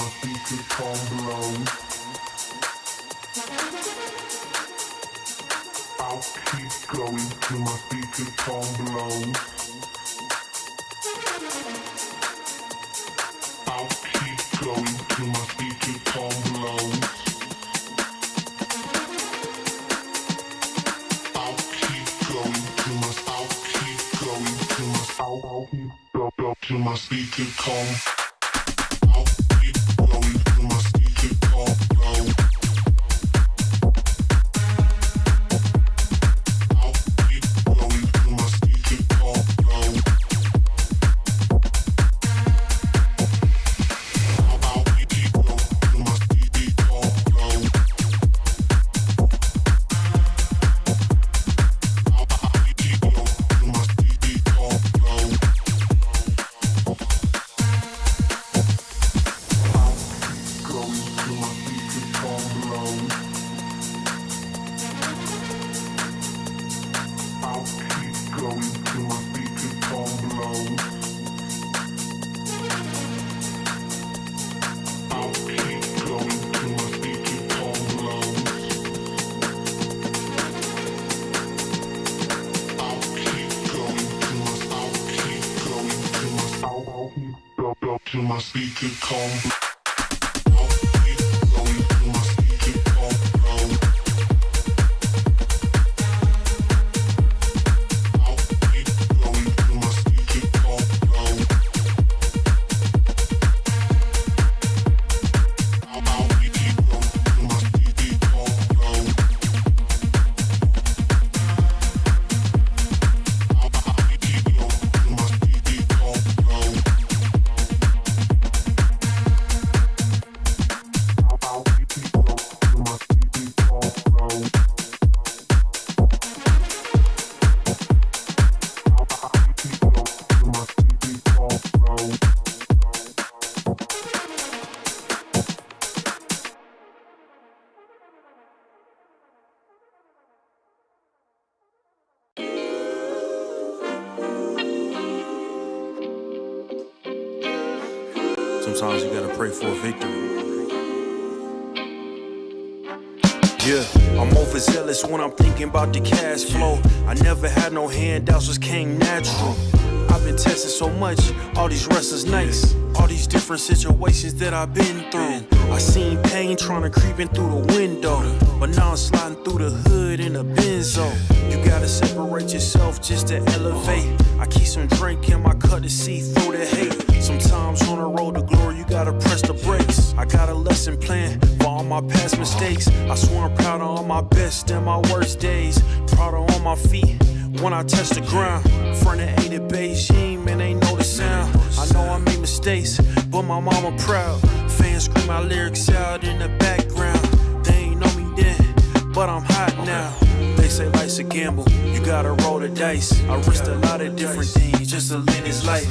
my speakers calm below. I'll keep going till my speakers calm below. I'll keep going till my speakers calm below. I'll keep going till my speakers calm. I'll keep going till my speakers calm below. I'll keep going till my speakers calm below. I'll keep going till my speakers calm below. I'll keep going till my speakers calm below. Till my speakers calm. I'll keep going till my speakers calm down. I'll keep going till my speakers calm down. I'll keep going till my speakers calm down. I'll keep going till my speakers calm down. Sometimes you gotta pray for a victory. Yeah, I'm overzealous when I'm thinking about the cash flow. I never had no handouts, just came natural. I've been testing so much, all these wrestlers nice. All these different situations that I've been through. I seen pain trying to creep in through the window, but now I'm sliding through the hood in a Benzo. You gotta separate yourself just to elevate. I keep some drink in my cup to see through the hate. Sometimes on the road to glory, you gotta press the brakes. I got a lesson plan for all my past mistakes. I swear I'm proud of all my best and my worst days. Proud of all my feet when I touch the ground. Front of 8 at Beijing, man, ain't know the sound. I know I made mistakes, but my mama proud. Fans scream my lyrics out in the background. They ain't know me then, but I'm hot now. They say life's a gamble, you gotta roll the dice. I risked a lot of different things just to live this life.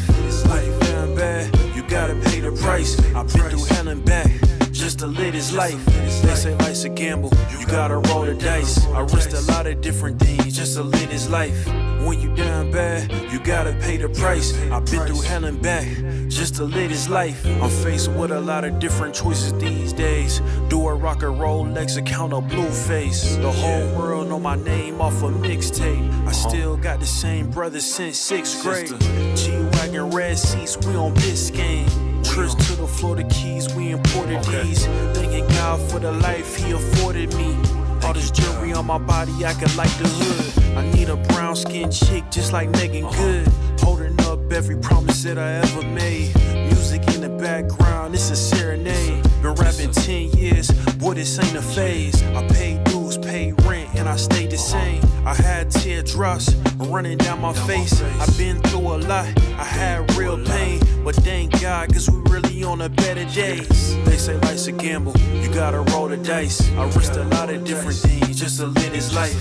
When you down bad, you gotta pay the price. I've been through hell and back just to live this life. They say life's a gamble, you gotta roll the dice. I risked a lot of different things just to live this life. When you down bad, you gotta pay the price. I've been through hell and back just to live this life. I'm faced with a lot of different choices these days. Do a rock and roll Lex account of Blueface. The whole world know my name off a mixtape. I still got the same brother since 6th grade. G-Wagon red seats, we on Biscayne. Trips to the Florida Keys, we imported these. Thanking God for the life he afforded me. All this jewelry on my body, I could like the hood. I need a brown skinned chick just like Megan Good. Holding up every promise that I ever made. Music in the background, it's a serenade. Been rapping 10 years, boy, this ain't a phase. I paid dues, paid rent, and I stayed the same. I had teardrops running down my face. I've been through a lot, I had real pain. But thank God, cause we really on the better days. They say life's a gamble, you gotta roll the dice. I risked a lot of different things just to live this life.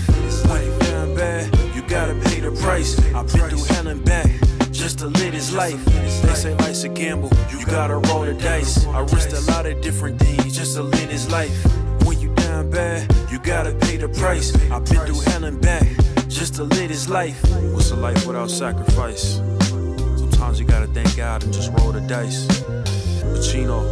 When you down bad, you gotta pay the price. I've been through hell and back just to live this life. They say life's a gamble, you gotta roll the dice. I risked a lot of different things just to live this life. When you down bad, you gotta pay the price. I've been through hell and back just to live this life. What's a life without sacrifice? Sometimes you gotta thank God and just roll the dice. But you know,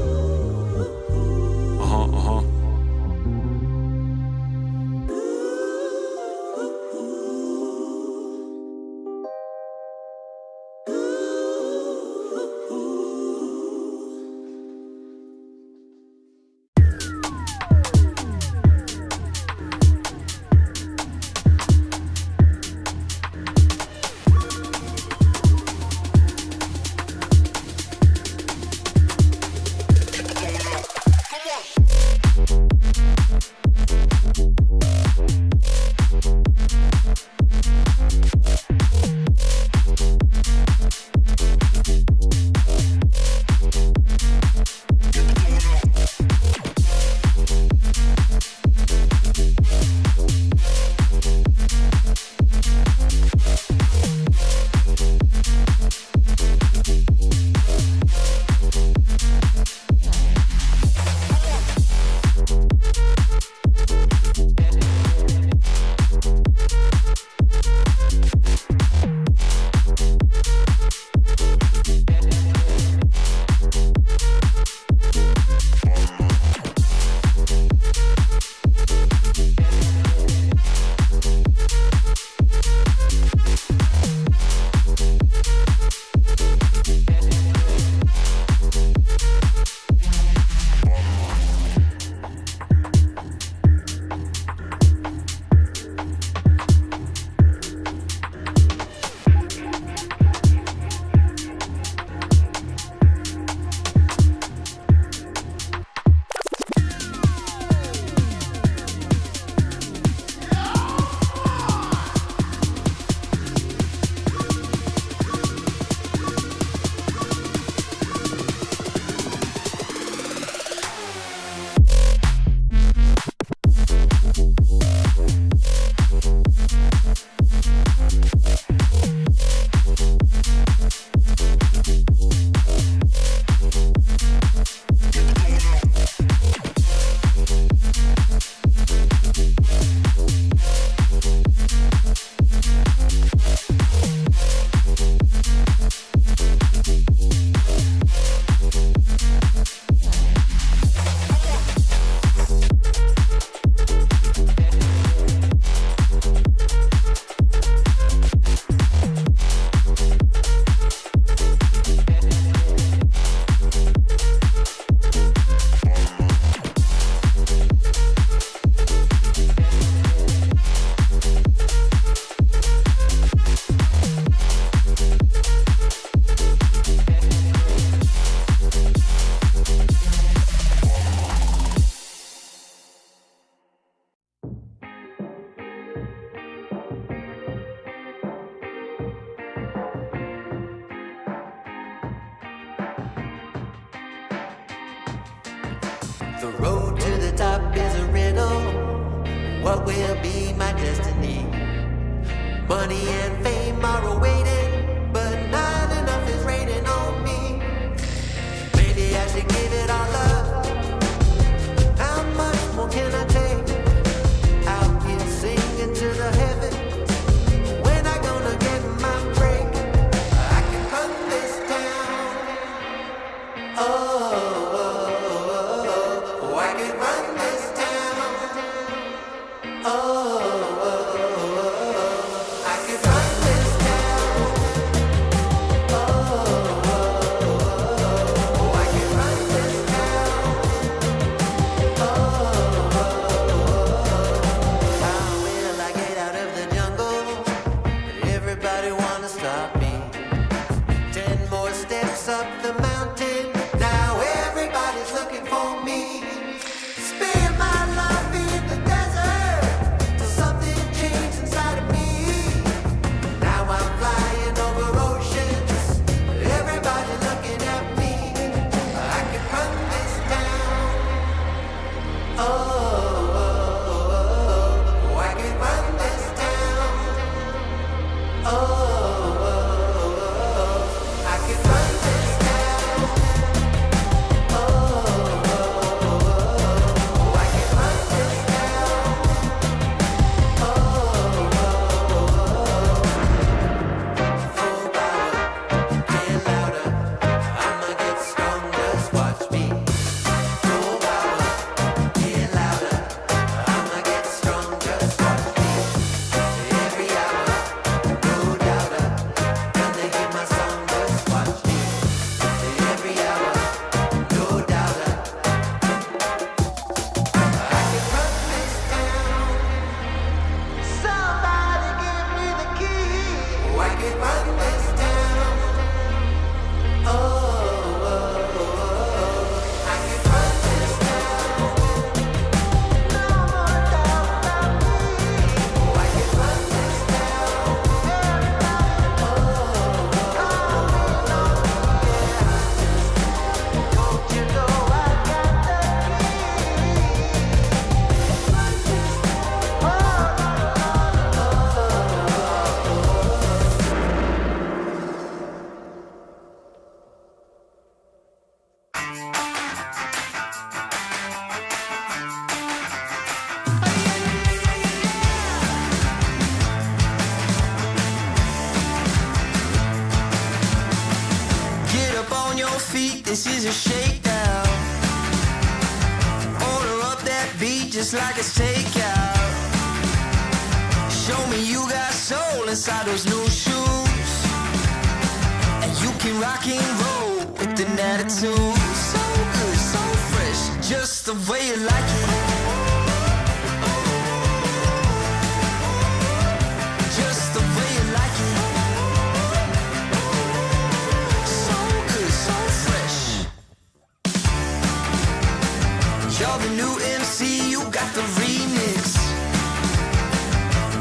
The road to the top is a riddle. What will be my destiny? Money and fame are awaiting, but not enough is raining on me. Maybe I should give it all up. How much more can I take? Out here singing to the heavens. When I gonna get my break? I can run this town. Oh. I can run this town. beat just like it's takeout. Show me you got soul inside those new shoes, and you can rock and roll with an attitude. So good, so fresh, just the way you like it. Just the way you like it. So good, so fresh. You're the new MC, you got the remix.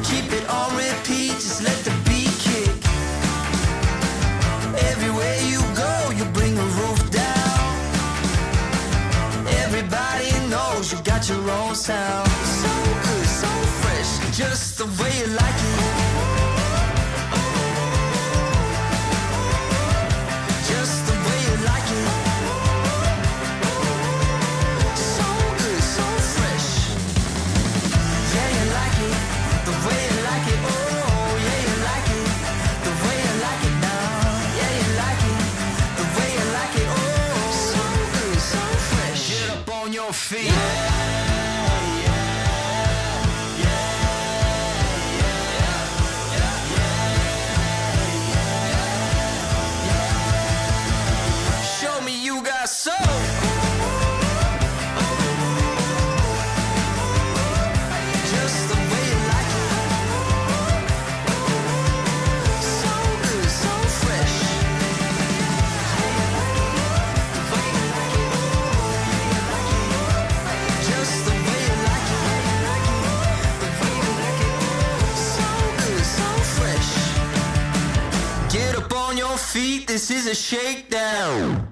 Keep it on repeat, just let the beat kick. Everywhere you go, you bring the roof down. Everybody knows you got your own sound. So good, so fresh, just the way you like it. Just the way you like it. So good, so fresh. Yeah, you like it, the way you like it. Oh, yeah, you like it, the way you like it now. Yeah, you like it, the way you like it. Oh, so good, so fresh. Get up on your feet. Show me you got soul. Just the way you like it. So good, so fresh. Just the way you like it. So good, so fresh. Get up on your feet, this is a shakedown.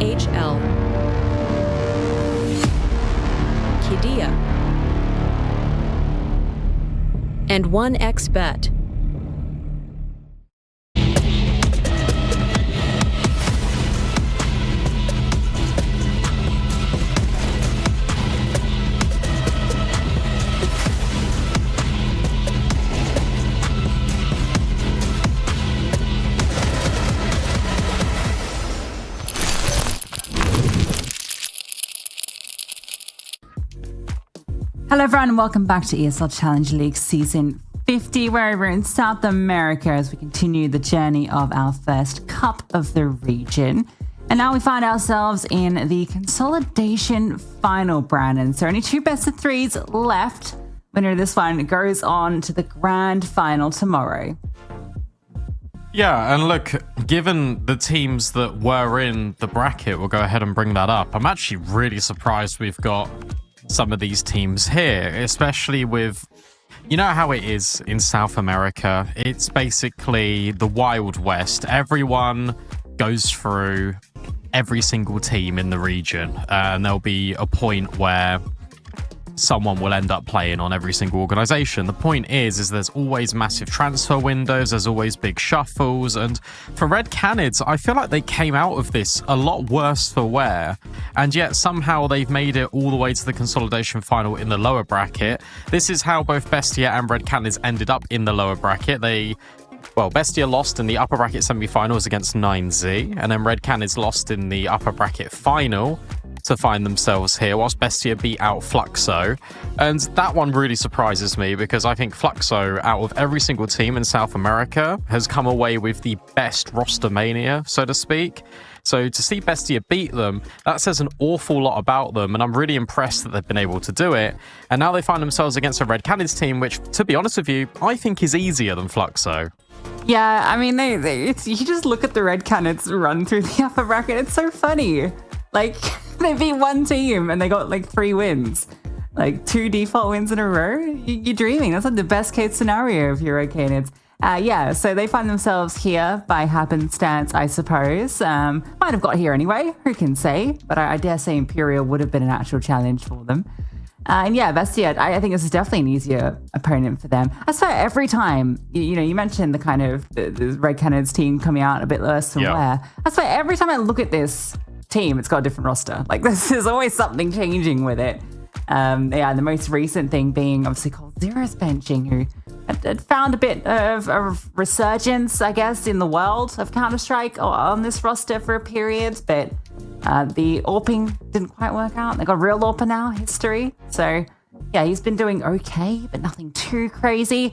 ESL, Kidia, and 1xBet. Hello everyone and welcome back to ESL Challenger League Season 50. We're over in South America as we continue the journey of our first Cup of the region. And now we find ourselves in the Consolidation Final, Brandon. So only two best of threes left. Winner of this one goes on to the Grand Final tomorrow. Yeah, and look, given the teams that were in the bracket, we'll go ahead and bring that up. I'm actually really surprised we've got some of these teams here, especially with, you know how it is in South America. It's basically the Wild West. Everyone goes through every single team in the region, and there'll be a point where someone will end up playing on every single organization. The point is there's always massive transfer windows, there's always big shuffles, and for Red Canids, I feel like they came out of this a lot worse for wear, and yet somehow they've made it all the way to the Consolidation Final in the lower bracket. This is how both BESTIA and Red Canids ended up in the lower bracket. BESTIA lost in the upper bracket semi-finals against 9Z, and then Red Canids lost in the upper bracket final to find themselves here, whilst BESTIA beat out Fluxo. And that one really surprises me because I think Fluxo, out of every single team in South America, has come away with the best roster mania, so to speak. So to see BESTIA beat them, that says an awful lot about them, and I'm really impressed that they've been able to do it. And now they find themselves against a Red Canids team, which, to be honest with you, I think is easier than Fluxo. Yeah, I mean, you just look at the Red Canids run through the upper bracket. It's so funny. Like, they beat one team and they got like 3 wins. Like 2 default wins in a row. You're dreaming. That's like the best case scenario if you're Red Canids. Yeah, so they find themselves here by happenstance, I suppose. Might have got here anyway, who can say? But I dare say Imperial would have been an actual challenge for them. And yeah, BESTIA, I think this is definitely an easier opponent for them. I swear every time, you mentioned the kind of the Red Canids team coming out a bit worse than wear. I swear every time I look at this team, it's got a different roster. Like, there's always something changing with it. The most recent thing being obviously coldzera's benching, who had found a bit of a resurgence, I guess, in the world of Counter-Strike on this roster for a period, but the AWPing didn't quite work out. They got real AWPer now, history. So yeah, he's been doing okay, but nothing too crazy.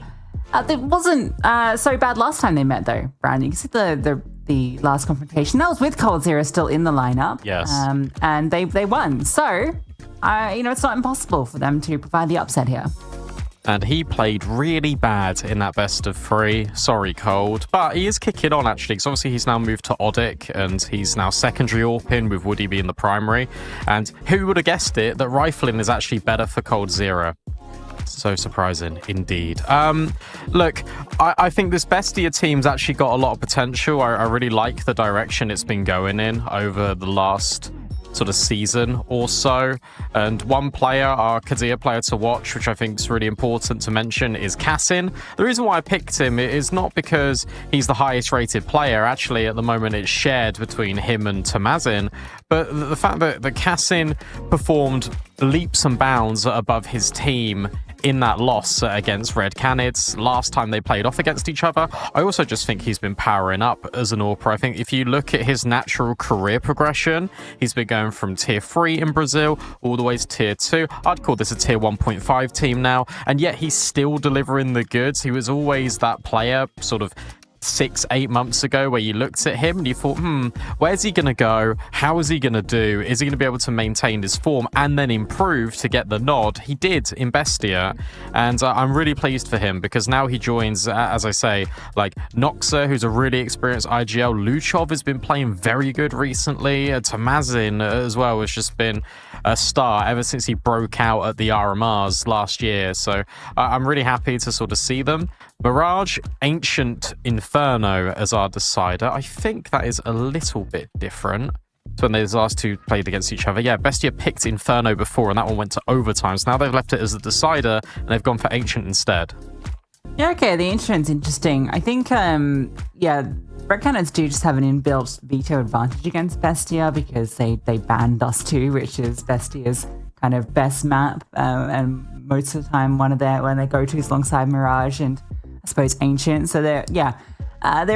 It wasn't so bad last time they met though, Brandon. You can see the last confrontation. That was with coldzera still in the lineup. Yes. And they won. So, it's not impossible for them to provide the upset here. And he played really bad in that best of 3. Sorry, Cold. But he is kicking on, actually, because obviously he's now moved to Odic, and he's now secondary AWPing, with Woody being the primary. And who would have guessed it, that rifling is actually better for coldzera? So surprising, indeed. Look, I think this BESTIA team's actually got a lot of potential. I really like the direction it's been going in over the last sort of season or so. And one player, our Kadia player to watch, which I think is really important to mention, is Cassin. The reason why I picked him is not because he's the highest rated player. Actually, at the moment, it's shared between him and Tamazin. But the fact that Cassin performed leaps and bounds above his team in that loss against Red Canids last time they played off against each other. I also just think he's been powering up as an AWPer. I think if you look at his natural career progression, he's been going from tier 3 in Brazil all the way to tier 2. I'd call this a tier 1.5 team now, and yet he's still delivering the goods. He was always that player sort of 6-8 months ago where you looked at him and you thought, where's he going to go? How is he going to do? Is he going to be able to maintain his form and then improve to get the nod? He did in BESTIA, and I'm really pleased for him because now he joins, as I say, like Noxa, who's a really experienced IGL. Luchov has been playing very good recently. Tamazin as well has just been a star ever since he broke out at the RMRs last year. So I'm really happy to sort of see them. Mirage, Ancient Inferno as our decider. I think that is a little bit different So when those last two played against each other, yeah, Bestia picked Inferno before, and that one went to overtime. So now they've left it as a decider, and they've gone for Ancient instead. Yeah, okay, the Ancient's interesting. I think, yeah, Red Canids do just have an inbuilt veto advantage against Bestia because they banned Dust 2, which is Bestia's kind of best map, and most of the time one of their go-tos alongside Mirage and I suppose Ancient. So they're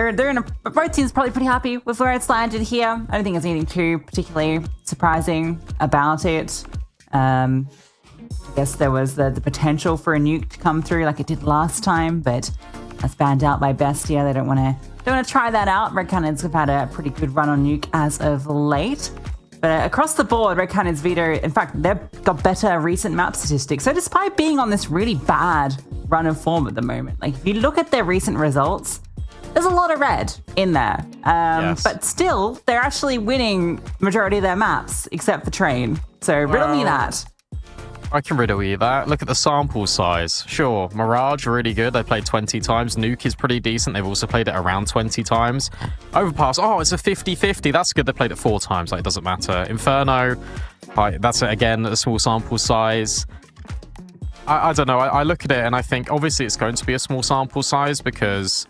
in both teams probably pretty happy with where it's landed here. I don't think there's anything too particularly surprising about it. I guess there was the potential for a nuke to come through like it did last time, but that's banned out by Bestia. They don't want to try that out. Red Canids have had a pretty good run on nuke as of late. But across the board, Red Canids Veto, in fact, they've got better recent map statistics. So despite being on this really bad run of form at the moment, like if you look at their recent results, there's a lot of red in there. Yes. But still, they're actually winning majority of their maps, except for Train. So riddle me that. I can riddle you that. Look at the sample size. Sure, Mirage, really good. They played 20 times. Nuke is pretty decent. They've also played it around 20 times. Overpass, oh, it's a 50-50. That's good. They played it 4 times. Like, it doesn't matter. Inferno, that's, again, a small sample size. I don't know. I look at it and I think, obviously, it's going to be a small sample size because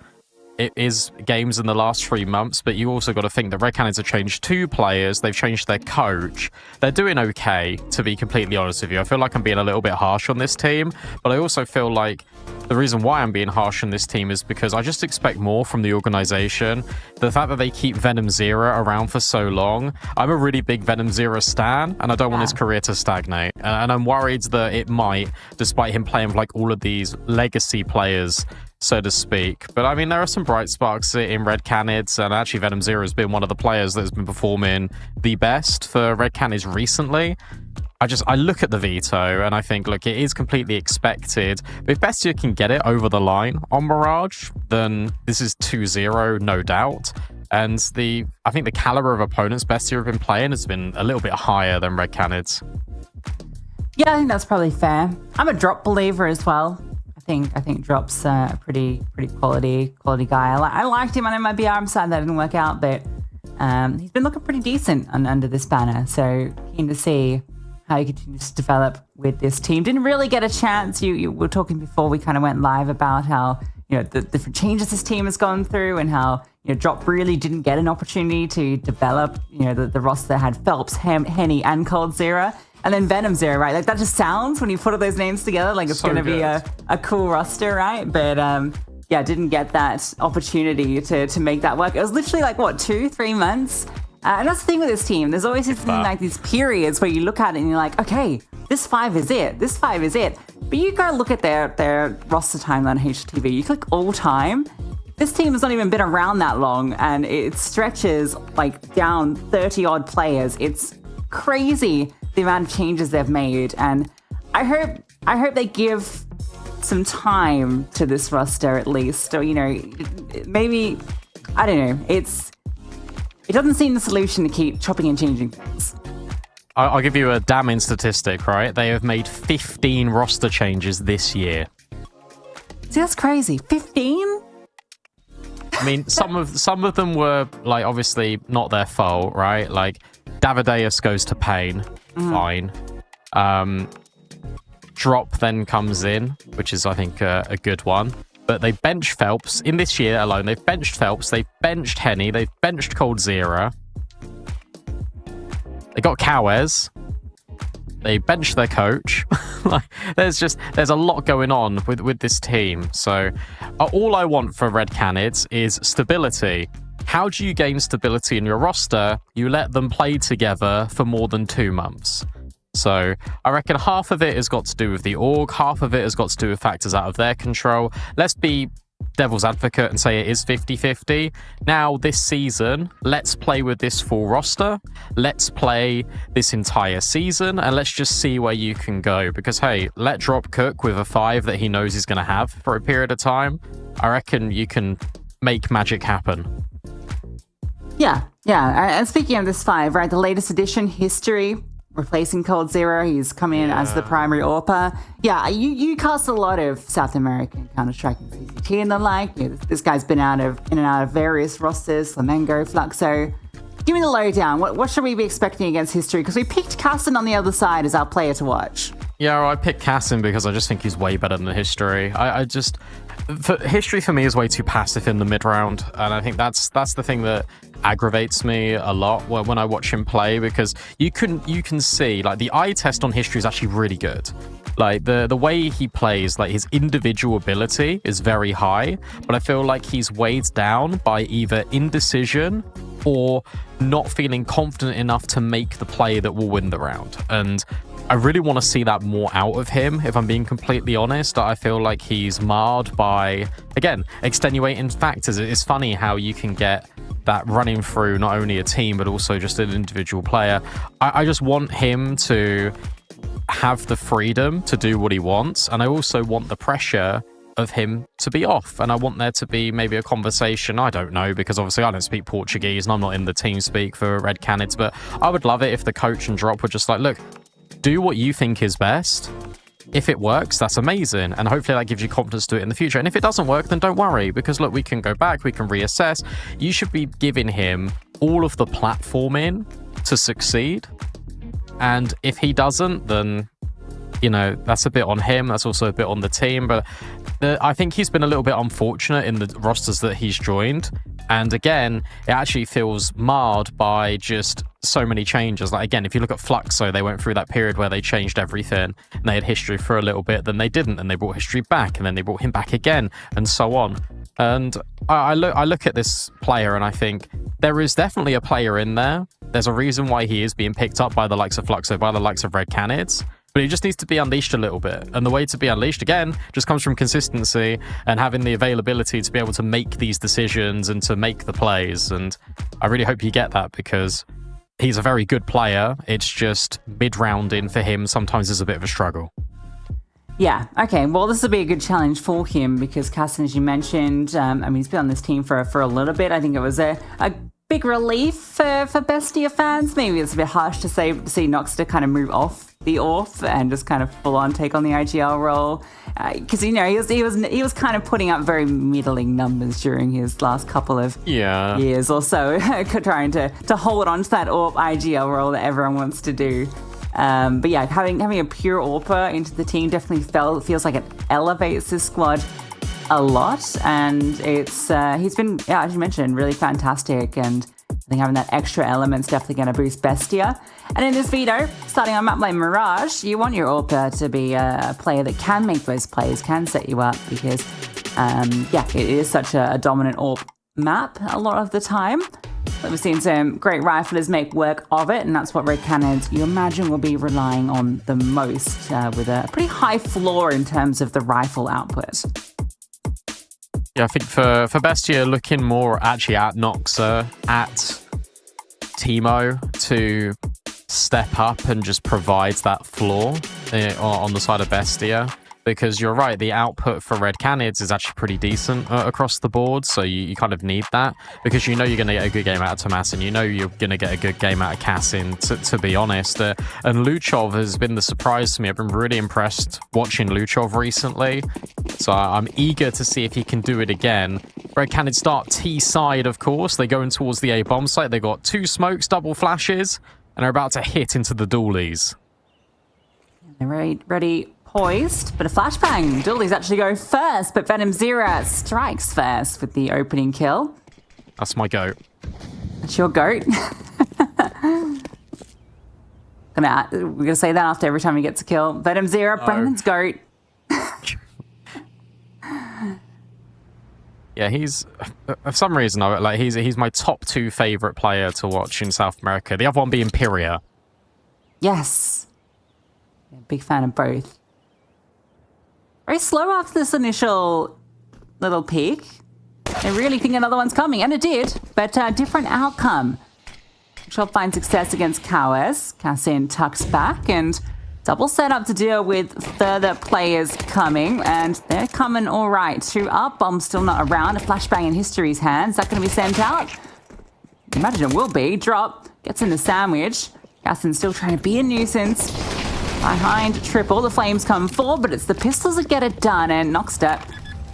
it is games in the last 3 months, but you also got to think that Red Canids have changed 2 players. They've changed their coach. They're doing okay, to be completely honest with you. I feel like I'm being a little bit harsh on this team, but I also feel like the reason why I'm being harsh on this team is because I just expect more from the organization. The fact that they keep Venom Zero around for so long, I'm a really big Venom Zero stan, and I don't want his career to stagnate. And I'm worried that it might, despite him playing with like all of these legacy players, so to speak. But I mean, there are some bright sparks in Red Canids, and actually Venom Zero has been one of the players that has been performing the best for Red Canids recently. I look at the veto and I think, look, it is completely expected. But if Bestia can get it over the line on Mirage, then this is 2-0, no doubt. And I think the caliber of opponents Bestia have been playing has been a little bit higher than Red Canids. Yeah, I think that's probably fair. I'm a Drop believer as well. I think Drop's a pretty quality guy. I liked him on MIBR. I'm sad that didn't work out, but he's been looking pretty decent under this banner. So keen to see how he continues to develop with this team. Didn't really get a chance. You were talking before we kind of went live about how, you know, the different changes this team has gone through and how, you know, Drop really didn't get an opportunity to develop. You know, the roster had Phelps, Henny, and Cold Zero. And then Venom Zero, right? Like, that just sounds, when you put all those names together, like it's so going to be a cool roster, right? But yeah, didn't get that opportunity to make that work. It was literally like, what, 2-3 months? And that's the thing with this team. There's always like these periods where you look at it and you're like, okay, this 5 is it. This 5 is it. But you go look at their roster timeline on HTV. You click all time. This team has not even been around that long, and it stretches like down 30-odd players. It's crazy the amount of changes they've made, and I hope they give some time to this roster at least, or, you know, maybe, I don't know. It doesn't seem the solution to keep chopping and changing things. I'll give you a damning statistic, right? They have made 15 roster changes this year. See, that's crazy. 15? I mean, some of them were, like, obviously not their fault, right? Like, Davideus goes to Pain, fine. Drop then comes in, which is, I think, a good one. But they bench Phelps. In this year alone, they've benched Phelps, they've benched Henny, they've benched Cold Zero. They got Cowes. They benched their coach. Like, there's a lot going on with this team. So all I want for Red Canids is stability. How do you gain stability in your roster? You let them play together for more than 2 months. So I reckon half of it has got to do with the org, half of it has got to do with factors out of their control. Let's be devil's advocate and say it is 50-50. Now, this season, let's play with this full roster. Let's play this entire season, and let's just see where you can go. Because, hey, let Drop cook with a 5 that he knows he's going to have for a period of time. I reckon you can make magic happen. Yeah. And speaking of this 5, right, the latest edition, History, replacing Cold Zero. He's coming in as the primary AWPer. Yeah, you cast a lot of South American Counter-Strike and CCT and the like. You know, this guy's been in and out of various rosters, Flamengo, Fluxo. give me the lowdown. What should we be expecting against History? Because we picked Cassin on the other side as our player to watch. Yeah, well, I picked Cassin because I just think he's way better than History. History for me is way too passive in the mid round, and I think that's the thing that aggravates me a lot when I watch him play, because you can see like the eye test on History is actually really good. Like the way he plays, like his individual ability is very high, but I feel like he's weighed down by either indecision or not feeling confident enough to make the play that will win the round. And I really want to see that more out of him, if I'm being completely honest. I feel like he's marred by, again, extenuating factors. It's funny how you can get that running through not only a team, but also just an individual player. I just want him to have the freedom to do what he wants, and I also want the pressure of him to be off, and I want there to be maybe a conversation. I don't know, because obviously I don't speak Portuguese and I'm not in the team speak for Red Canids, but I would love it if the coach and Drop were just like, look, do what you think is best. If it works, that's amazing, and hopefully that gives you confidence to do it in the future. And if it doesn't work, then don't worry, because look, we can go back, we can reassess. You should be giving him all of the platforming to succeed, and if he doesn't, then that's a bit on him. That's also a bit on the team. But I think he's been a little bit unfortunate in the rosters that he's joined. And again, it actually feels marred by just so many changes. Like, again, if you look at Fluxo, they went through that period where they changed everything and they had History for a little bit, then they didn't, and they brought History back, and then they brought him back again, and so on. And I look at this player and I think there is definitely a player in there. There's a reason why he is being picked up by the likes of Fluxo, by the likes of Red Canids. But he just needs to be unleashed a little bit. And the way to be unleashed, again, just comes from consistency and having the availability to be able to make these decisions and to make the plays. And I really hope you get that, because he's a very good player. It's just mid-rounding for him sometimes is a bit of a struggle. Yeah, okay. Well, this will be a good challenge for him because Cassin, as you mentioned, he's been on this team for a little bit. I think it was a big relief for Bestia fans. Maybe it's a bit harsh to see Noxter kind of move off the AWP and just kind of full on take on the IGL role, because he was kind of putting up very middling numbers during his last couple of years or so, trying to hold on to that AWP IGL role that everyone wants to do. But yeah, having a pure AWPer into the team definitely feels like it elevates this squad a lot, and it's he's been, as you mentioned, really fantastic, and I think having that extra element's definitely going to boost Bestia. And in this Veto, starting on a map like Mirage, you want your AWPer to be a player that can make those plays, can set you up, because it is such a dominant AWP map a lot of the time. But we've seen some great riflers make work of it, and that's what Red Canids, you imagine, will be relying on the most, with a pretty high floor in terms of the rifle output. Yeah, I think for Bestia, looking more actually at Noxer, at Teemo to step up and just provide that floor on the side of Bestia. Because you're right, the output for Red Canids is actually pretty decent across the board, so you kind of need that, because you're going to get a good game out of Tomas, and you're going to get a good game out of Cassin, to be honest. And Luchov has been the surprise to me. I've been really impressed watching Luchov recently, so I'm eager to see if he can do it again. Red Canids start T side, of course. They go in towards the A bomb site. They got 2 smokes, double flashes, and are about to hit into the dualies. They're ready. Poised, but a flashbang. Dualies actually go first, but Venom Zero strikes first with the opening kill. That's my goat. That's your goat. We're gonna say that after every time he gets a kill. Venom Zero, Brandon's goat. Yeah, he's for some reason he's my top 2 favorite player to watch in South America. The other one being Pyria. Yes, big fan of both. Very slow after this initial little peak. I really think another one's coming, and it did, but different outcome. Shop finds success against Kowes. Cassin tucks back, and double set up to deal with further players coming, and they're coming all right. 2 up, bomb still not around. A flashbang in History's hands. Is that going to be sent out? Imagine it will be. Drop, gets in the sandwich. Cassin's still trying to be a nuisance. Behind Triple, the flames come forward, but it's the pistols that get it done, and Noxter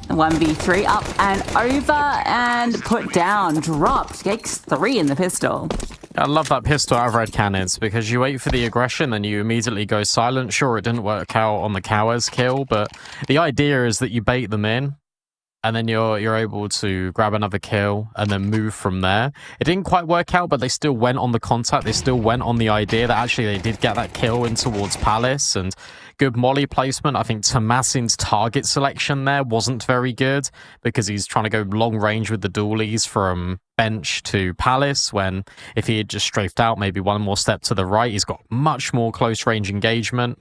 1v3 up and over and put down. Dropped. Takes 3 in the pistol. I love that pistol out of Red Canids because you wait for the aggression, then you immediately go silent. Sure, it didn't work out on the Cowers kill, but the idea is that you bait them in, and then you're able to grab another kill and then move from there. It didn't quite work out, but they still went on the contact. They still went on the idea that actually they did get that kill in towards Palace, and good molly placement. I think Tomasin's target selection there wasn't very good because he's trying to go long range with the dualies from bench to Palace, when if he had just strafed out maybe one more step to the right, he's got much more close range engagement.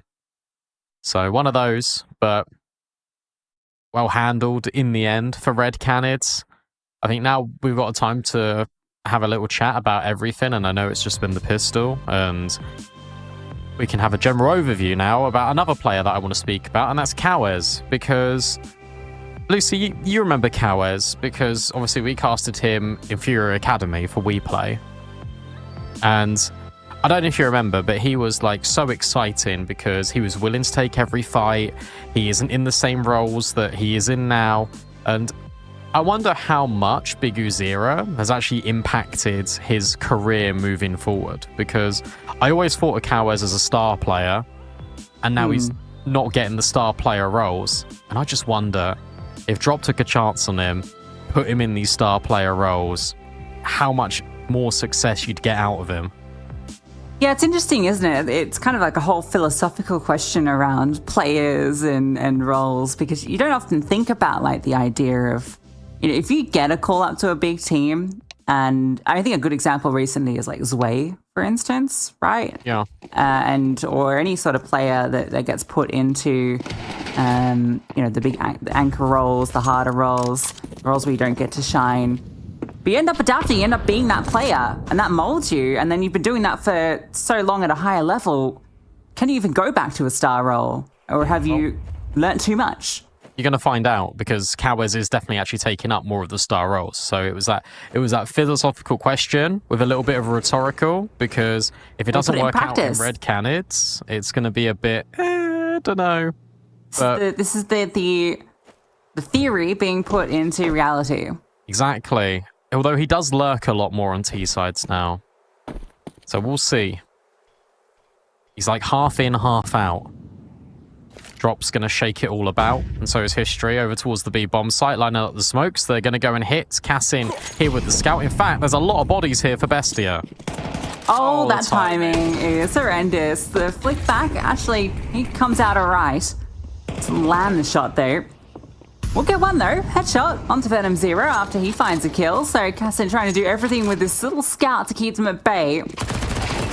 So one of those, but well handled in the end for Red Canids. I think now we've got time to have a little chat about everything, and I know it's just been the pistol, and we can have a general overview now about another player that I want to speak about, and that's Cowers, because Lucy, you remember Cowers because obviously we casted him in Fury Academy for WePlay, and I don't know if you remember, but he was like so exciting because he was willing to take every fight. He isn't in the same roles that he is in now, and I wonder how much Big Uzira has actually impacted his career moving forward, because I always thought of Cowers as a star player, and now he's not getting the star player roles. And I just wonder if Drop took a chance on him, put him in these star player roles, how much more success you'd get out of him. Yeah, it's interesting, isn't it? It's kind of like a whole philosophical question around players and roles, because you don't often think about like the idea of, you know, if you get a call up to a big team, and I think a good example recently is like Zwei, for instance, right? Yeah. Or any sort of player that gets put into, you know, the big anchor roles, the harder roles where you don't get to shine. But you end up adapting, you end up being that player, and that molds you. And then you've been doing that for so long at a higher level. Can you even go back to a star role? Or have you learnt too much? You're going to find out, because Cowers is definitely actually taking up more of the star roles. So it was that philosophical question with a little bit of a rhetorical, because if it doesn't work out in Red Canids, it's going to be a bit, I don't know. But this is the theory being put into reality. Exactly. Although he does lurk a lot more on T-sides now. So we'll see. He's like half in, half out. Drop's going to shake it all about, and so is History over towards the B-bomb site, lining up the smokes. They're going to go and hit. Cassin here with the scout. In fact, there's a lot of bodies here for BESTIA. Oh, that timing is horrendous. The flick back, actually, he comes out all right. Doesn't land the shot, though. We'll get one, though. Headshot onto Venom Zero after he finds a kill. So Cassin trying to do everything with this little scout to keep them at bay.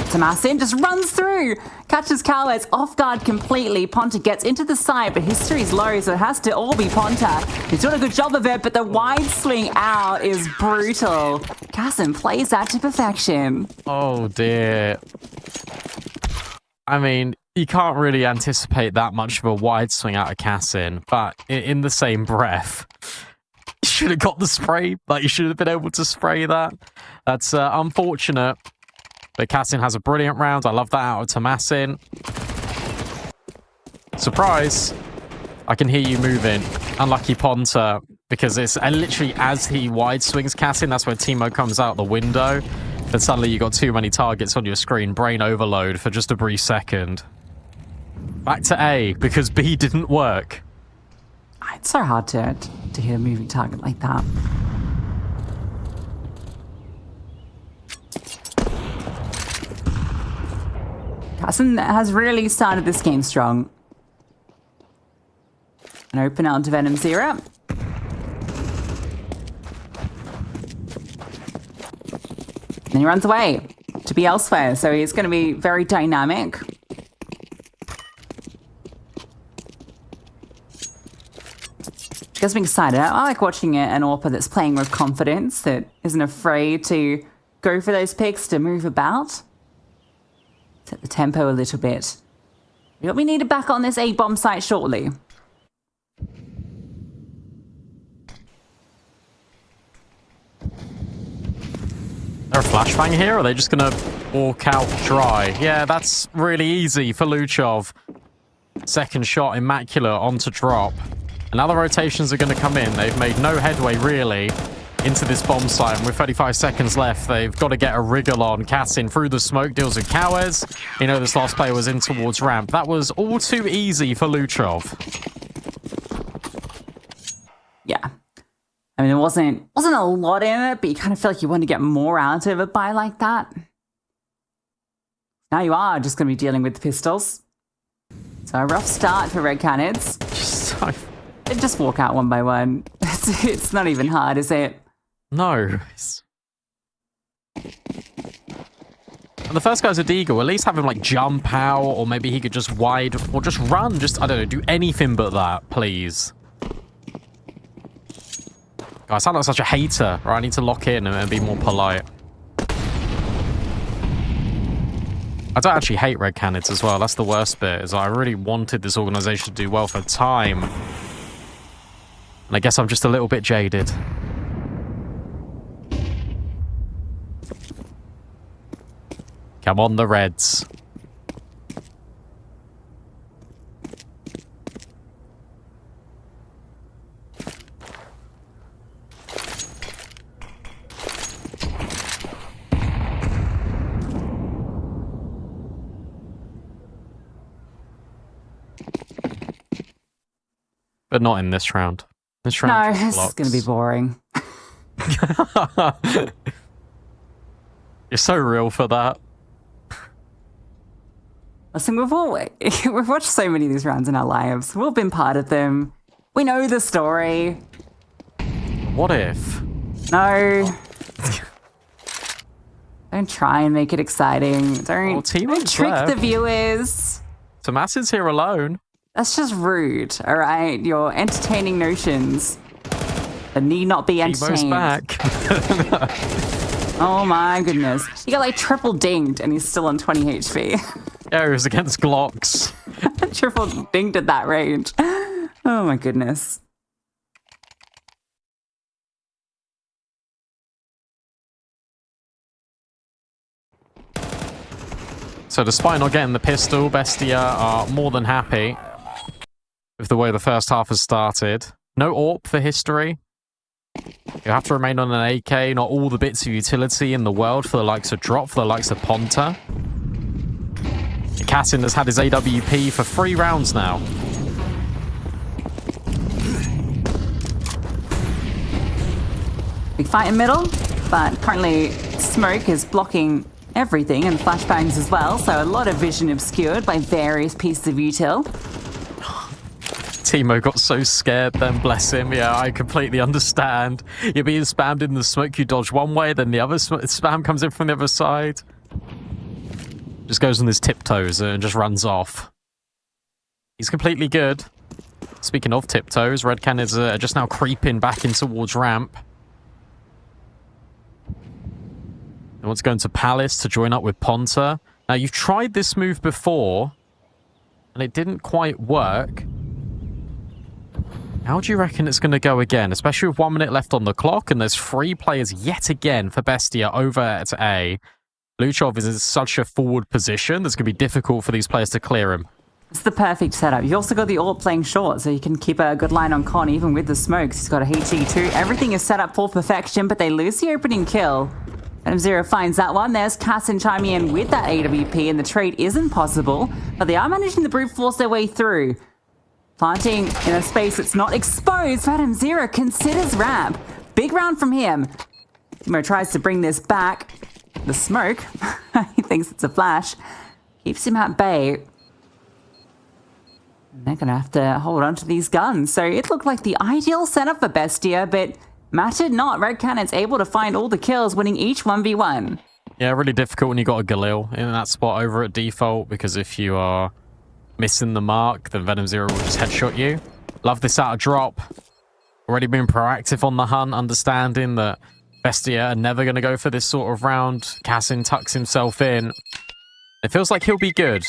Tomasin just runs through, catches Cowers off guard completely. Ponta gets into the side, but History's low, so it has to all be Ponta. He's doing a good job of it, but the wide swing out is brutal. Cassin plays that to perfection. Oh, dear. I mean, you can't really anticipate that much of a wide swing out of Cassin, but in the same breath, you should have got the spray. Like, you should have been able to spray that. That's unfortunate. But Cassin has a brilliant round. I love that out of Tomasin. Surprise. I can hear you moving. Unlucky Ponta, because it's literally as he wide swings Cassin, that's when Timo comes out the window. But suddenly you got too many targets on your screen. Brain overload for just a brief second. Back to A, because B didn't work. It's so hard to hit a moving target like that. Cassin has really started this game strong. An open out to Venom Zero. And he runs away to be elsewhere, so he's going to be very dynamic. Which gets me excited. I like watching an AWPer that's playing with confidence, that isn't afraid to go for those picks, to move about. Set the tempo a little bit. We need to back on this A-bomb site shortly. They're a flashbang here, or are they just going to walk out dry? Yeah, that's really easy for Luchov. Second shot, Immaculate onto Drop. And now the rotations are going to come in. They've made no headway, really, into this bomb site. And with 35 seconds left, they've got to get a wriggle on. Cassin through the smoke, deals with Cowers. You know, this last player was in towards ramp. That was all too easy for Luchov. Yeah. I mean, there wasn't a lot in it, but you kind of feel like you want to get more out of it by like that. Now you are just going to be dealing with the pistols. So a rough start for Red Canids. Just walk out one by one. It's not even hard, is it? No. And the first guy's a Deagle. At least have him like jump out, or maybe he could just wide, or just run. Just, I don't know, do anything but that, please. God, I sound like such a hater, right? I need to lock in and be more polite. I don't actually hate Red Canids as well. That's the worst bit, is I really wanted this organization to do well for time. And I guess I'm just a little bit jaded. Come on, the Reds. But not in this round. This round. No, this is going to be boring. You're so real for that. Listen, we've watched so many of these rounds in our lives. We've been part of them. We know the story. What if? No. Don't try and make it exciting. Don't trick the viewers. Tomas's here alone. That's just rude, all right? You're entertaining notions that need not be entertained. Timo's back. Oh my goodness. He got like triple dinged and he's still on 20 HP. Yeah, he was against Glocks. Triple dinged at that range. Oh my goodness. So despite not getting the pistol, Bestia are more than happy with the way the first half has started. No AWP for history. You have to remain on an AK, not all the bits of utility in the world for the likes of Drop, for the likes of Ponta. Cassin has had his AWP for 3 rounds now. Big fight in middle, but currently smoke is blocking everything and flashbangs as well, so a lot of vision obscured by various pieces of util. Timo got so scared then, bless him. Yeah, I completely understand. You're being spammed in the smoke, you dodge one way, then the other spam comes in from the other side. Just goes on his tiptoes and just runs off. He's completely good. Speaking of tiptoes, Red Canids are just now creeping back in towards ramp. They want to go into Palace to join up with Ponta. Now, you've tried this move before, and it didn't quite work. How do you reckon it's going to go again? Especially with 1 minute left on the clock, and there's 3 players yet again for Bestia over at A. Luchov is in such a forward position, that's going to be difficult for these players to clear him. It's the perfect setup. You also got the AWP playing short, so you can keep a good line on Con even with the smokes. He's got a HE too. Everything is set up for perfection, but they lose the opening kill. Venom Zero finds that one. There's Cassin chiming in with that AWP, and the trade isn't possible, but they are managing to brute force their way through. Planting in a space that's not exposed, Venom Zero considers ramp. Big round from him. Timo tries to bring this back. The smoke, he thinks it's a flash, keeps him at bay. They're going to have to hold on to these guns. So it looked like the ideal setup for Bestia, but mattered not. Red Canids able to find all the kills, winning each 1v1. Yeah, really difficult when you got a Galil in that spot over at default, because if you are missing the mark, then Venom Zero will just headshot you. Love this out of drop. Already been proactive on the hunt, understanding that Bestia are never going to go for this sort of round. Cassin tucks himself in. It feels like he'll be good.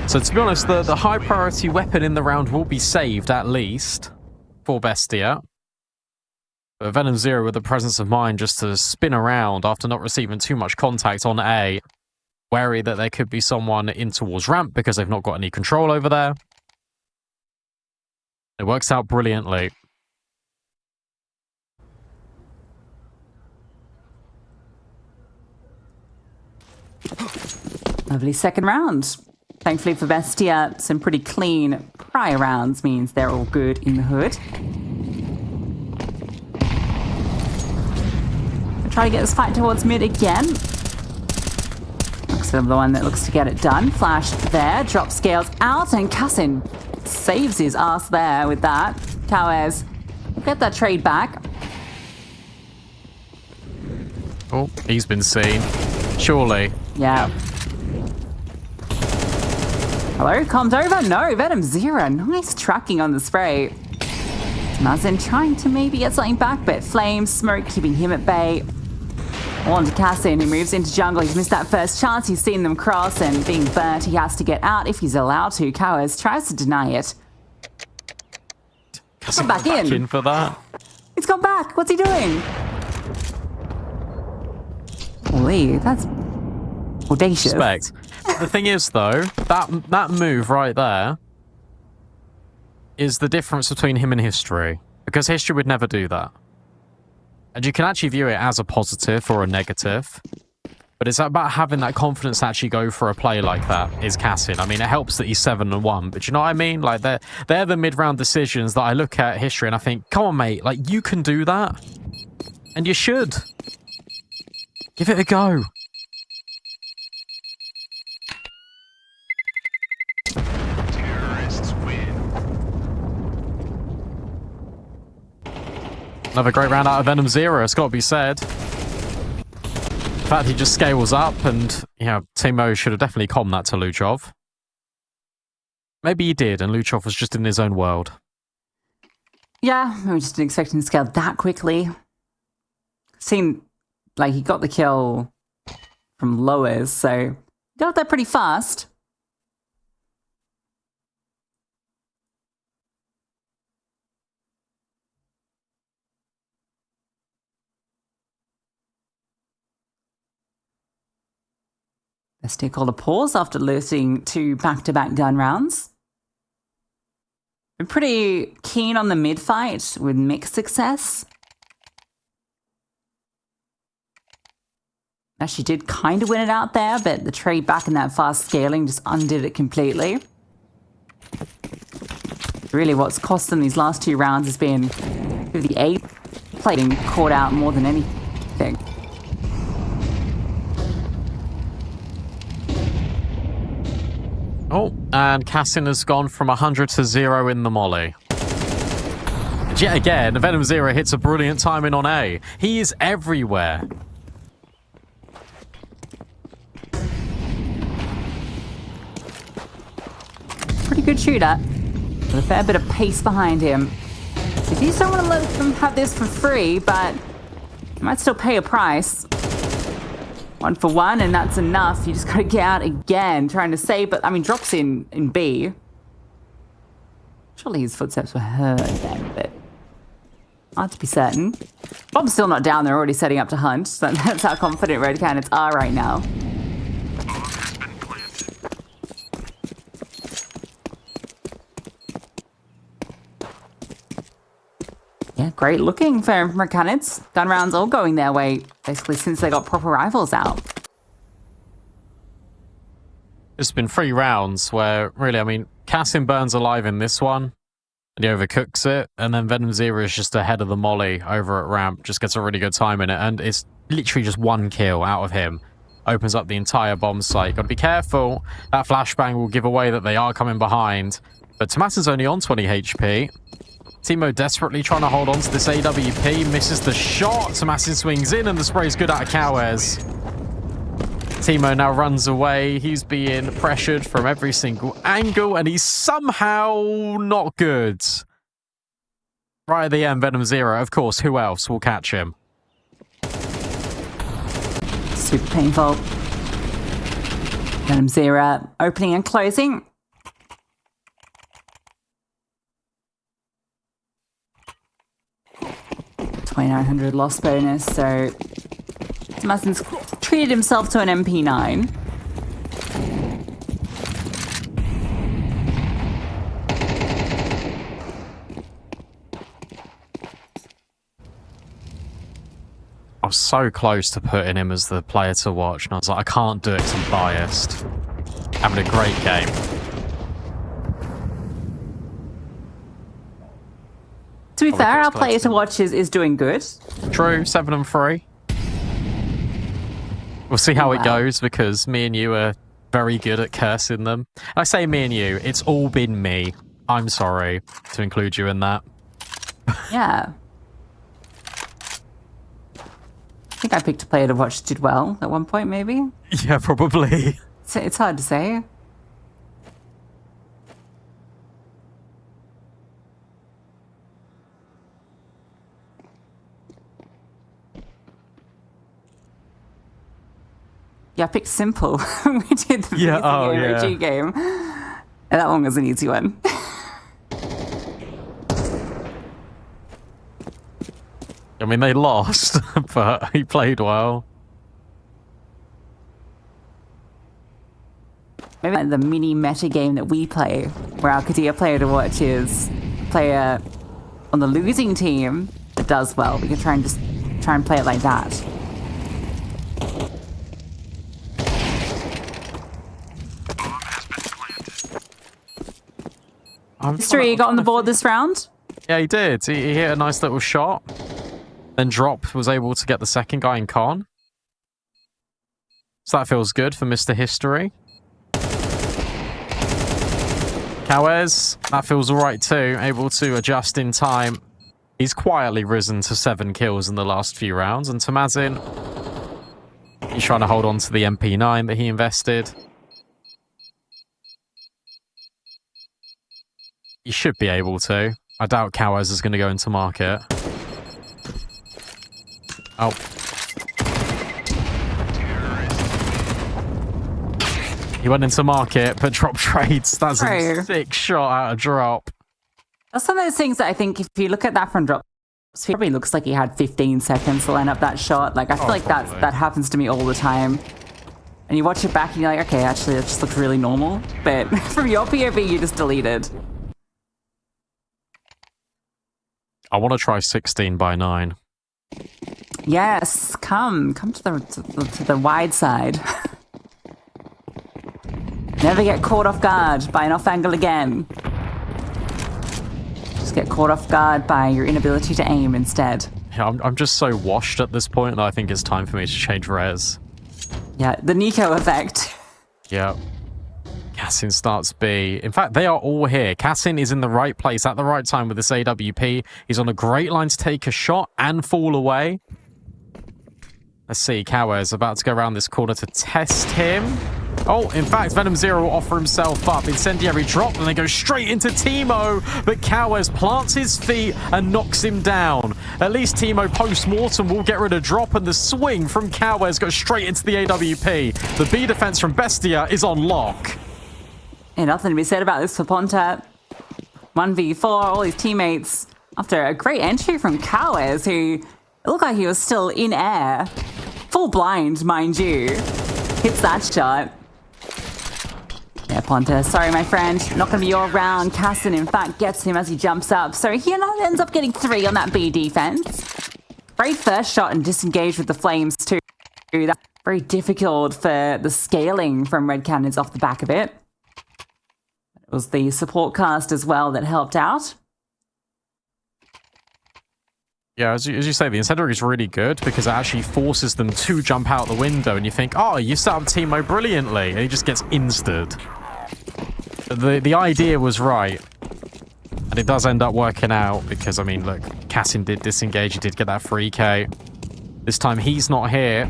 So to be honest, the high priority weapon in the round will be saved, at least, for Bestia. But Venom Zero with the presence of mind just to spin around after not receiving too much contact on A. Wary that there could be someone in towards ramp because they've not got any control over there. It works out brilliantly. Lovely second round. Thankfully for Bestia, some pretty clean prior rounds means they're all good in the hood. I'll try to get this fight towards mid again. Looks like the one that looks to get it done. Flash there, drop scales out, and Cassin saves his ass there with that. Cowes get that trade back. Oh, he's been seen. Surely. Yeah. Hello, comms over? No, Venom 0. Nice tracking on the spray. Mazin trying to maybe get something back, but Flame, Smoke keeping him at bay. On to Cassin, who moves into jungle. He's missed that first chance. He's seen them cross, and being burnt, he has to get out if he's allowed to. Cowers tries to deny it. Cassin back in for that. He's gone back. What's he doing? Holy, that's audacious. Respect. The thing is, though, that move right there is the difference between him and History. Because History would never do that. And you can actually view it as a positive or a negative. But it's about having that confidence to actually go for a play like that, is Cassin. I mean, it helps that he's 7-1, but you know what I mean? Like, they're the mid-round decisions that I look at History and I think, come on, mate, like, you can do that. And you should. Give it a go. Another great round out of Venom 0, it's got to be said. The fact he just scales up, and, yeah, Timo should have definitely commed that to Luchov. Maybe he did, and Luchov was just in his own world. Yeah, I just didn't expect him to scale that quickly. Seemed like he got the kill from lowers, so got there pretty fast. Bestia called a pause after losing 2 back-to-back gun rounds. Been pretty keen on the mid-fight with mixed success. Actually did kind of win it out there, but the trade back and that fast scaling just undid it completely. Really what's cost them these last 2 rounds has been the 8 plating caught out more than anything. Oh, and Cassin has gone from 100 to 0 in the molly. And yet again, Venom 0 hits a brilliant timing on A. He is everywhere. Pretty good shooter, with a fair bit of pace behind him. If you don't want to let them have this for free, but you might still pay a price. 1 for 1, and that's enough. You just gotta get out again, trying to save, but I mean, drops in B. Surely his footsteps were heard then, but hard to be certain. Bob's still not down there, already setting up to hunt, so that's how confident Red Canids are right now. Yeah, great looking for Red Canids. Gun rounds all going their way, basically since they got proper rifles out. It's been 3 rounds where, really, I mean, Cassin burns alive in this one, and he overcooks it, and then Venom 0 is just ahead of the molly over at ramp, just gets a really good time in it, and it's literally just 1 kill out of him. Opens up the entire bomb site. Gotta be careful. That flashbang will give away that they are coming behind, but Tomatin's only on 20 HP. Timo desperately trying to hold on to this AWP, misses the shot. Tomatin swings in, and the spray's good out of Cowes. Timo now runs away. He's being pressured from every single angle, and he's somehow not good. Right at the end, Venom 0, of course, who else will catch him? Super painful. Venom 0 opening and closing. $2,900 loss bonus, so Tomatin's treated himself to an MP9. was so close to putting him as the player to watch, and I was like, I can't do it because I'm biased. Having a great game. To be fair, our player to watch is doing good. True, 7-3. We'll see how it goes, because me and you are very good at cursing them. I say me and you, it's all been me. I'm sorry to include you in that. Yeah. I think I picked a player to watch did well at one point, maybe. Yeah, probably. It's hard to say. Yeah, I picked Simple. We did the BESTIA game. And that one was an easy one. I mean, they lost, but he played well. Maybe the mini meta game that we play, where our Qiddiya player to watch is player on the losing team that does well. We can try and play it like that. History got on the board this round. Yeah, he did. He hit a nice little shot. Then Drop was able to get the second guy in con. So that feels good for Mr. History. Kawes, that feels alright too. Able to adjust in time. He's quietly risen to 7 kills in the last few rounds. And Tamazin, he's trying to hold on to the MP9 that he invested. He should be able to. I doubt Kawes is going to go into market. Oh. He went into market, but Drop trades. That's a sick shot out of Drop. That's some of those things that I think if you look at that from Drop, it probably looks like he had 15 seconds to line up that shot. Like, I feel like that happens to me all the time. And you watch it back and you're like, okay, actually, that just looks really normal. But from your POV, you just deleted. I want to try 16 by 9. Yes, come to the wide side. Never get caught off guard by an off angle again. Just get caught off guard by your inability to aim instead. Yeah, I'm just so washed at this point that I think it's time for me to change res. Yeah, the Nico effect. Yeah. Cassin starts B. In fact, they are all here. Cassin is in the right place at the right time with this AWP. He's on a great line to take a shot and fall away. Let's see, Kawes about to go around this corner to test him. Oh, in fact, Venom Zero will offer himself up. Incendiary drop, and they go straight into Teemo. But Kawes plants his feet and knocks him down. At least Teemo post-mortem will get rid of drop, and the swing from Kawes goes straight into the AWP. The B defense from Bestia is on lock. Yeah, nothing to be said about this for Pontat. 1v4, all his teammates. After a great entry from Kawes, who looked like he was still in air. Full blind, mind you. Hits that shot. Yeah, Ponta, sorry, my friend. Not going to be your round. Cassin, in fact, gets him as he jumps up. So he ends up getting 3 on that B defense. Great first shot and disengaged with the flames, too. That's very difficult for the scaling from Red Canids off the back of it. It was the support cast as well that helped out. Yeah, as you say, the incendiary is really good because it actually forces them to jump out the window, and you think, oh, you set up Teemo brilliantly, and he just gets insted. The idea was right, and it does end up working out because, I mean, look, Cassin did disengage, he did get that 3k. This time he's not here.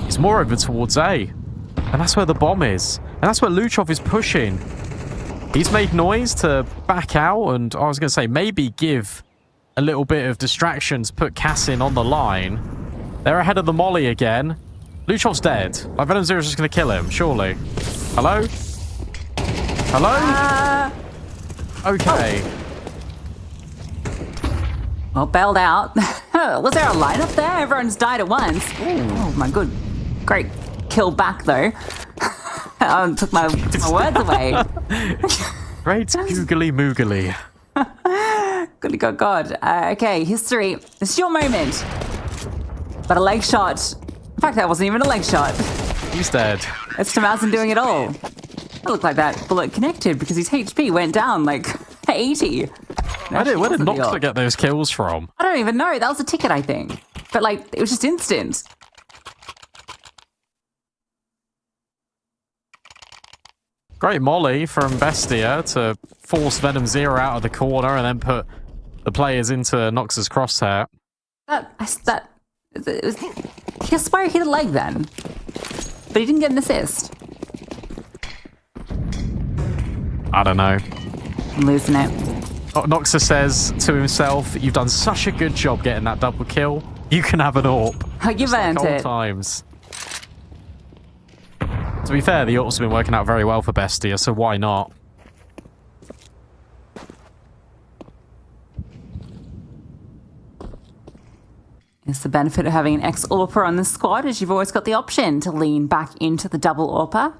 He's more over towards A, and that's where the bomb is, and that's where Luchov is pushing. He's made noise to back out, and I was going to say, maybe give a little bit of distractions, put Cassin on the line. They're ahead of the molly again. Luchov's dead. Like, Venom Zero's just going to kill him, surely. Hello? Hello? Okay. Well, bailed out. Was there a lineup there? Everyone's died at once. Ooh. Oh, my good. Great kill back, though. Took my words away. Great googly moogly. Good God. Okay, history. It's your moment. But a leg shot. In fact, that wasn't even a leg shot. He's dead. It's Tamazin doing it all. It looked like that bullet connected because his HP went down like 80. Where did Noxa get those kills from? I don't even know. That was a ticket, I think. But like, it was just instant. Great molly from Bestia to force Venom Zero out of the corner and then put the players into Noxa's crosshair. He swear he hit a leg then. But he didn't get an assist. I don't know. I'm losing it. Noxa says to himself, "You've done such a good job getting that double kill. You can have an AWP." You've earned old it. Times. To be fair, the AWP's been working out very well for Bestia, so why not? It's the benefit of having an ex-AWPer on the squad, is you've always got the option to lean back into the double AWPer.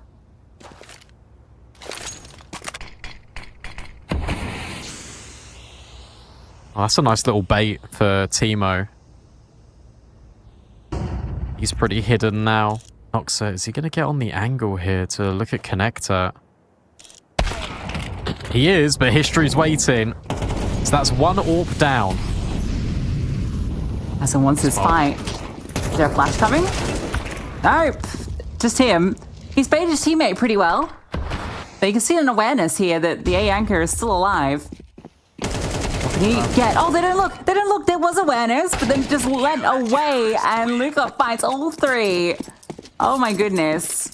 Oh, that's a nice little bait for Teemo. He's pretty hidden now. Noxa, is he going to get on the angle here to look at Connector? He is, but history's waiting. So that's one AWP down. As wants his fight. Is there a flash coming? Nope. Just him. He's baited his teammate pretty well. But you can see an awareness here that the A anchor is still alive. What can he get? Oh, they didn't look. They didn't look. There was awareness, but then just went away, and Luca fights all three. Oh my goodness.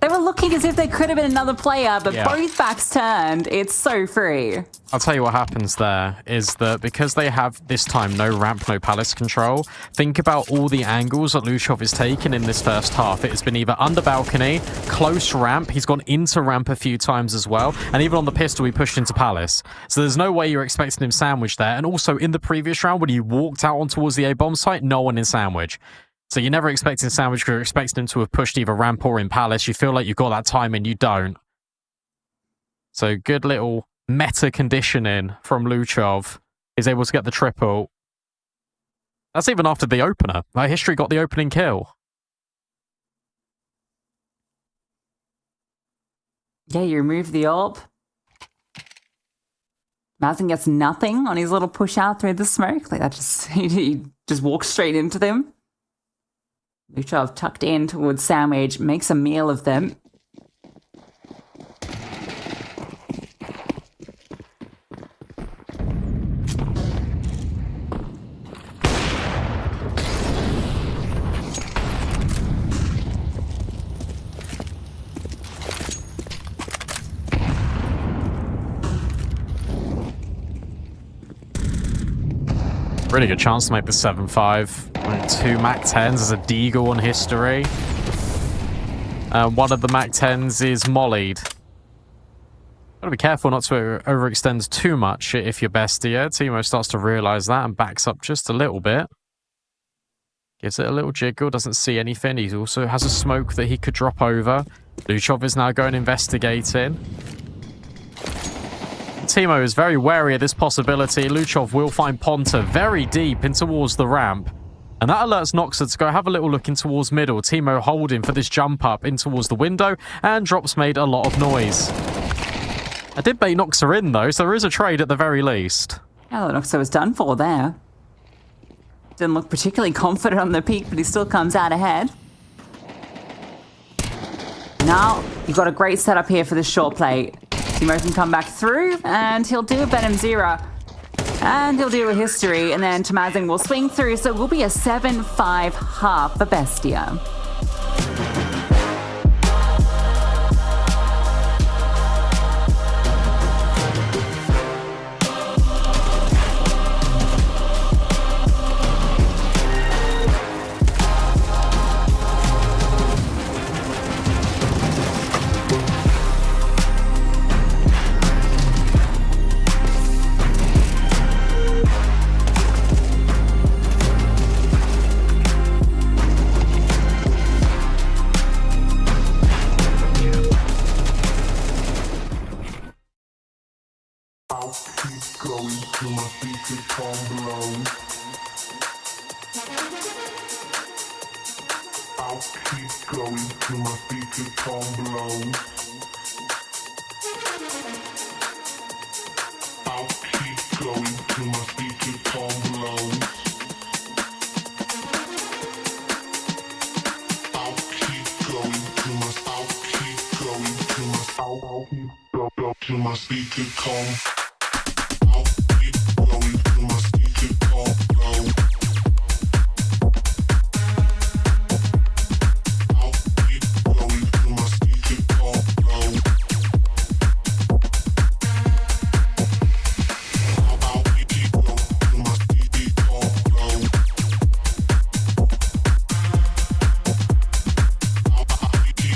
They were looking as if they could have been another player, but both backs turned. It's so free. I'll tell you what happens there is that because they have this time no ramp, no palace control, think about all the angles that Luchov is taking in this first half. It has been either under balcony, close ramp, he's gone into ramp a few times as well, and even on the pistol he pushed into palace. So there's no way you're expecting him sandwiched there. And also in the previous round when he walked out on towards the A bomb site, no one in sandwich. So you're never expecting sandwich because you're expecting him to have pushed either ramp or in palace. You feel like you've got that time and you don't. So good little meta conditioning from Luchov. Is able to get the triple. That's even after the opener. Like, History got the opening kill. Yeah, you remove the AWP. Mazin gets nothing on his little push out through the smoke. Like that just he just walks straight into them. Luchov tucked in towards Sandwich, makes a meal of them. Really good chance to make the 7-5. 2 MAC-10s as a deagle on History. One of the MAC-10s is mollied. Gotta be careful not to overextend too much if you're Bestia. Teemo starts to realise that and backs up just a little bit. Gives it a little jiggle, doesn't see anything. He also has a smoke that he could drop over. Luchov is now going investigating. Teemo is very wary of this possibility. Luchov will find Ponta very deep in towards the ramp. And that alerts Noxa to go have a little look in towards middle. Teemo holding for this jump up in towards the window. And drops made a lot of noise. I did bait Noxa in though, so there is a trade at the very least. Yeah, Noxa was done for there. Didn't look particularly confident on the peak, but he still comes out ahead. Now, you've got a great setup here for the short play. Teemo can come back through, and he'll do a Venom Zero. And he'll do a History, and then Tamazin will swing through, so it will be a 7-5 half for Bestia. Keep going till my feet become blown. I'll keep going till my speaker tone blows. I'll keep going till my speaker tone blows. I'll keep going till my till my speaker tone. I'll keep going till my speaker tone blows. I'll keep going till my speaker tone blows. I'll keep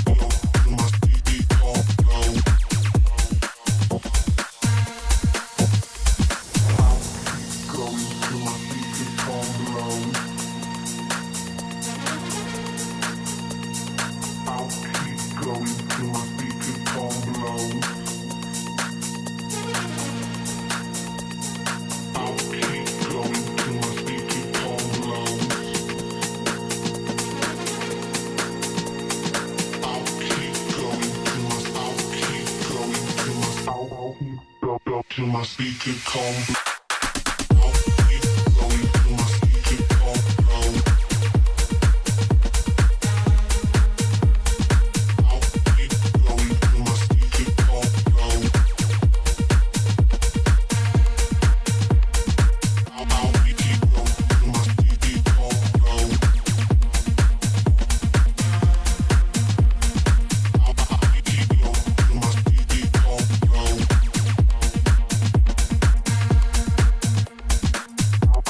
going till my speaker tone blows. I'll keep going till my speaker tone blows. Till my speaker come. I'll keep going till my speaker come blow. I'll keep going till my speaker come blow. I'll keep going till my speaker come blow.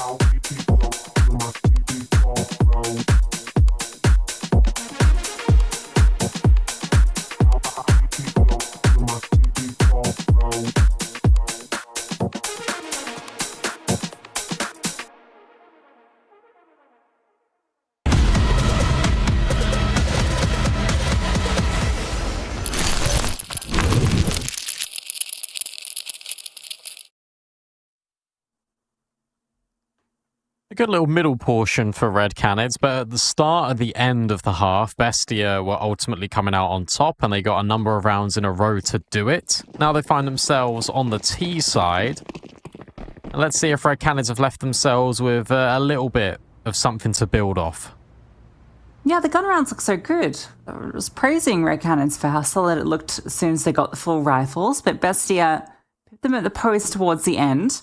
I'll keep going till my speaker come blow. A good little middle portion for Red Canids, but at the start and the end of the half, BESTIA were ultimately coming out on top, and they got a number of rounds in a row to do it. Now they find themselves on the T side. And let's see if Red Canids have left themselves with a little bit of something to build off. Yeah, the gun rounds look so good. I was praising Red Canids for how solid it looked as soon as they got the full rifles, but BESTIA put them at the post towards the end.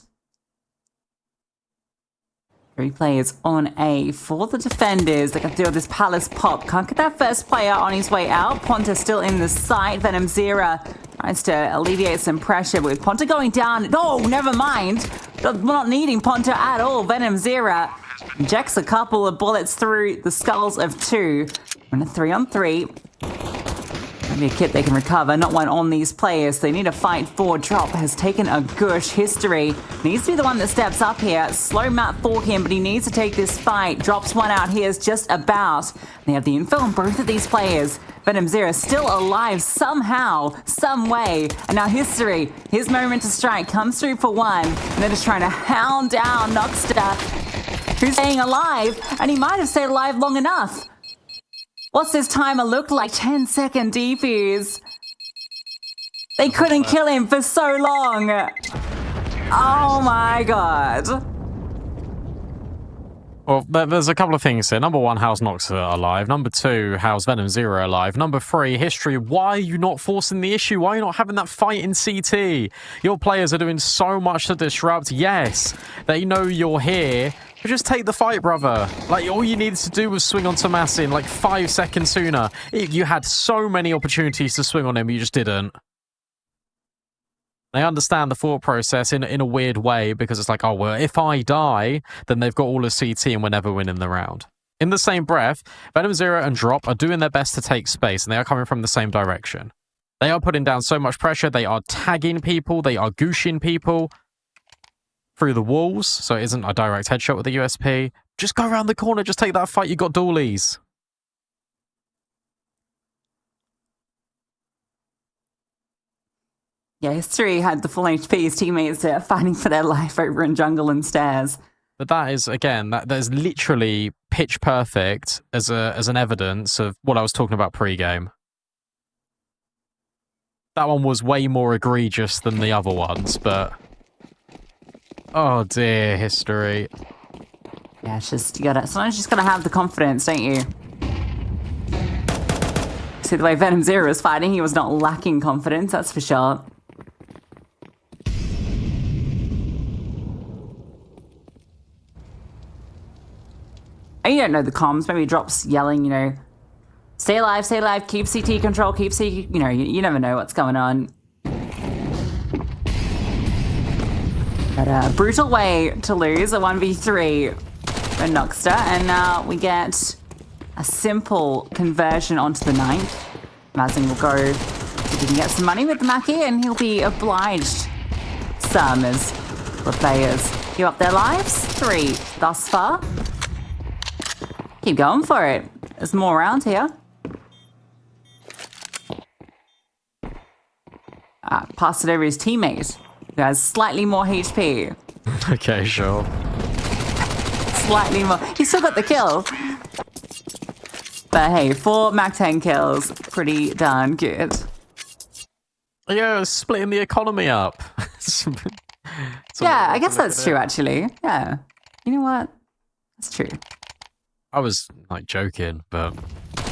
3 players on A for the defenders. They got to deal with this Palace pop. Can't get that first player on his way out. Ponta still in the sight. Venom Zera tries to alleviate some pressure, but with Ponta going down. Oh, never mind. We're not needing Ponta at all. Venom Zera injects a couple of bullets through the skulls of 2. On a 3-on-3. Maybe a kit they can recover, not one on these players. They need a fight for. Drop has taken a gush. History needs to be the one that steps up here. Slow map for him, but he needs to take this fight. Drops one out here is just about. They have the info on both of these players. Venom Zero still alive somehow, some way. And now History, his moment to strike, comes through for one. And they're just trying to hound down Noxter, who's staying alive. And he might have stayed alive long enough. What's this timer look like? 10-second defuse. They couldn't kill him for so long. Oh my god. Well, there's a couple of things here. Number 1, how's Noxter alive? Number 2, how's Venom Zero alive? Number 3, History, why are you not forcing the issue? Why are you not having that fight in CT? Your players are doing so much to disrupt. Yes, they know you're here. But just take the fight, brother. Like, all you needed to do was swing on Tomasin like 5 seconds sooner. You had so many opportunities to swing on him, you just didn't. They understand the thought process in a weird way, because it's like, oh, well, if I die, then they've got all of CT and we're never winning the round. In the same breath, Venom Zero and Drop are doing their best to take space, and they are coming from the same direction. They are putting down so much pressure. They are tagging people. They are gooshing people through the walls, so it isn't a direct headshot with the USP. Just go around the corner, just take that fight, you got dualies. Yeah, History had the full HP. His teammates fighting for their life over in jungle and stairs. But that is, again, that is literally pitch perfect as an evidence of what I was talking about pre-game. That one was way more egregious than the other ones, but... Oh dear, history. Yeah, it's just, sometimes you just gotta have the confidence, don't you? See, the way Venom Zero was fighting, he was not lacking confidence, that's for sure. And you don't know the comms, maybe he drops yelling, you know, stay alive, keep CT control, keep CT, you know, you never know what's going on. But a brutal way to lose a 1v3 for Noxter, and now we get a simple conversion onto the 9th. Mazin will go, if he can get some money with the Mackie, and he'll be obliged some as the players give up their lives. 3 thus far. Keep going for it. There's more around here. Pass it over his teammate, who has slightly more HP. Okay, sure. Slightly more. He's still got the kill. But hey, 4 Mac 10 kills. Pretty darn good. Yeah, splitting the economy up. Yeah, I guess that's true, actually. Yeah. You know what? That's true. I was, like, joking, but...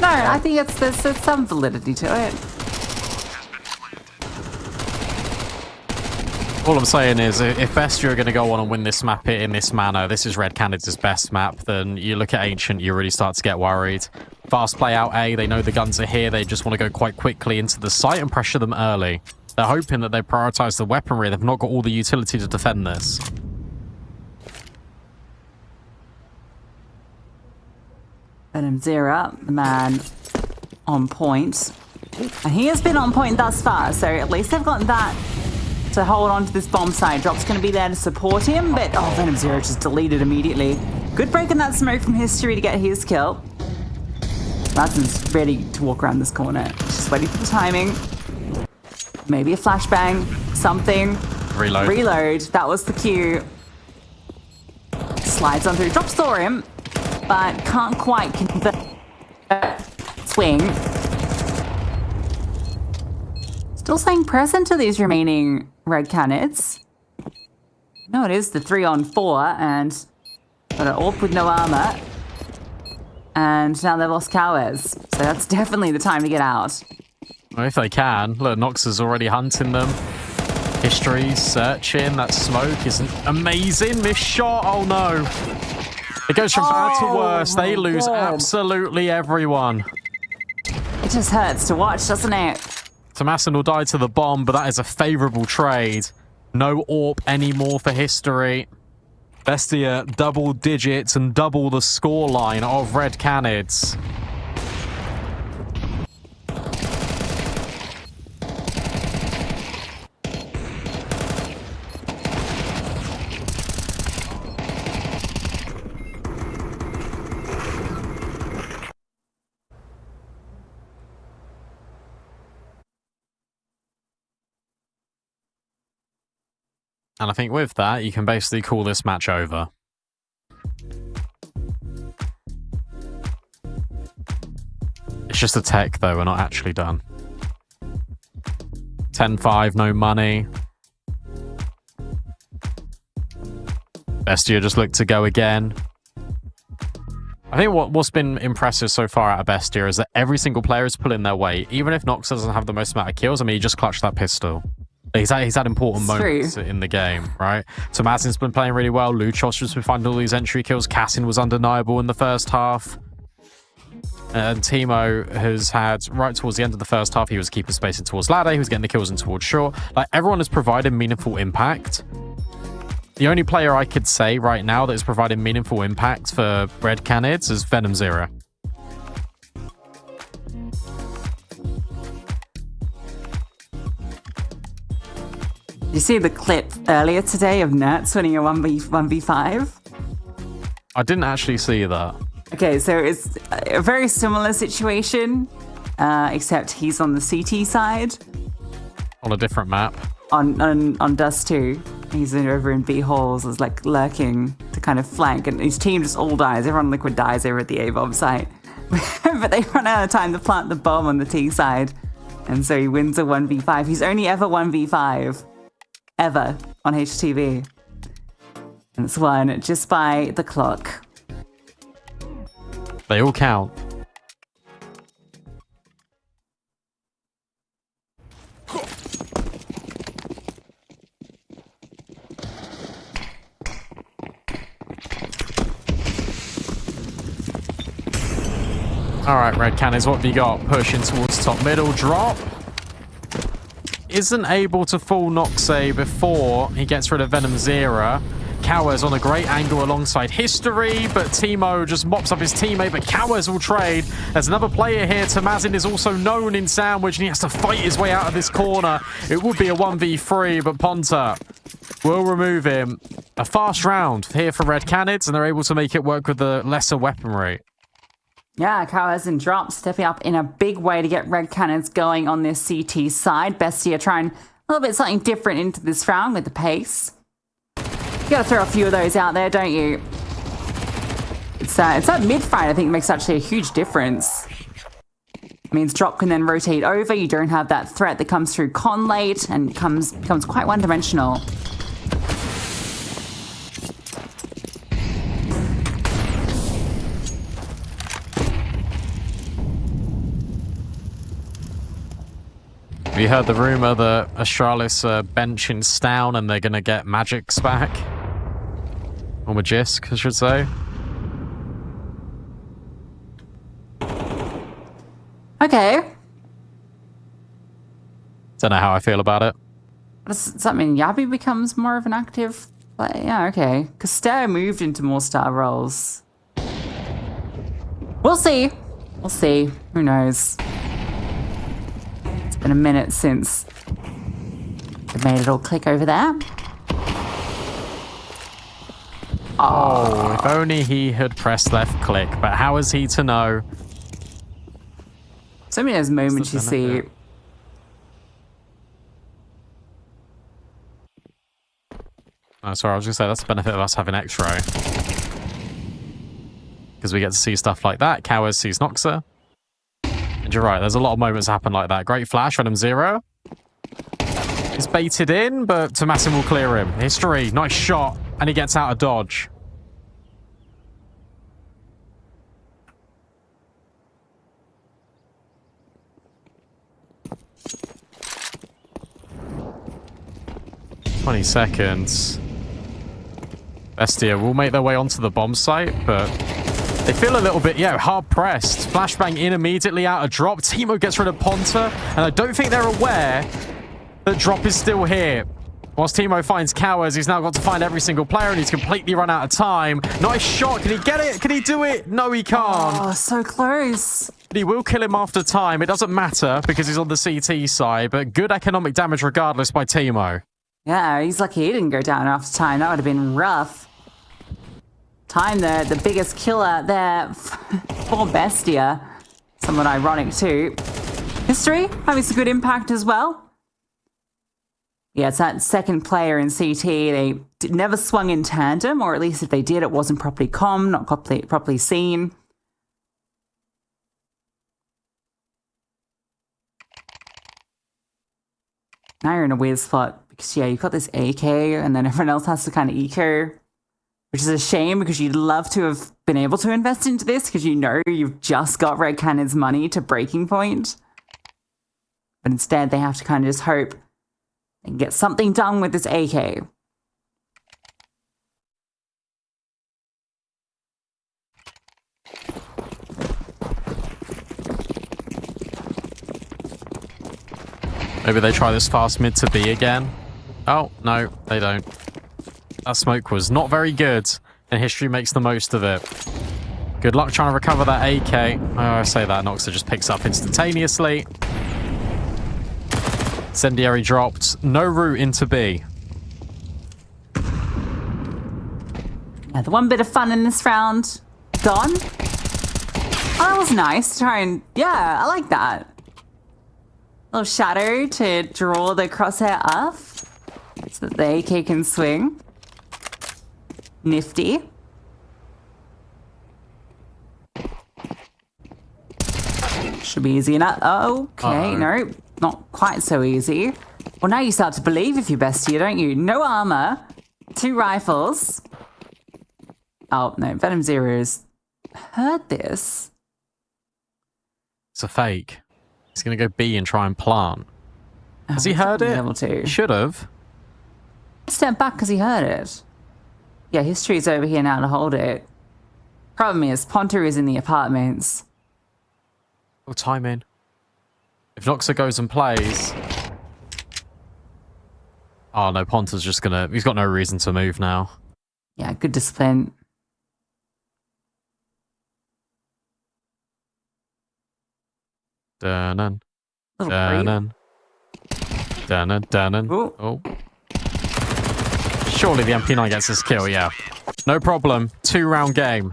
No, I think there's some validity to it. All I'm saying is, if Bestia are going to go on and win this map in this manner, this is Red Canids' best map, then you look at Ancient, you really start to get worried. Fast play out A, they know the guns are here, they just want to go quite quickly into the site and pressure them early. They're hoping that they prioritize the weaponry, they've not got all the utility to defend this. Venom Zero, the man on point. And he has been on point thus far, so at least they've got that to hold on to this bomb site. Drop's going to be there to support him, but oh, Venom Zero just deleted immediately. Good break in that smoke from history to get his kill. Madsen's ready to walk around this corner. Just waiting for the timing. Maybe a flashbang, something. Reload. Reload, that was the cue. Slides on through, drops Thorium, but can't quite convert. Swing. Still staying present to these remaining red Canids. No, it is the 3-on-4, and got an AWP with no armor. And now they've lost Cowers, so that's definitely the time to get out. Well, if they can. Look, Nox is already hunting them. History, searching. That smoke isn't amazing. Missed shot. Oh no. It goes from bad to worse. They lose absolutely everyone. It just hurts to watch, doesn't it? Tomasin will die to the bomb, but that is a favourable trade. No AWP anymore for history. Bestia double digits and double the scoreline of Red Canids. And I think with that, you can basically call this match over. It's just a tech, though. We're not actually done. 10-5, no money. Bestia just looked to go again. I think what's been impressive so far out of Bestia is that every single player is pulling their weight. Even if Nox doesn't have the most amount of kills, I mean, he just clutched that pistol. He's had important moments in the game, right? So Madsen's been playing really well. Luchos has been finding all these entry kills. Cassin was undeniable in the first half. And Timo has had, right towards the end of the first half, he was keeping space in towards ladder. He was getting the kills in towards short. Like, everyone has provided meaningful impact. The only player I could say right now that is providing meaningful impact for Red Canids is Venom Zero. You see the clip earlier today of Nertz winning a 1v5? I didn't actually see that. Okay, so it's a very similar situation, except he's on the CT side. On a different map. On Dust 2. He's over in B halls, is like lurking to kind of flank, and his team just all dies. Everyone on Liquid dies over at the A-bomb site. But they run out of time to plant the bomb on the T side. And so he wins a 1v5. He's only ever 1v5. Ever. On HTV. And it's won just by the clock. They all count. Alright, Red Canids, what have you got? Pushing towards top middle. Drop. Isn't able to fool Noxe before he gets rid of Venom Zera. Cowers on a great angle alongside History, but Teemo just mops up his teammate, but Cowers will trade. There's another player here. Tamazin is also known in Sandwich, and he has to fight his way out of this corner. It would be a 1v3, but Ponta will remove him. A fast round here for Red Canids, and they're able to make it work with the lesser weaponry. Yeah, Cowers and Drop stepping up in a big way to get Red Canids going on this CT side. BESTIA trying a little bit something different into this round with the pace. You gotta throw a few of those out there, don't you? It's that mid-fight, I think, makes actually a huge difference. It means Drop can then rotate over. You don't have that threat that comes through con late and becomes quite one-dimensional. Have you heard the rumor that Astralis are benching Stown and they're going to get Magic's back? Or Magisk, I should say. Okay. Don't know how I feel about it. Does that mean Yabi becomes more of an active player? Yeah, okay. Because Stair moved into more star roles. We'll see. We'll see. Who knows? It's been a minute since it made it all click over there. Oh, if only he had pressed left click, but how is he to know? So many of those moments you see. Oh, sorry, I was going to say that's the benefit of us having X-Ray. Because we get to see stuff like that. Cowers sees Noxa. And you're right, there's a lot of moments happen like that. Great flash, Venom Zero. He's baited in, but Tomasin will clear him. History, nice shot. And he gets out of dodge. "20 seconds. BESTIA will make their way onto the bomb site, but they feel a little bit, hard pressed. Flashbang in immediately out of Drop. Teemo gets rid of Ponta, and I don't think they're aware that Drop is still here. Whilst Teemo finds Cowers, he's now got to find every single player, and he's completely run out of time. Nice shot. Can he get it? Can he do it? No, he can't. Oh, so close. But he will kill him after time. It doesn't matter because he's on the CT side, but good economic damage regardless by Teemo. Yeah, he's lucky he didn't go down after time. That would have been rough. Time there, the biggest killer there for BESTIA. Somewhat ironic too. History having some good impact as well. Yeah, it's that second player in CT. They never swung in tandem, or at least if they did, it wasn't properly commed, not properly seen. Now you're in a weird spot because, you've got this AK and then everyone else has to kind of eco, which is a shame because you'd love to have been able to invest into this because you've just got Red Cannon's money to breaking point. But instead, they have to kind of just hope and get something done with this AK. Maybe they try this fast mid to B again. Oh, no, they don't. That smoke was not very good, and History makes the most of it. Good luck trying to recover that AK. Oh, I say that, Noxa just picks up instantaneously. Incendiary dropped. No route into B. Yeah, the one bit of fun in this round gone. Oh, that was nice to try and... Yeah, I like that. A little shadow to draw the crosshair up so that the AK can swing. Nifty. Should be easy enough. Okay, no, not quite so easy. Well, now you start to believe if you're bestie, don't you? No armor, 2 rifles. Oh, no, Venom Zero's heard this. It's a fake. He's going to go B and try and plant. Has he heard it? Level 2. He should have. Step back because he heard it. Yeah, history's over here now to hold it. Problem is, Ponta is in the apartments. Oh, time in. If Noxa goes and plays... Oh no, Ponta's just gonna... He's got no reason to move now. Yeah, good discipline. Dun-dun. Little Dun-dun. Dun-dun, dun-dun. Ooh. Oh. Surely the MP9 gets this kill, yeah. No problem. 2-round game.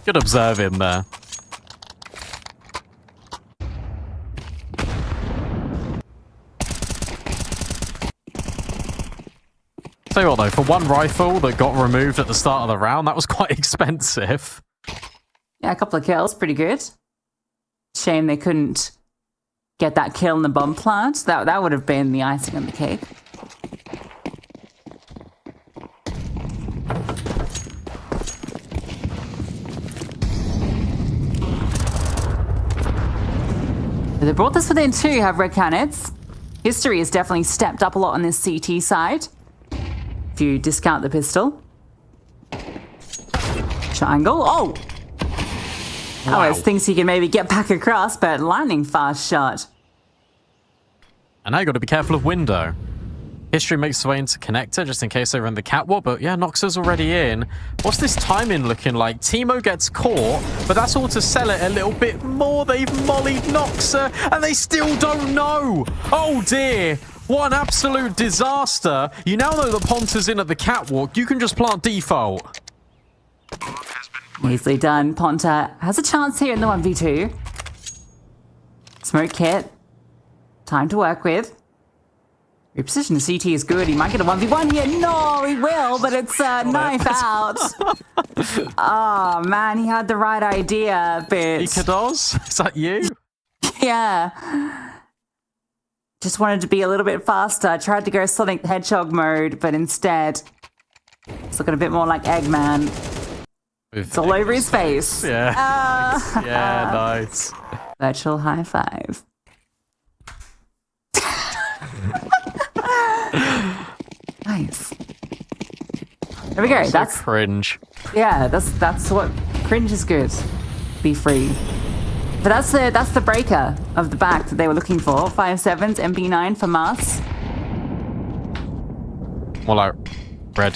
Good observe him there. Tell you what though, for one rifle that got removed at the start of the round, that was quite expensive. Yeah, a couple of kills, pretty good. Shame they couldn't get that kill in the bomb plant. That would have been the icing on the cake. They brought this within 2, have red Canids. History has definitely stepped up a lot on this CT side. If you discount the pistol. Triangle. Oh! Wow. Always thinks he can maybe get back across, but lightning fast shot. And now you got to be careful of window. History makes its way into connector just in case they run the catwalk, but yeah, Noxa's already in. What's this timing looking like? Timo gets caught, but that's all to sell it a little bit more. They've mollied Noxa, and they still don't know. Oh dear. What an absolute disaster. You now know that Ponta's in at the catwalk. You can just plant default. Easily done. Ponta has a chance here in the 1v2. Smoke kit. Time to work with. Reposition the CT is good. He might get a 1v1 here. No, he will, but it's a knife out. Oh, man, he had the right idea, but... Ikados? Is that you? Yeah. Just wanted to be a little bit faster. Tried to go Sonic the Hedgehog mode, but instead... It's looking a bit more like Eggman. It's all over his face. Yeah. Yeah, nice. Virtual high five. Nice. There we go. So That's cringe. yeah. That's what cringe is good. Be free. But that's the breaker of the back that they were looking for. 5.7s, MP9 for Mars. More like red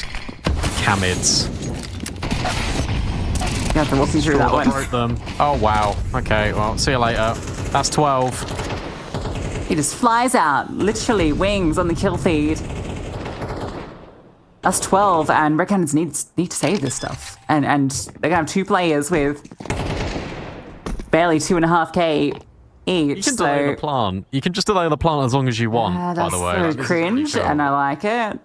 Canids. You have to walk me through that one. Broke them. Oh wow. Okay. Well, see you later. That's 12. He just flies out, literally wings on the kill feed. That's 12, and Red Canids need to save this stuff. And they're gonna have 2 players with barely 2.5k each. You can delay the plant. You can just delay the plant as long as you want, by the way. That's so cringe, and I like it.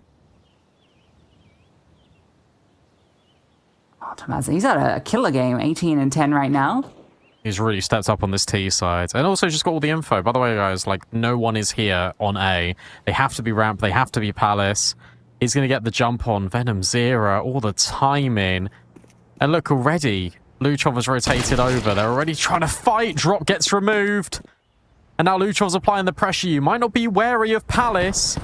Oh, Tomaz, he's had a killer game, 18 and 10 right now. He's really stepped up on this T side. And also just got all the info. By the way, guys, like, no one is here on A. They have to be ramp. They have to be Palace. He's going to get the jump on Venom Zero, all the timing. And look, already, Luchov has rotated over. They're already trying to fight. Drop gets removed. And now Luchov's applying the pressure. You might not be wary of Palace.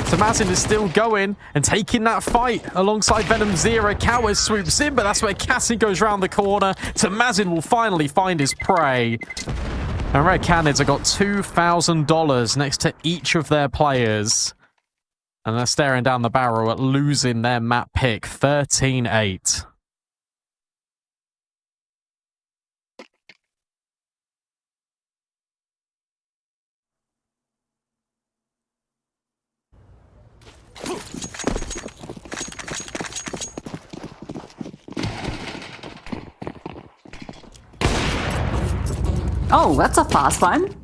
Tamazin is still going and taking that fight alongside Venom Zero. Cowers swoops in, but that's where Cassie goes round the corner. Tamazin will finally find his prey. And Red Canids have got $2,000 next to each of their players. And they're staring down the barrel at losing their map pick, 13-8. Oh, that's a fast one.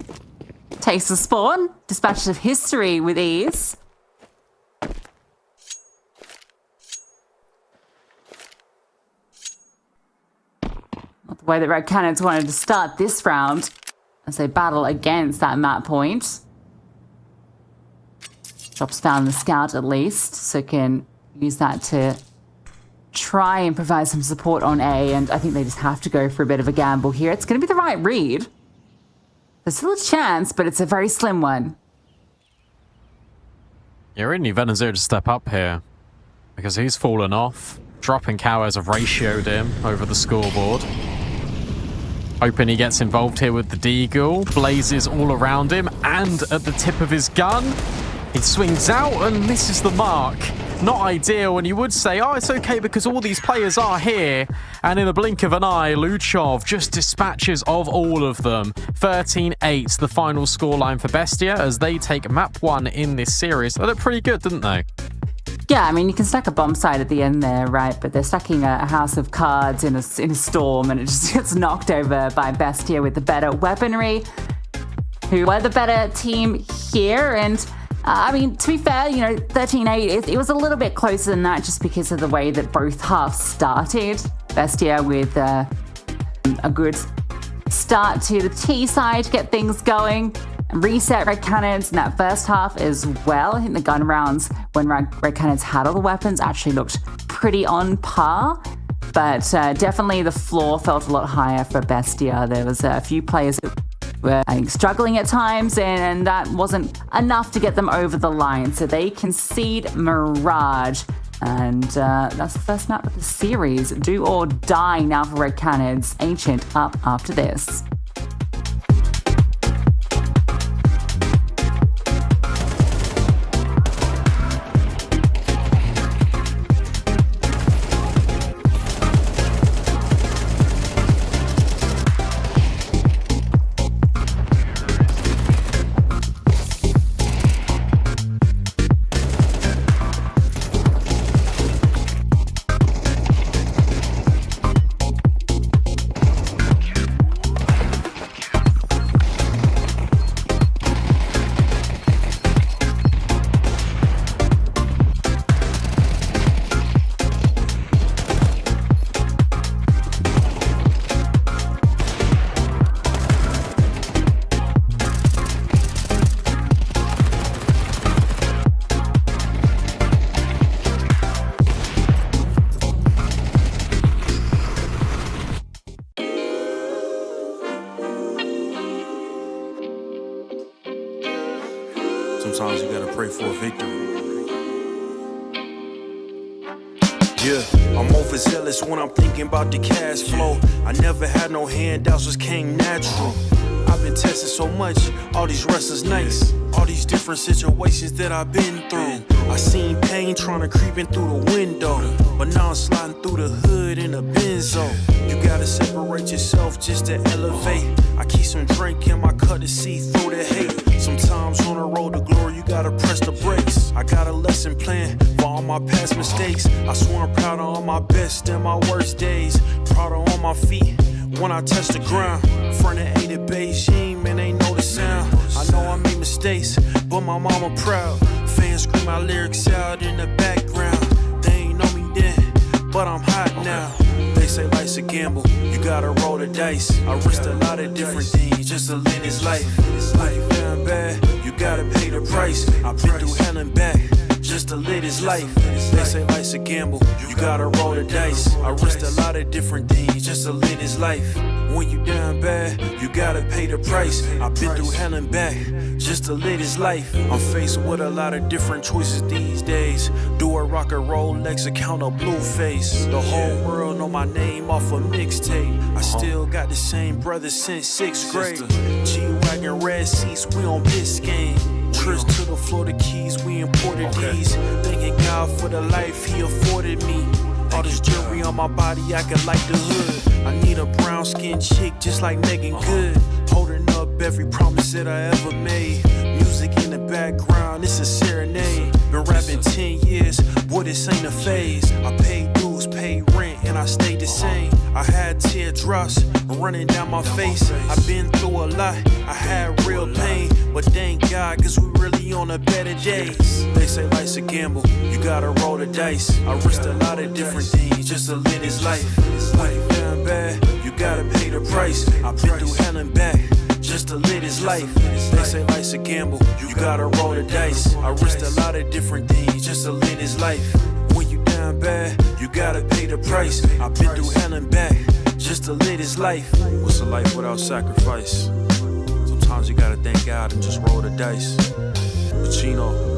Takes the spawn. Dispatches of history with ease. Not the way that Red Canids wanted to start this round as they battle against that map point. Drops found the scout at least, so can use that to try and provide some support on A, and I think they just have to go for a bit of a gamble here. It's going to be the right read. There's still a chance, but it's a very slim one. You really need Venezia to step up here, because he's fallen off. Dropping cows have ratioed him over the scoreboard. Hoping he gets involved here with the Deagle. Blazes all around him and at the tip of his gun. He swings out and misses the mark. Not ideal, and you would say, oh, it's okay because all these players are here. And in the blink of an eye, Luchov just dispatches of all of them. 13-8, the final scoreline for BESTIA as they take map 1 in this series. They looked pretty good, didn't they? Yeah, I mean, you can stack a bomb site at the end there, right? But they're stacking a house of cards in a storm, and it just gets knocked over by BESTIA with the better weaponry, who were the better team here. And I mean, to be fair, 13-8, it was a little bit closer than that just because of the way that both halves started. BESTIA with a good start to the T side to get things going. And reset Red Canids in that first half as well. I think the gun rounds, when Red Canids had all the weapons, actually looked pretty on par. But definitely the floor felt a lot higher for BESTIA. There was a few players that were, I think, struggling at times, and that wasn't enough to get them over the line. So they concede Mirage. And that's the first map of the series. Do or die now for Red Canids. Ancient up after this. Sometimes you gotta pray for a victory. Yeah, I'm overzealous when I'm thinking about the cash flow. I never had no handouts, just came natural. I've been tested so much, all these restless nights, all these different situations that I've been through. I seen pain trying to creep in through the window, but now I'm sliding through the hood in a benzo. You gotta separate yourself just to elevate. I keep some drink in my cup to see through the hate. Sometimes on the road to glory, you gotta press the brakes. I got a lesson plan for all my past mistakes. I swear I'm proud of all my best and my worst days. Proud of all my feet when I touch the ground. Front of 8 at Beijing, man, they know the sound. I know I made mistakes, but my mama proud. Fans scream my lyrics out in the background. They ain't know me then, but I'm hot now. They say life's a gamble, you gotta roll the dice. I risked a lot of different things just to live this life. Life down bad, you gotta pay the price. I've been through hell and back just to live this life. They say life's a gamble, you gotta roll the dice. I risked a lot of different things just to live this life. When you down bad, you gotta pay the price. I've been through hell and back just to live this life. I'm faced with a lot of different choices these days. Do a rock and roll Lex account of Blueface. The whole world know my name off a mixtape. I still got the same brothers since 6th grade. G-Wagon red seats, we on Biscayne. Trips to the Florida Keys, we imported these. Thanking God for the life he afforded me. All this jewelry on my body, I can light the hood. I need a brown skinned chick just like Megan Good. Holding up every promise that I ever made. Music in the background, it's a serenade. Been rapping 10 years, boy, this ain't a phase. I paid dues, paid rent, and I stayed the same. I had teardrops running down my face. I've been through a lot, I had real pain. But thank God, cause we really on a better days. They say life's a gamble, you gotta roll the dice. I risked a lot of different things just to live this life. Life down bad, you you gotta pay the price. I've been through hell and back just to live this life. They say life's a gamble, you gotta roll the dice. I risked a lot of different things just to live this life. When you down bad, you gotta pay the price. I've been through hell and back just to live this life. What's a life without sacrifice? Sometimes you gotta thank God and just roll the dice. Pacino.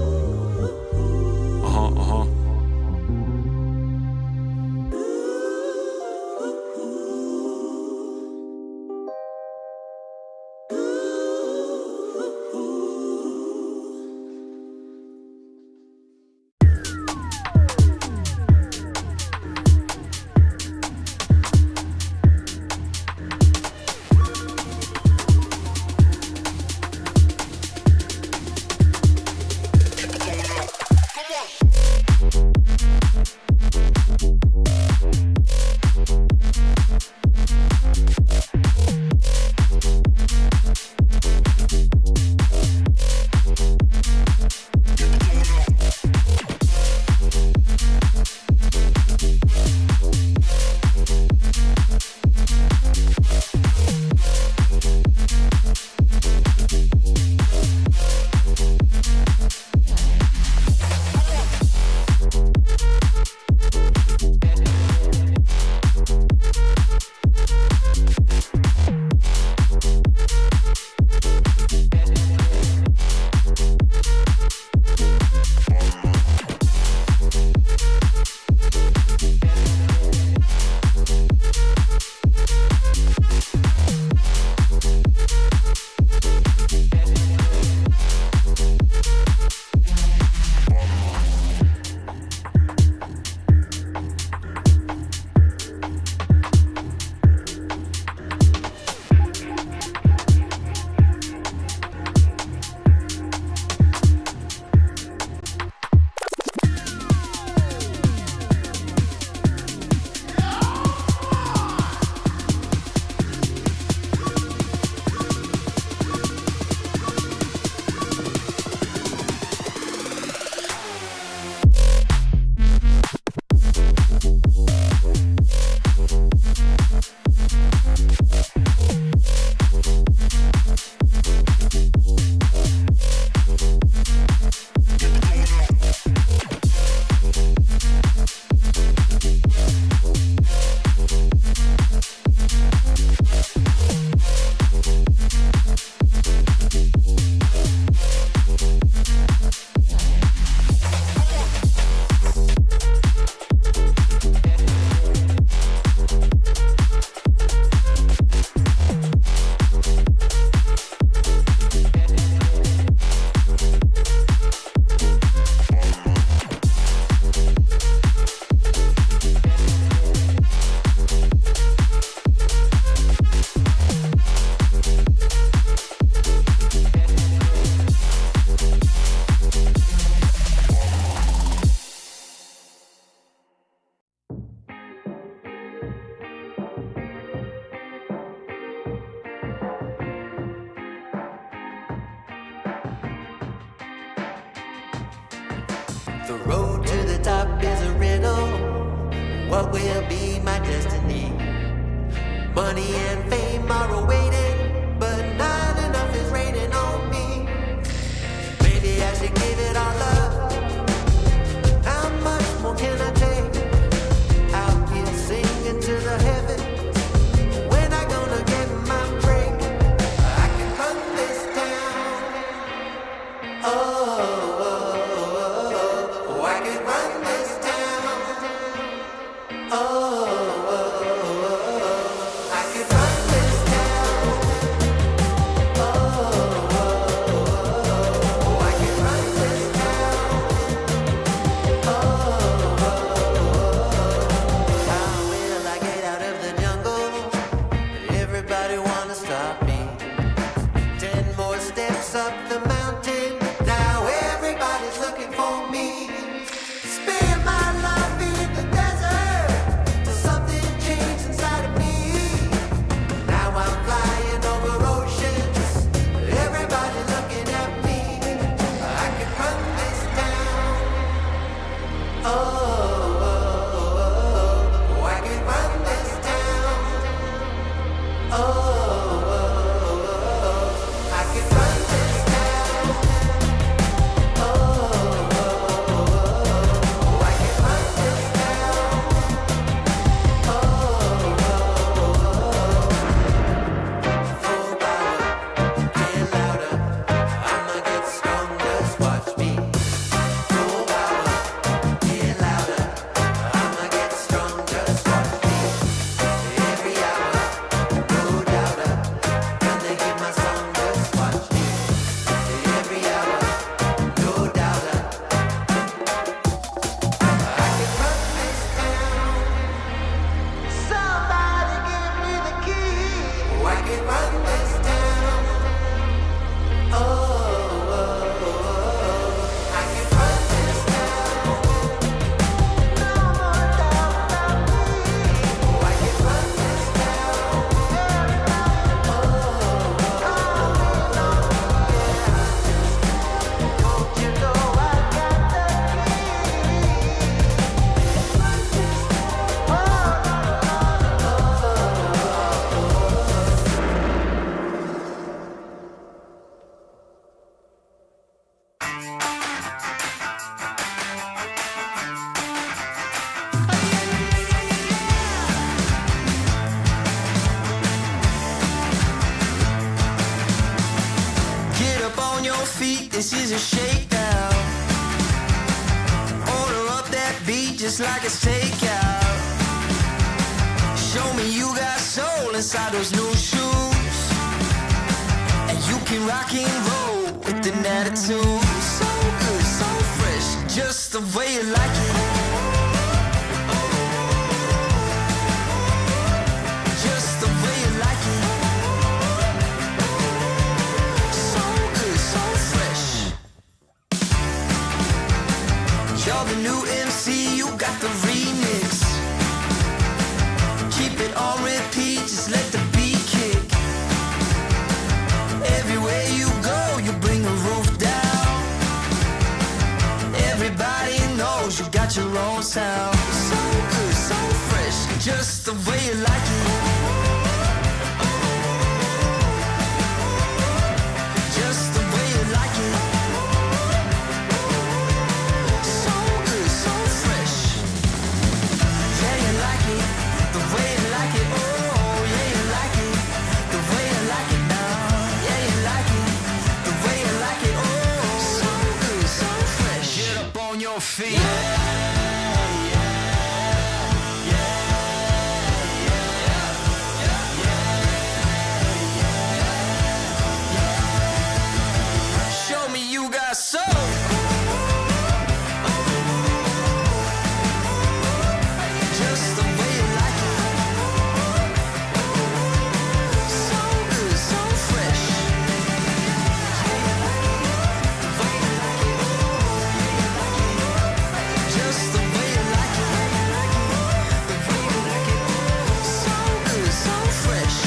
The road to the top is a riddle. What will be my destiny? Money and fame are awaiting, but not enough is raining on me. Maybe I should give it all up. How much more can I take? Out here singing to the heavens. When I gonna get my break? I can run this town. I can run this town. I can run this town. I can run this town. How will I get out of the jungle? Everybody wanna stop me. 10 more steps up the mountain. Now everybody's looking for me. Spend my life in the desert till something changed inside of me. Now I'm flying over oceans. Everybody looking at me. I can run this town. I can run this town. just like it's takeout. Show me you got soul inside those new shoes, and you can rock and roll with an attitude. So good, so fresh, just the way you like it. Just the way you like it. So good, so fresh. You're the new MC, you got the remix. Keep it on repeat, just let the beat kick. Everywhere you go, you bring the roof down. Everybody knows you got your own sound. So good, so fresh, just the way you like it. Just the way you like it. So good, so fresh. Yeah, you like it, the way you like it. Oh, yeah, you like it, the way you like it now. Yeah, you like it, the way you like it. Oh, so good, so fresh. Get up on your feet. Show me you got soul. Just the way you like it. So good, so fresh. Just the way you like it. The way you like it. So good, so fresh.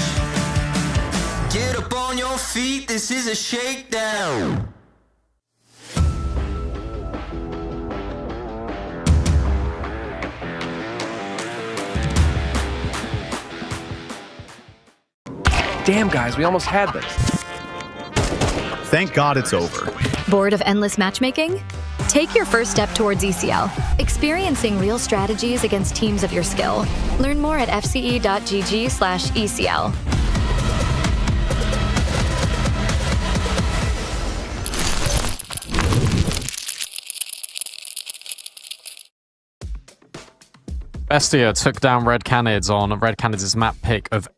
Get up on your feet, this is a shakedown. Damn, guys, we almost had this. Thank God it's over. Bored of endless matchmaking? Take your first step towards ECL, experiencing real strategies against teams of your skill. Learn more at fce.gg/ECL. BESTIA took down Red Canids on Red Canids' map pick of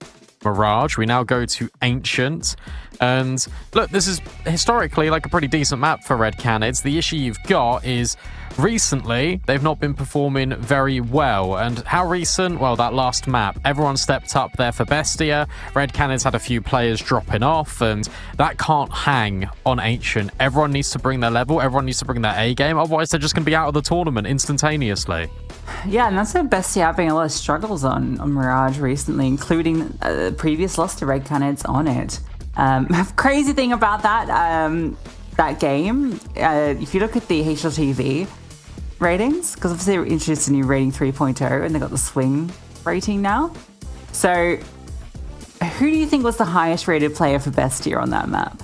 Mirage. We now go to Ancient. And look, this is historically like a pretty decent map for Red Canids. The issue you've got is recently they've not been performing very well. And how recent? Well, that last map, everyone stepped up there for BESTIA. Red Canids had a few players dropping off, and that can't hang on Ancient. Everyone needs to bring their level, everyone needs to bring their A game, otherwise they're just going to be out of the tournament instantaneously. Yeah, and that's where BESTIA having a lot of struggles on Mirage recently, including previous loss to Red Canids on it. Crazy thing about that game, if you look at the HLTV ratings, because obviously they were introduced a new rating 3.0 and they got the swing rating now. So who do you think was the highest rated player for BESTIA on that map?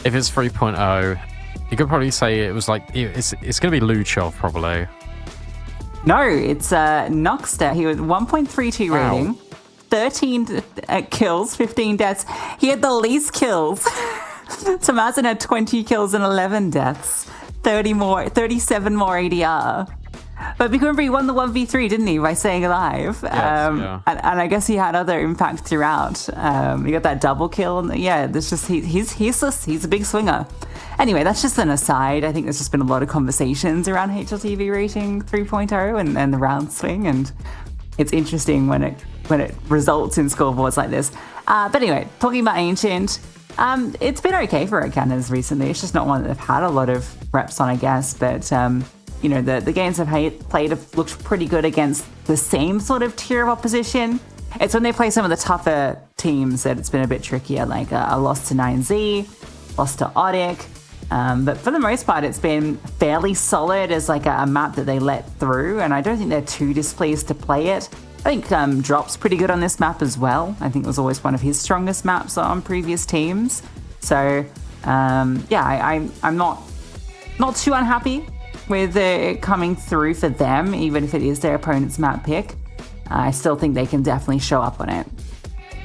If it's 3.0, you could probably say it was like, it's going to be Luchov probably. No, it's Noxter. He was 1.32 rating, 13 kills, 15 deaths. He had the least kills. Tamazin had 20 kills and 11 deaths, 37 more ADR. But remember, he won the 1v3, didn't he, by staying alive? Yes, yeah. And I guess he had other impact throughout. He got that double kill. And yeah, there's just he's a big swinger. Anyway, that's just an aside. I think there's just been a lot of conversations around HLTV rating 3.0 and the round swing, and it's interesting when it results in scoreboards like this. But anyway, talking about Ancient, it's been okay for Red Canids recently. It's just not one that they've had a lot of reps on, I guess. But you know, the games they've played have looked pretty good against the same sort of tier of opposition. It's when they play some of the tougher teams that it's been a bit trickier, like a loss to 9Z, loss to Odic. But for the most part, it's been fairly solid as like a map that they let through, and I don't think they're too displeased to play it. I think Drop's pretty good on this map as well. I think it was always one of his strongest maps on previous teams. So yeah, I'm not too unhappy with it coming through for them, even if it is their opponent's map pick. I still think they can definitely show up on it.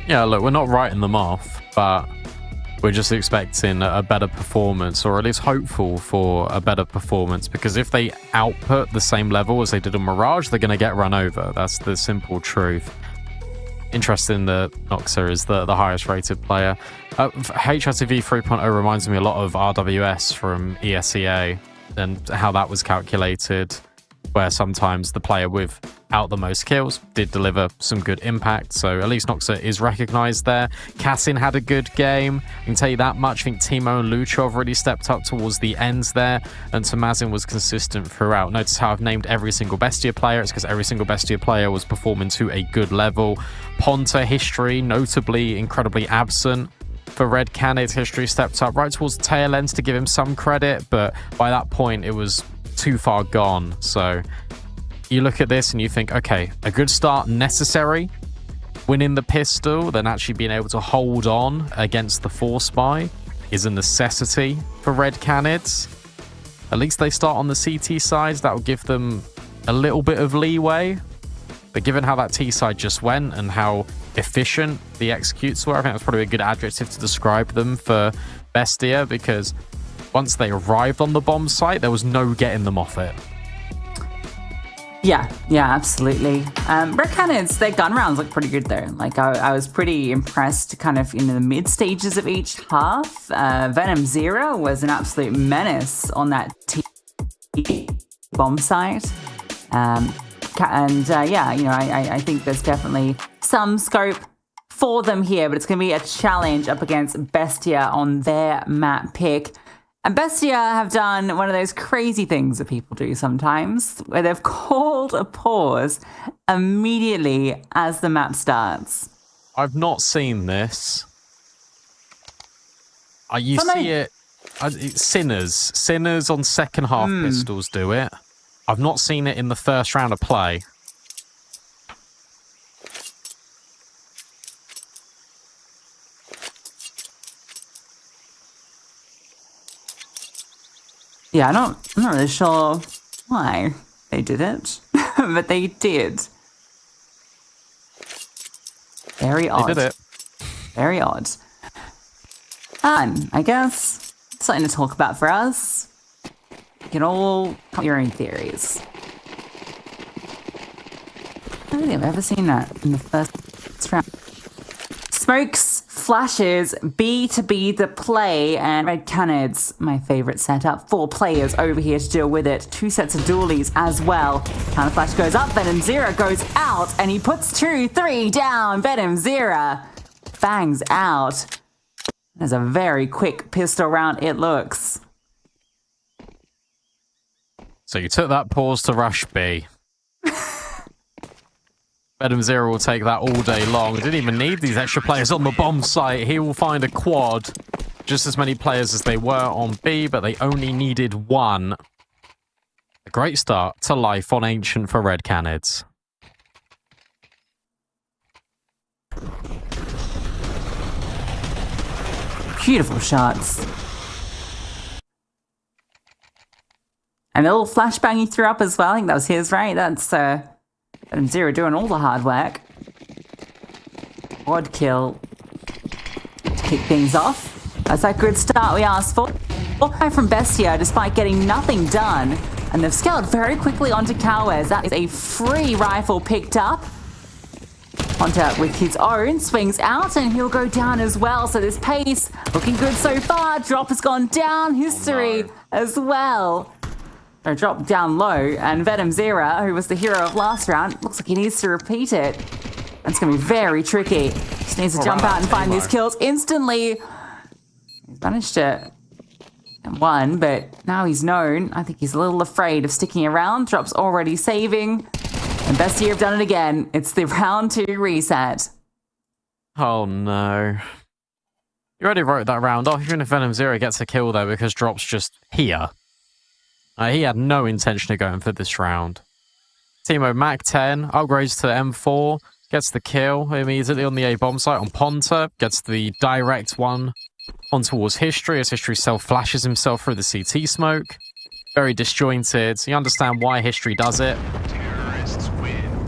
Yeah, look, we're not writing them off, but we're just expecting a better performance, or at least hopeful for a better performance, because if they output the same level as they did on Mirage, they're going to get run over. That's the simple truth. Interesting that Noxa is the highest rated player. HRTV 3.0 reminds me a lot of RWS from ESEA and how that was calculated, where sometimes the player without the most kills did deliver some good impact. So at least Noxa is recognized there. Kassin had a good game. I can tell you that much. I think Timo and Luchov really stepped up towards the ends there, and Tamazin was consistent throughout. Notice how I've named every single Bestia player. It's because every single Bestia player was performing to a good level. Ponta history, notably incredibly absent. For Red Canids, history stepped up right towards the tail ends to give him some credit, but by that point it was too far gone. So you look at this and you think, okay, a good start necessary. Winning the pistol, then actually being able to hold on against the Force Spy is a necessity for Red Canids. At least they start on the CT sides. That will give them a little bit of leeway. But given how that T side just went and how efficient the executes were, I think that's probably a good adjective to describe them for Bestia, because once they arrived on the bomb site, there was no getting them off it. Yeah, absolutely. Red Canids, their gun rounds look pretty good though. Like I was pretty impressed kind of in the mid stages of each half. Venom Zero was an absolute menace on that T bomb site. I think there's definitely some scope for them here, but it's going to be a challenge up against Bestia on their map pick. And Bestia have done one of those crazy things that people do sometimes, where they've called a pause immediately as the map starts. I've not seen this. You see it. Sinners on second half pistols do it. I've not seen it in the first round of play. Yeah, I'm not really sure why they did it, but they did. Very odd. They did it. Very odd. And I guess something to talk about for us. You can all have your own theories. I don't think I've ever seen that in the first round. Smokes, flashes, B to be the play, and Red Canids, my favorite setup. 4 players over here to deal with it. 2 sets of dualies as well. Counter flash goes up, Venom Zero goes out, and he puts 2, 3 down. Venom Zero bangs out. There's a very quick pistol round, it looks. So you took that pause to rush B. Venom Zero will take that all day long. Didn't even need these extra players on the bomb site. He will find a quad. Just as many players as they were on B, but they only needed 1. A great start to life on Ancient for Red Canids. Beautiful shots. And the little flashbang he threw up as well. I think that was his, right? That's Venom Zero doing all the hard work. Quad kill to kick things off. That's that good start we asked for. From Bestia, despite getting nothing done. And they've scaled very quickly onto Cowes. That is a free rifle picked up. Ponta with his own swings out, and he'll go down as well. So this pace looking good so far. Drop has gone down. History as well. So drop down low, and Venom Zero, who was the hero of last round, looks like he needs to repeat it. That's going to be very tricky. Just needs to jump out and find these kills instantly. He's managed to won, but now he's known. I think he's a little afraid of sticking around. Drop's already saving. And Bestia have done it again. It's the round 2 reset. Oh no. You already wrote that round off, even if Venom Zero gets a kill though, because Drop's just here. He had no intention of going for this round. Timo Mac 10 upgrades to M4, gets the kill immediately on the A bomb site on Ponta, gets the direct one on towards History as History self-flashes himself through the CT smoke. Very disjointed. You understand why History does it.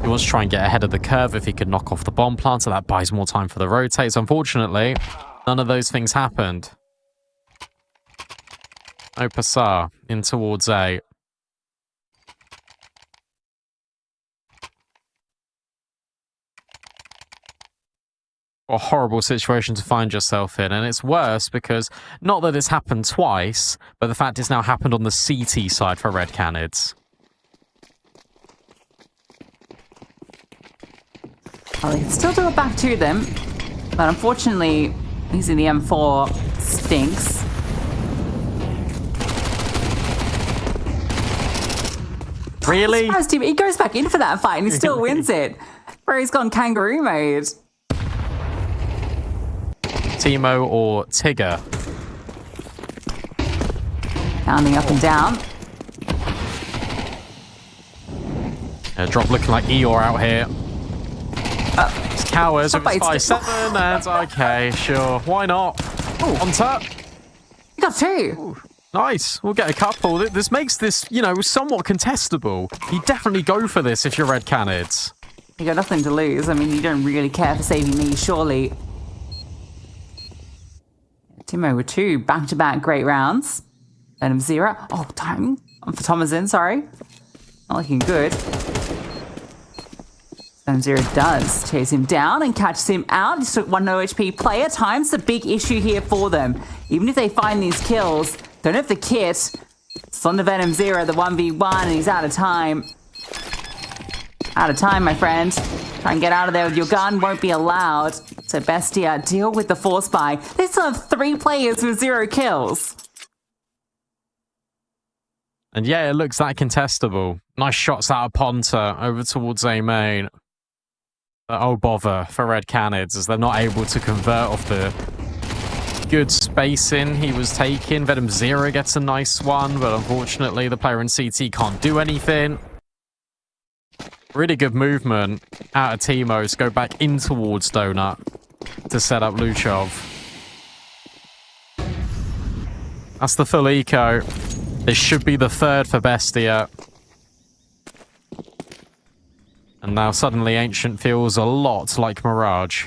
He wants to try and get ahead of the curve if he could knock off the bomb planter. That buys more time for the rotates. Unfortunately, None of those things happened. No Passar in towards A. What a horrible situation to find yourself in. And it's worse because, not that it's happened twice, but the fact it's now happened on the CT side for Red Canids. Well, he can still do it back to them, but unfortunately, using the M4 stinks. Really? He goes back in for that fight and he still wins it. Where he's gone kangaroo mode. Timo or Tigger? Pounding up and down. Drop looking like Eeyore out here. It's Cowers with his 5-7, and okay, sure, why not? Oh, on top. You got 2. Ooh, nice, we'll get a couple. This makes this, you know, somewhat contestable. You definitely go for this if you're Red Canids. You got nothing to lose. I mean, you don't really care for saving me, surely. Timo with 2 back-to-back great rounds. Venom 0. Oh, timing for Thomasin, sorry. Not looking good. Venom 0 does chase him down and catches him out. He took 1 no HP player. Time's the big issue here for them. Even if they find these kills, don't have the kit. It's on the Venom 0, the 1v1, and he's out of time. Out of time, my friend. Try and get out of there with your gun, won't be allowed. So Bestia, deal with the force buy. They still have 3 players with 0 kills. And yeah, it looks that contestable. Nice shots out of Ponta over towards A main. Oh bother for Red Canids as they're not able to convert off the good spacing he was taking. Venom 0 gets a nice one, but unfortunately the player in CT can't do anything. Really good movement out of Timo to go back in towards Donut to set up Luchov. That's the full eco. This should be the 3rd for Bestia. And now suddenly Ancient feels a lot like Mirage.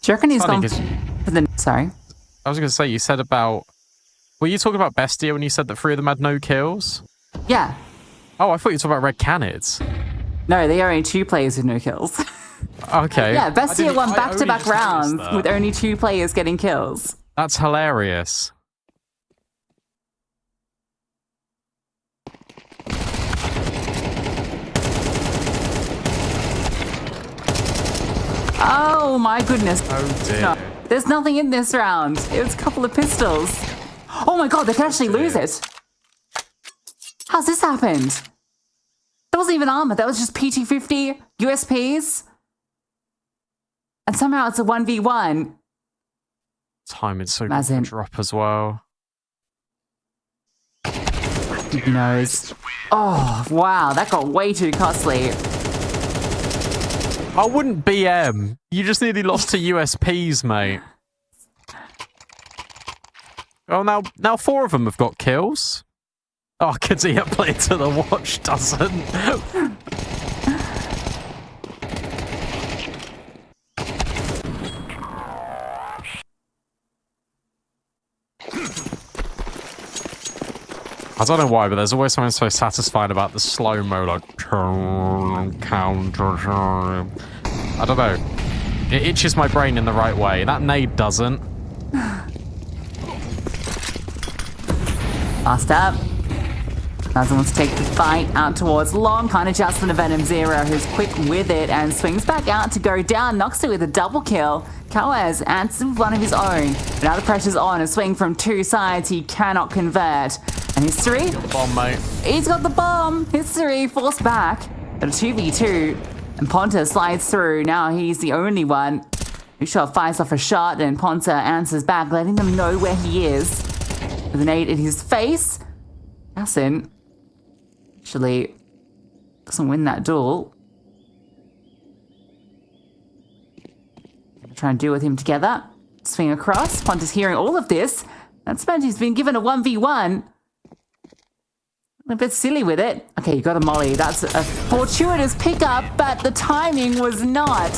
Do you reckon he's gone for the... Sorry. I was going to say, you said about... Were you talking about Bestia when you said that 3 of them had no kills? Yeah. Oh, I thought you were talking about Red Canids. No, they are only 2 players with no kills. Okay. Yeah, Bestia won back-to-back rounds with only 2 players getting kills. That's hilarious. Oh my goodness. Oh dear. No, there's nothing in this round. It was a couple of pistols. Oh my god, they can actually lose it. How's this happened? That wasn't even armor. That was just PT-50, USPs. And somehow it's a 1v1. Timing's so good to drop as well. Who knows? Oh, wow. That got way too costly. I wouldn't BM. You just nearly lost to USPs, mate. Oh, now 4 of them have got kills. Oh, Kadia played to the watch doesn't. I don't know why, but there's always something so satisfying about the slow-mo, like, turn, counter, turn. I don't know. It itches my brain in the right way. That nade doesn't. Fast up. Doesn't want to take the fight out towards long. Kind of just for the Venom 0, who's quick with it and swings back out to go down. Knocks it with a double kill. Kawaz answers with one of his own. But now the pressure's on. A swing from 2 sides. He cannot convert. And history? Bomb, mate. He's got the bomb. History forced back. But a 2v2. And Ponta slides through. Now he's the only one. Luchov fires off a shot and Ponta answers back, letting them know where he is. With an 8 in his face. Yasin actually doesn't win that duel. Try and deal with him together. Swing across. Ponta's hearing all of this. That's meant he's been given a 1v1. A bit silly with it. Okay, you got a molly. That's a fortuitous pickup, but the timing was not.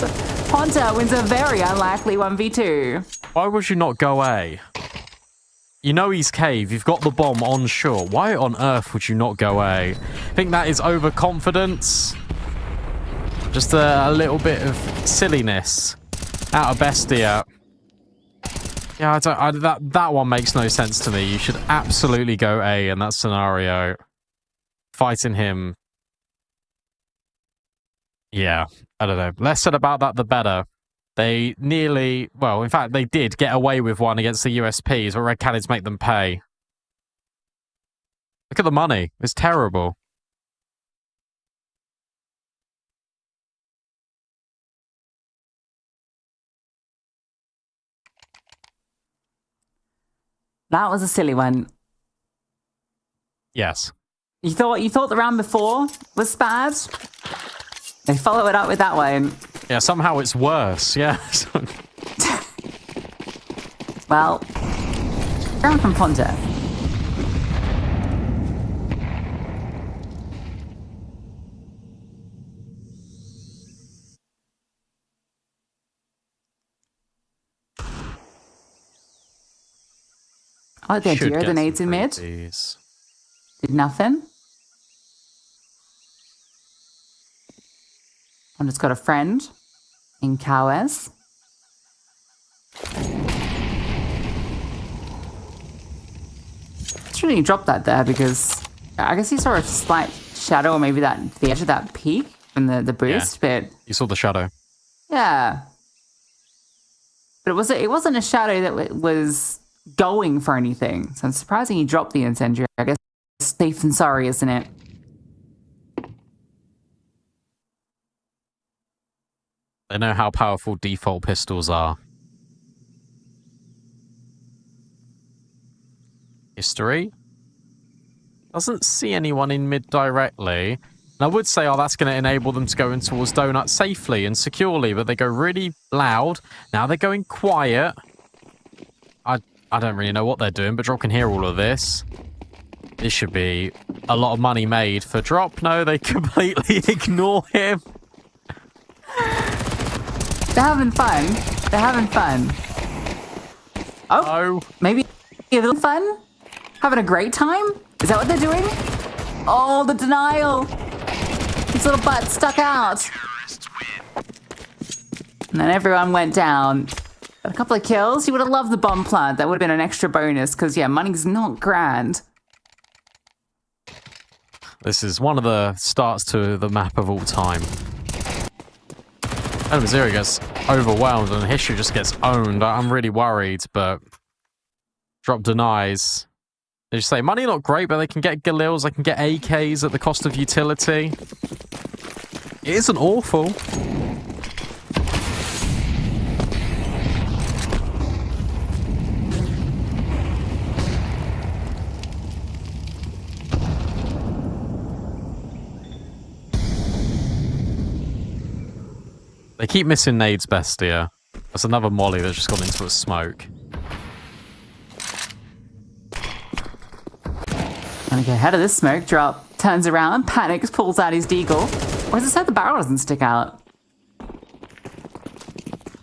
Ponta wins a very unlikely 1v2. Why would you not go A? You know he's cave. You've got the bomb on shore. Why on earth would you not go A? I think that is overconfidence. Just a little bit of silliness out of BESTIA. Yeah, that one makes no sense to me. You should absolutely go A in that scenario. Fighting him. Yeah, I don't know. Less said about that, the better. They nearly, well, in fact, they did get away with one against the USPs, but Red Canids make them pay. Look at the money. It's terrible. That was a silly one. Yes. You thought the round before was bad? They follow it up with that one. Yeah, somehow it's worse. Yeah. Well, round from Ponta. I like the idea of the nades in mid. Did nothing. I just got a friend in Cowes. Shouldn't he drop that there because I guess he saw a slight shadow or maybe the edge of that peak from the boost, yeah. but You saw the shadow. Yeah. But it wasn't a shadow that was going for anything. So I'm surprising he dropped the incendiary. I guess safe and sorry, isn't it? They know how powerful default pistols are. History. Doesn't see anyone in mid directly. And I would say, oh, that's going to enable them to go in towards Donut safely and securely, but they go really loud. Now they're going quiet. I don't really know what they're doing, but Drop can hear all of this. This should be a lot of money made for Drop. No, they completely ignore him. They're having fun. They're having fun. Oh, maybe a little fun? Having a great time? Is that what they're doing? Oh, the denial. His little butt stuck out. And then everyone went down. Got a couple of kills. You would have loved the bomb plant. That would have been an extra bonus because, yeah, money's not grand. This is one of the starts to the map of all time. And Zero gets overwhelmed and History just gets owned. I'm really worried, but Drop denies. They just say, money not great, but they can get Galils, they can get AKs at the cost of utility. It isn't awful. They keep missing nades, BESTIA. That's another molly that's just gone into a smoke. Gonna get ahead of this smoke. Drop turns around, panics, pulls out his deagle. Or is it so the barrel doesn't stick out?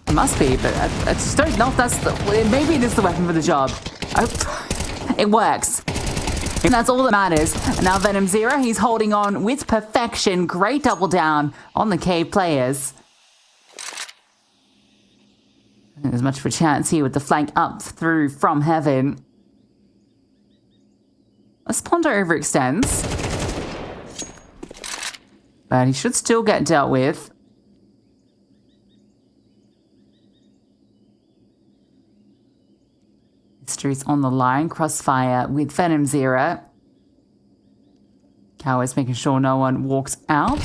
It must be, but I just don't know if that's the... Maybe it is the weapon for the job. Oh, it works. And that's all that matters. And now Venom Zero, he's holding on with perfection. Great double down on the cave players. There's much of a chance here with the flank up through from heaven. Ponta overextends. But he should still get dealt with. History's on the line. Crossfire with Venom Zero. Cowboys making sure no one walks out.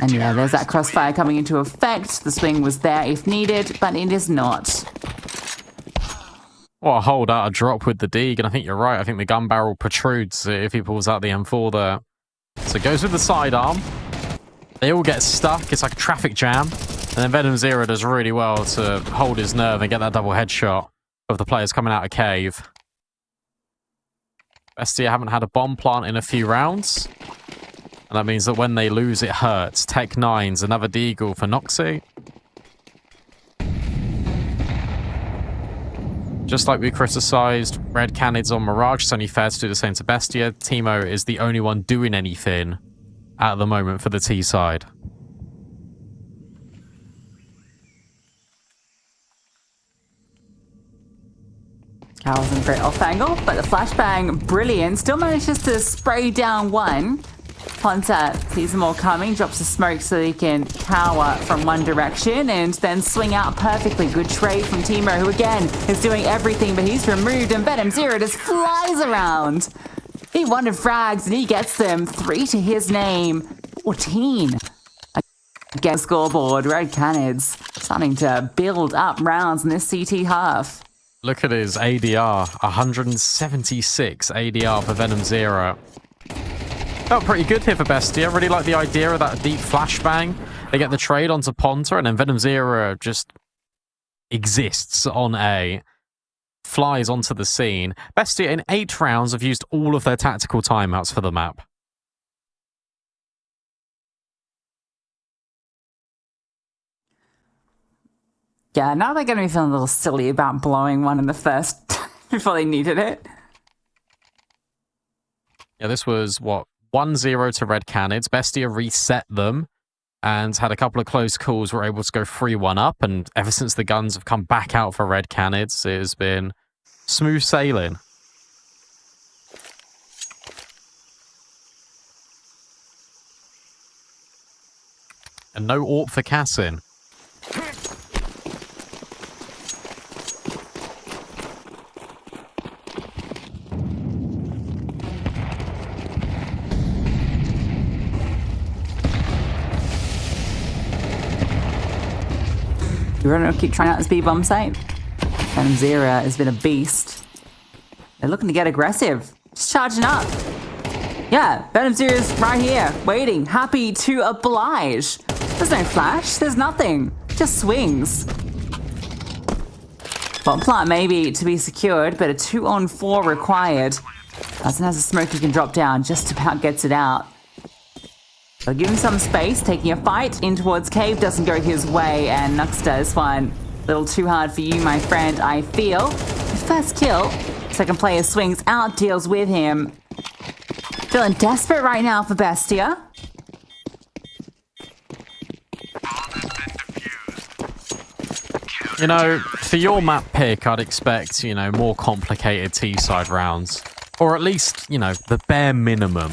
And yeah, there's that crossfire coming into effect. The swing was there if needed, but it is not. Well, hold out a drop with the Deeg, and I think you're right. I think the gun barrel protrudes if he pulls out the M4 there. So it goes with the sidearm. They all get stuck. It's like a traffic jam. And then Venom Zero does really well to hold his nerve and get that double headshot of the players coming out of cave. Bestia haven't had a bomb plant in a few rounds. And that means that when they lose, it hurts. Tech 9's another deagle for Noxy. Just like we criticised Red Canids on Mirage, it's only fair to do the same to Bestia. Teemo is the only one doing anything at the moment for the T side. Carl's in a great off angle, but the flashbang, brilliant. Still manages to spray down one. Ponta sees them all coming, drops the smoke so he can cower from one direction and then swing out perfectly. Good trade from Teemo, who again is doing everything, but he's removed, and Venom Zero just flies around. He wanted frags and he gets them. 3 to his name. 14. Again, scoreboard. Red Canids starting to build up rounds in this CT half. Look at his ADR. 176 ADR for Venom Zero. Felt pretty good here for Bestia. Really like the idea of that deep flashbang. They get the trade onto Ponta, and then Venom Zero just exists on A. Flies onto the scene. Bestia in 8 rounds have used all of their tactical timeouts for the map. Yeah, now they're going to be feeling a little silly about blowing one in the first before they needed it. Yeah, this was, what, 1-0 to Red Canids. Bestia reset them and had a couple of close calls. Were able to go 3-1 up, and ever since the guns have come back out for Red Canids, it has been smooth sailing. And no AWP for Cassin. We're going to keep trying out this B-bomb site. Venom Zero has been a beast. They're looking to get aggressive. Just charging up. Yeah, Venom Zero's right here, waiting, happy to oblige. There's no flash, there's nothing. Just swings. Bomb plant maybe to be secured, but a 2-on-4 required. Hudson has a smoke he can drop down, just about gets it out. They'll give him some space, taking a fight in towards Cave, doesn't go his way, and Nux does one. A little too hard for you, my friend, I feel. His first kill, second player swings out, deals with him. Feeling desperate right now for Bestia. You know, for your map pick, I'd expect, you know, more complicated T-side rounds. Or at least, you know, the bare minimum.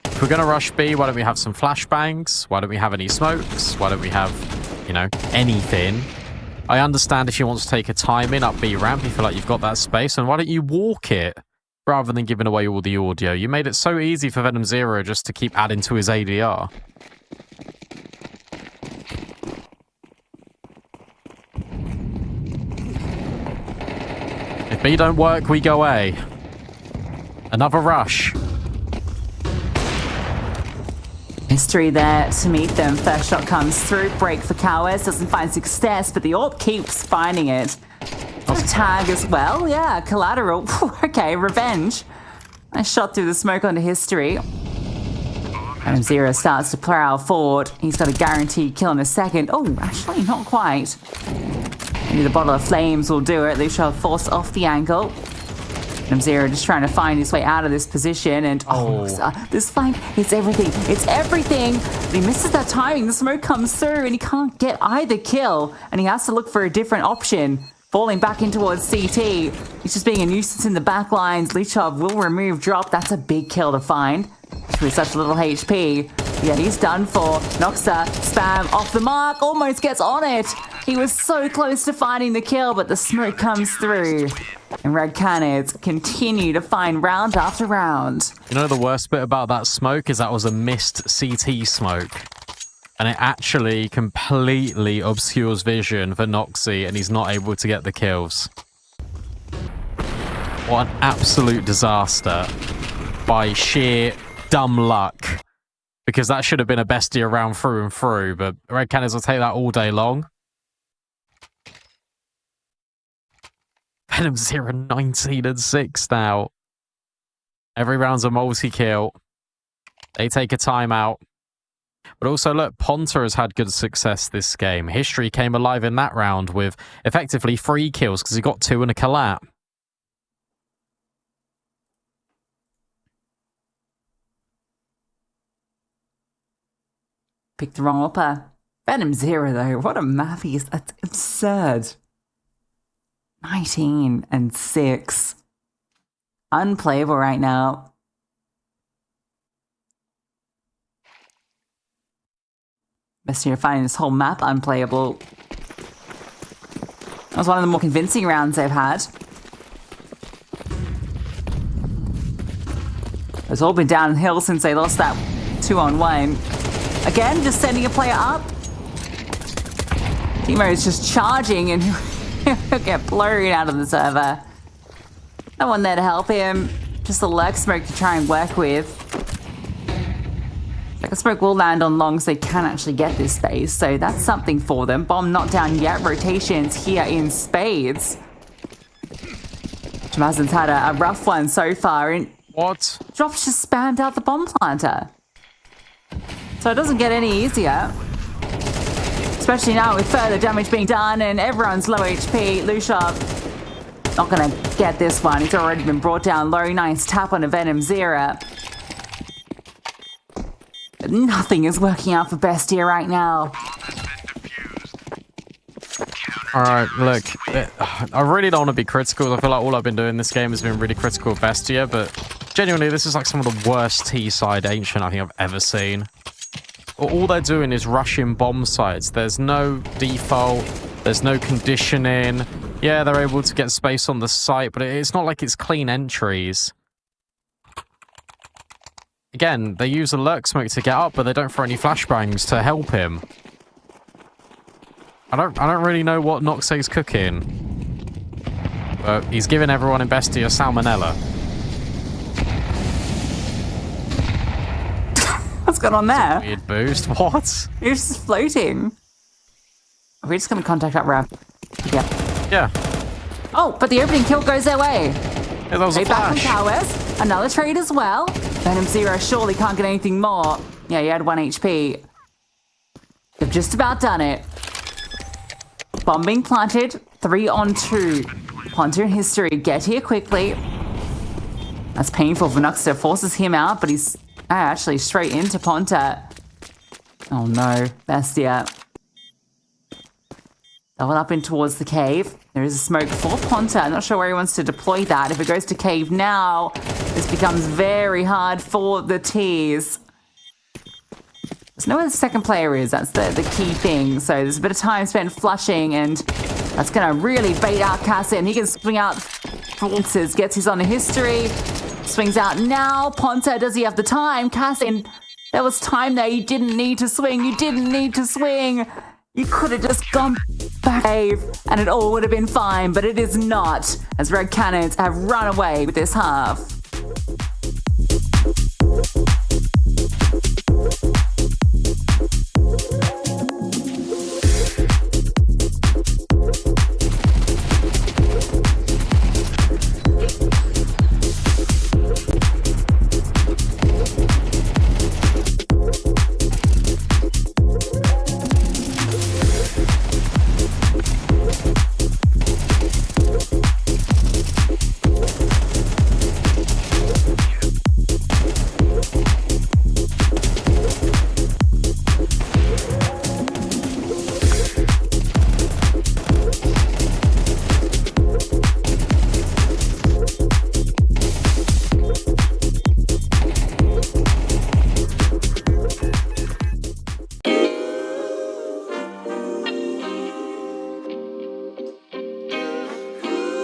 If we're going to rush B, why don't we have some flashbangs? Why don't we have any smokes? Why don't we have, you know, anything? I understand if you want to take a timing up B ramp, you feel like you've got that space, and why don't you walk it rather than giving away all the audio? You made it so easy for Venom Zero just to keep adding to his ADR. If B don't work, we go A. Another rush. Mystery there to meet them. First shot comes through. Break for Cowards. Doesn't find success, but the AWP keeps finding it. A tag as well. Yeah, collateral. Okay, revenge. Nice shot through the smoke onto history. Venom Zero starts to prowl forward. He's got a guaranteed kill in a second. Oh, actually, not quite. Maybe the bottle of flames will do it. They shall force off the angle. Venom Zero just trying to find his way out of this position, and this fight, it's everything. It's everything. But he misses that timing. The smoke comes through, and he can't get either kill, and he has to look for a different option. Falling back in towards CT. He's just being a nuisance in the back lines. Lichov will remove drop. That's a big kill to find. With such little HP. Yeah, he's done for. Noxa, spam off the mark, almost gets on it. He was so close to finding the kill, but the smoke comes through. And Red Canids continue to find round after round. You know the worst bit about that smoke is that was a missed CT smoke. And it actually completely obscures vision for Noxy, and he's not able to get the kills. What an absolute disaster by sheer dumb luck. Because that should have been a Bestia round through and through, but Red Canids will take that all day long. Venom Zero 19 and 6 now. Every round's a multi-kill. They take a timeout. But also, look, Ponta has had good success this game. History came alive in that round with effectively 3 kills because he got 2 and a collab. Picked the wrong upper. Venom 0, though. What a map he is. That's absurd. 19 and 6. Unplayable right now. BESTIA finding this whole map unplayable. That was one of the more convincing rounds they've had. It's all been downhill since they lost that 2-on-1. Again, just sending a player up. Timo is just charging and he'll get blown out of the server. No one there to help him. Just a lurk smoke to try and work with. Like a smoke will land on long so they can actually get this space. So that's something for them. Bomb not down yet. Rotations here in spades. Jamazzin's had a rough one so far. And what? Drops just spammed out the bomb planter. So it doesn't get any easier. Especially now with further damage being done and everyone's low HP. Lucia not going to get this one. He's already been brought down low. Nice tap on a Venom 0. But nothing is working out for BESTIA right now. Alright, look, I really don't want to be critical. I feel like all I've been doing this game has been really critical of BESTIA, but genuinely, this is like some of the worst T-side Ancient I think I've ever seen. All they're doing is rushing bomb sites. There's no default, there's no conditioning. Yeah, they're able to get space on the site, but it's not like it's clean entries. Again, they use a lurk smoke to get up, but they don't throw any flashbangs to help him. I don't really know what Noxey's cooking. But he's giving everyone in BESTIA salmonella. What's going on there? Weird boost. What? You're just floating. Are we just going to contact that ref? Yeah. Oh, but the opening kill goes their way. Yeah, that was a back from flash. Towers. Another trade as well. Venom 0 surely can't get anything more. Yeah, he had 1 HP. They've just about done it. Bomb being planted. 3-on-2. Ponta in history. Get here quickly. That's painful for Nuxter. Forces him out, but he's actually straight into Ponta. Oh no, BESTIA. Double up in towards the cave. There is a smoke for Ponta. I'm not sure where he wants to deploy that. If it goes to cave now, this becomes very hard for the T's. There's no where the second player is. That's the key thing. So there's a bit of time spent flushing, and that's going to really bait out Cassin. He can swing out forces, gets his on the history, swings out now. Ponta, does he have the time? Cassin, there was time there. You didn't need to swing. You didn't need to swing. You could have just gone back and it all would have been fine, but it is not, as Red Canids have run away with this half.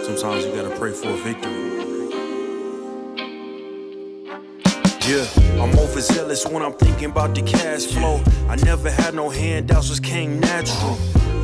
Sometimes you gotta pray for a victory. Yeah, I'm overzealous when I'm thinking about the cash flow. I never had no handouts, just came natural.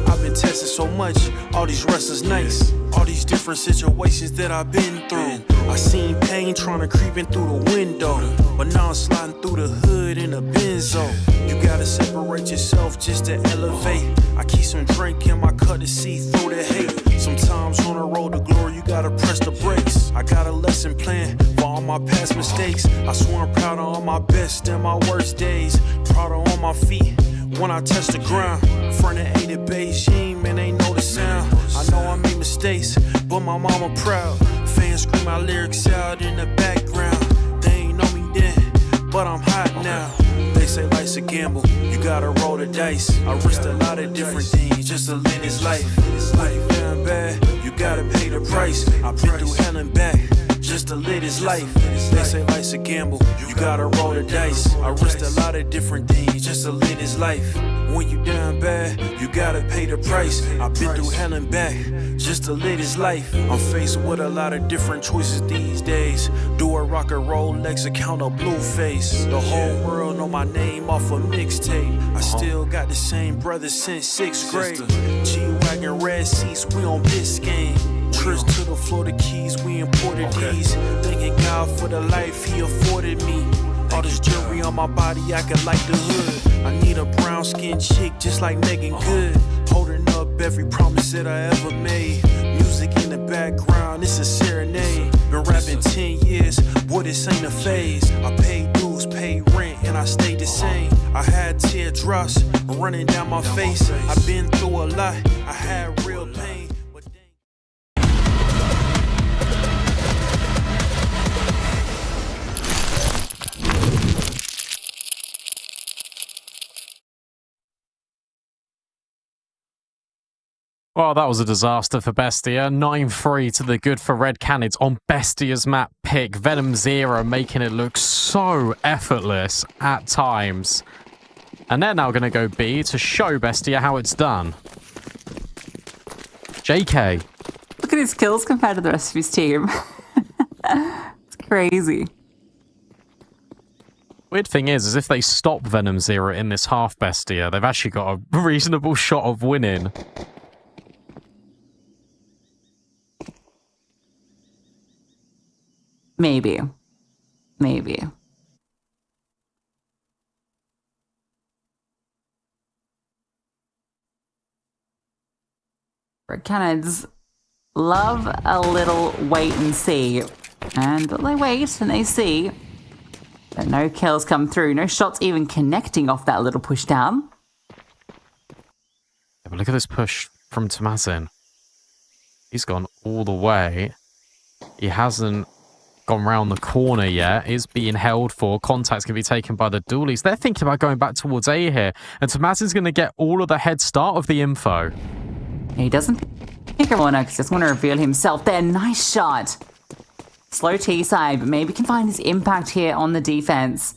I've I've been tested so much, all these wrestlers nice. All these different situations that I've been through. I seen pain trying to creep in through the window, but now I'm sliding through the hood in a benzo. You gotta separate yourself just to elevate. I keep some drink in my cup to see through the hate. Sometimes on the road to glory, you gotta press the brakes. I got a lesson plan for all my past mistakes. I swear I'm proud of all my best and my worst days. Proud of on my feet when I touch the ground. Front of 8 at Beijing, man, they know the sound. I know I made mistakes, but my mama proud. Fans scream my lyrics out in the background. They ain't know me then, but I'm hot now. They say life's a gamble, you gotta roll the dice. I risked a lot of different things just to live this life. Life down bad, you gotta pay the price. I've been through hell and back just to live this life. They say life's a gamble, you gotta roll the dice. I risked a lot of different things just to live this life. When you down bad, you gotta pay the price. I've been through hell and back just to live this life. I'm faced with a lot of different choices these days. Do a rock and roll Lex account of Blueface. The whole world know my name off a mixtape. I still got the same brothers since 6th grade. G-Wagon red seats, we on Biscayne. Trips to the Florida Keys, we imported these. Thanking God for the life he afforded me. All this jewelry on my body, I could light the hood. I need a brown skinned chick just like Megan Good. Holding up every promise that I ever made. Music in the background, it's a serenade. Been rapping 10 years, boy, this ain't a phase. I paid dues, paid rent, and I stayed the same. I had teardrops running down my face. I've been through a lot, I had real pain. Well, that was a disaster for Bestia. 9-3 to the good for Red Canids on Bestia's map pick. Venom Zero making it look so effortless at times. And they're now going to go B to show Bestia how it's done. JK. Look at his kills compared to the rest of his team. It's crazy. Weird thing is if they stop Venom Zero in this half Bestia, they've actually got a reasonable shot of winning. Maybe. Maybe. Red Canids love a little wait and see. And they wait and they see. But no kills come through. No shots even connecting off that little push down. Yeah, but look at this push from Tomazin. He's gone all the way. He hasn't gone round the corner yet. Is being held for. Contact's going to be taken by the dualies. They're thinking about going back towards A here. And Tomazin's going to get all of the head start of the info. He doesn't pick a corner because he doesn't want to reveal himself there. Nice shot. Slow T side, but maybe can find his impact here on the defense.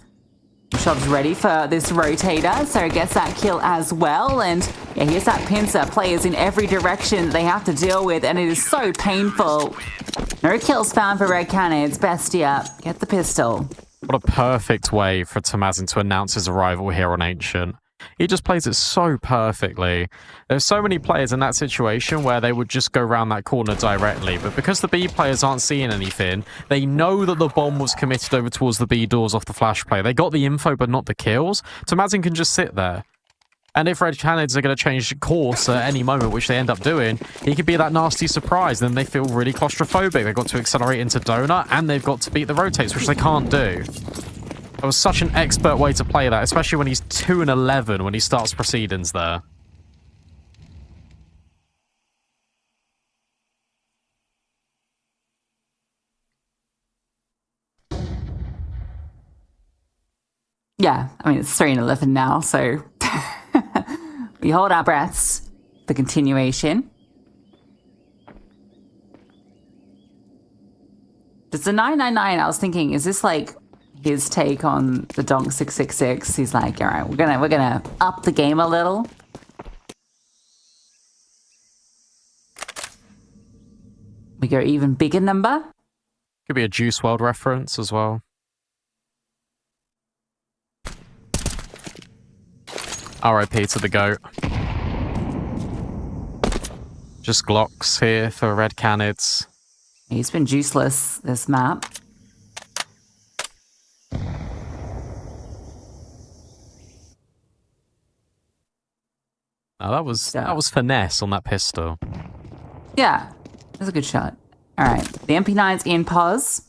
Shop's ready for this rotator, so gets that kill as well. And yeah, here's that pincer. Players in every direction they have to deal with, and it is so painful. No kills found for Red Canids. Bestia, get the pistol. What a perfect way for Tomazin to announce his arrival here on Ancient. He just plays it so perfectly. There's so many players in that situation where they would just go around that corner directly, but because the B players aren't seeing anything, they know that the bomb was committed over towards the B doors off the flash play. They got the info, but not the kills. Tomazin can just sit there. And if Red Canids are going to change course at any moment, which they end up doing, he could be that nasty surprise. Then they feel really claustrophobic. They've got to accelerate into Donut, and they've got to beat the rotates, which they can't do. That was such an expert way to play that, especially when he's 2-11 when he starts proceedings there. Yeah, I mean, it's 3-11 now, so we hold our breaths. The continuation. Does the 999, I was thinking, is this like his take on the Donk 666? He's like, all right, we're gonna up the game a little. We go even bigger number. Could be a Juice WRLD reference as well. RIP to the GOAT. Just Glocks here for Red Canids. He's been juiceless this map. Oh, that was finesse on that pistol. Yeah, that's a good shot. All right, the MP9's in pause.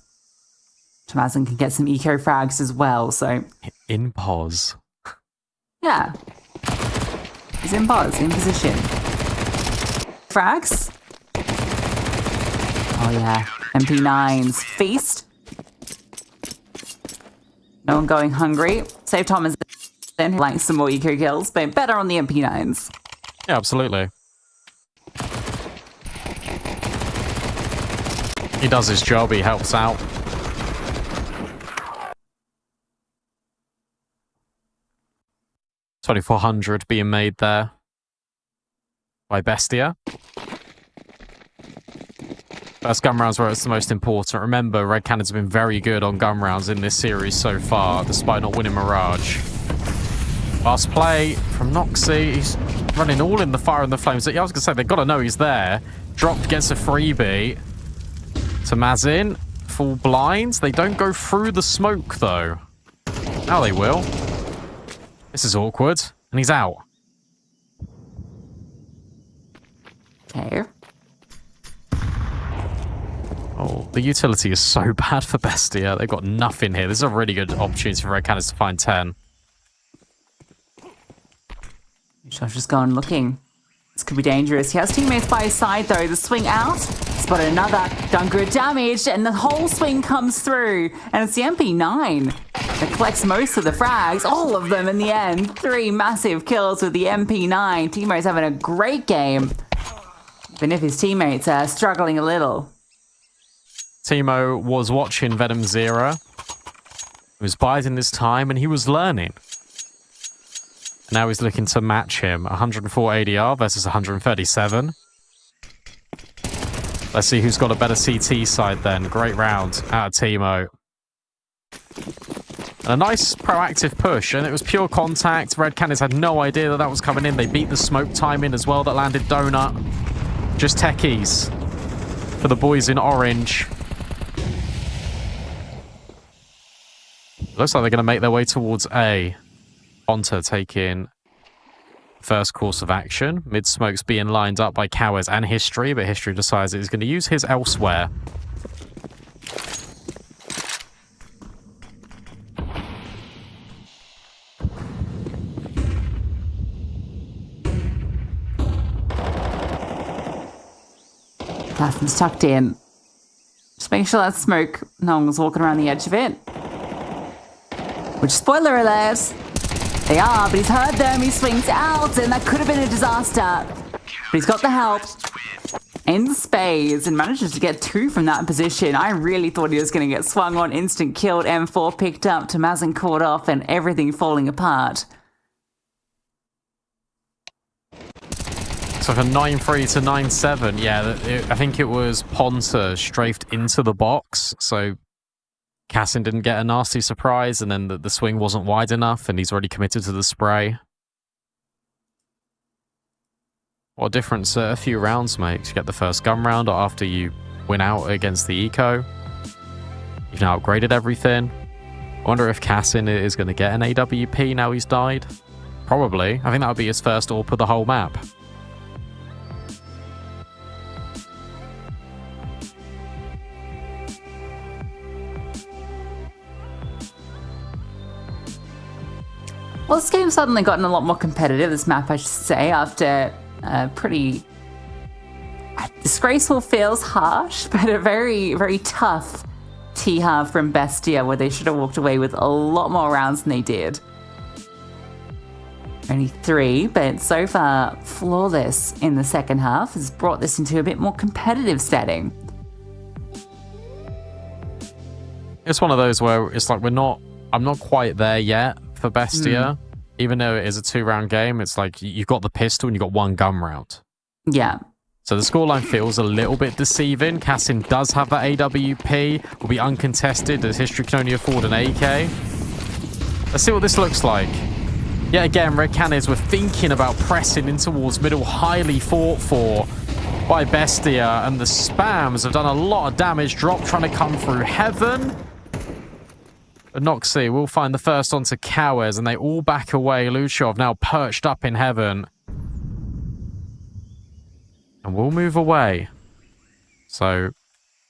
Tomazin can get some eco frags as well, so... In pause? Yeah. He's in pause, in position. Frags? Oh yeah, MP9's feast. No one going hungry. Save Thomas then, who likes some more eco kills, but better on the MP9s. Yeah, absolutely. He does his job, he helps out. $2,400 being made there by Bestia. First gun rounds where it's the most important. Remember, Red Canids have been very good on gun rounds in this series so far, despite not winning Mirage. Last play from Noxy. He's running all in the fire and the flames. Yeah, I was going to say, they've got to know he's there. Dropped, gets a freebie. To Mazin. Full blinds. They don't go through the smoke, though. Now they will. This is awkward. And he's out. Okay. Oh, the utility is so bad for Bestia. They've got nothing here. This is a really good opportunity for Red Canids to find 10. Josh just going looking. This could be dangerous. He has teammates by his side, though. The swing out. Spotted another. Done good damage. And the whole swing comes through. And it's the MP9 that collects most of the frags. All of them in the end. 3 massive kills with the MP9. Timo's having a great game. Even if his teammates are struggling a little. Timo was watching Venom Zero. He was biding his time and he was learning. Now he's looking to match him. 104 ADR versus 137. Let's see who's got a better CT side then. Great round out of Timo. And a nice proactive push, and it was pure contact. Red Canids had no idea that that was coming in. They beat the smoke timing as well that landed Donut. Just techies for the boys in orange. Looks like they're going to make their way towards A. Ponta taking first course of action. Mid-smoke's being lined up by Cowers and History, but History decides that he's going to use his elsewhere. Platham's tucked in. Just making sure that smoke, no one was walking around the edge of it. Which, spoiler alert, they are, but he's heard them, he swings out, and that could have been a disaster. But he's got the help in spades and manages to get 2 from that position. I really thought he was going to get swung on, instant killed, M4 picked up, Tomazin caught off, and everything falling apart. So for 9-3 to 9-7, yeah, I think it was Ponta strafed into the box, so Cassin didn't get a nasty surprise, and then the swing wasn't wide enough, and he's already committed to the spray. What a difference a few rounds makes. You get the first gun round, or after you win out against the eco. You've now upgraded everything. I wonder if Cassin is going to get an AWP now he's died. Probably. I think that would be his first AWP of the whole map. Well, this game's suddenly gotten a lot more competitive, this map, I should say, after a pretty disgraceful feels harsh, but a very, very tough T-half from Bestia, where they should have walked away with a lot more rounds than they did. Only 3, but so far flawless in the second half has brought this into a bit more competitive setting. It's one of those where it's like I'm not quite there yet for Bestia. Even though it is a 2-round game, it's like you've got the pistol and you've got 1 gun round. Yeah. So the scoreline feels a little bit deceiving. Cassin does have that AWP, will be uncontested as History can only afford an AK. Let's see what this looks like. Yet again, Red Canids were thinking about pressing in towards middle, highly fought for. by Bestia, and the spams have done a lot of damage. Drop trying to come through heaven. But Noxie will find the first onto Cowers, and they all back away. Luchov now perched up in heaven. And we'll move away. So,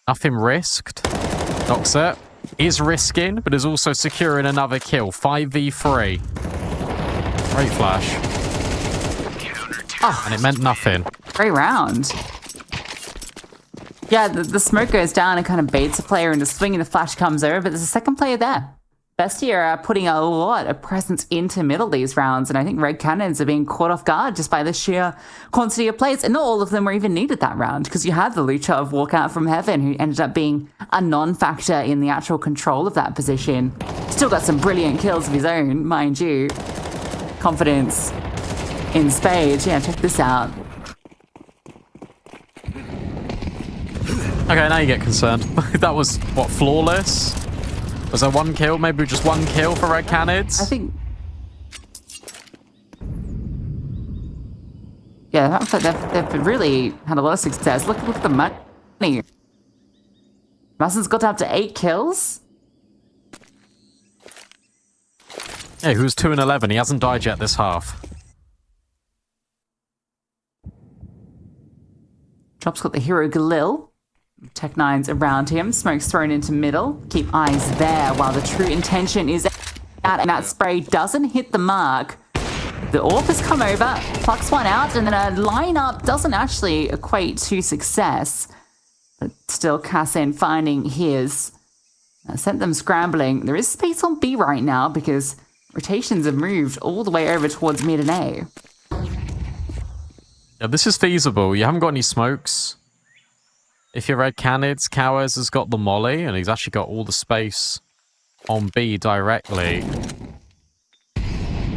nothing risked. Noxer is risking, but is also securing another kill. 5v3. Great flash. Oh, and it meant nothing. Great round. Yeah, the smoke goes down and kind of baits a player into swinging. The flash comes over, but there's a second player there. Bestia are putting a lot of presence into middle these rounds, and I think Red Canids are being caught off guard just by the sheer quantity of plays, and not all of them were even needed that round, because you had the Luchov walkout from heaven, who ended up being a non-factor in the actual control of that position. Still got some brilliant kills of his own, mind you. Confidence in spades. Yeah, check this out. Okay, now you get concerned. That was, what, flawless? Was there one kill? Maybe just one kill for Red Canids? I think... Yeah, they've really had a lot of success. Look at the money. Massen's got up to 8 kills. Yeah, he was 2 and 11. He hasn't died yet this half. Drop's got the hero Galil. Tech9's around him. Smoke's thrown into middle. Keep eyes there while the true intention is out, and that spray doesn't hit the mark. The AWP has come over, plucks one out, and then a lineup doesn't actually equate to success. But still, Kassin finding his. Sent them scrambling. There is space on B right now because rotations have moved all the way over towards mid and A. Yeah, this is feasible. You haven't got any smokes. If you're Red Canids, Cowers has got the molly, and he's actually got all the space on B directly.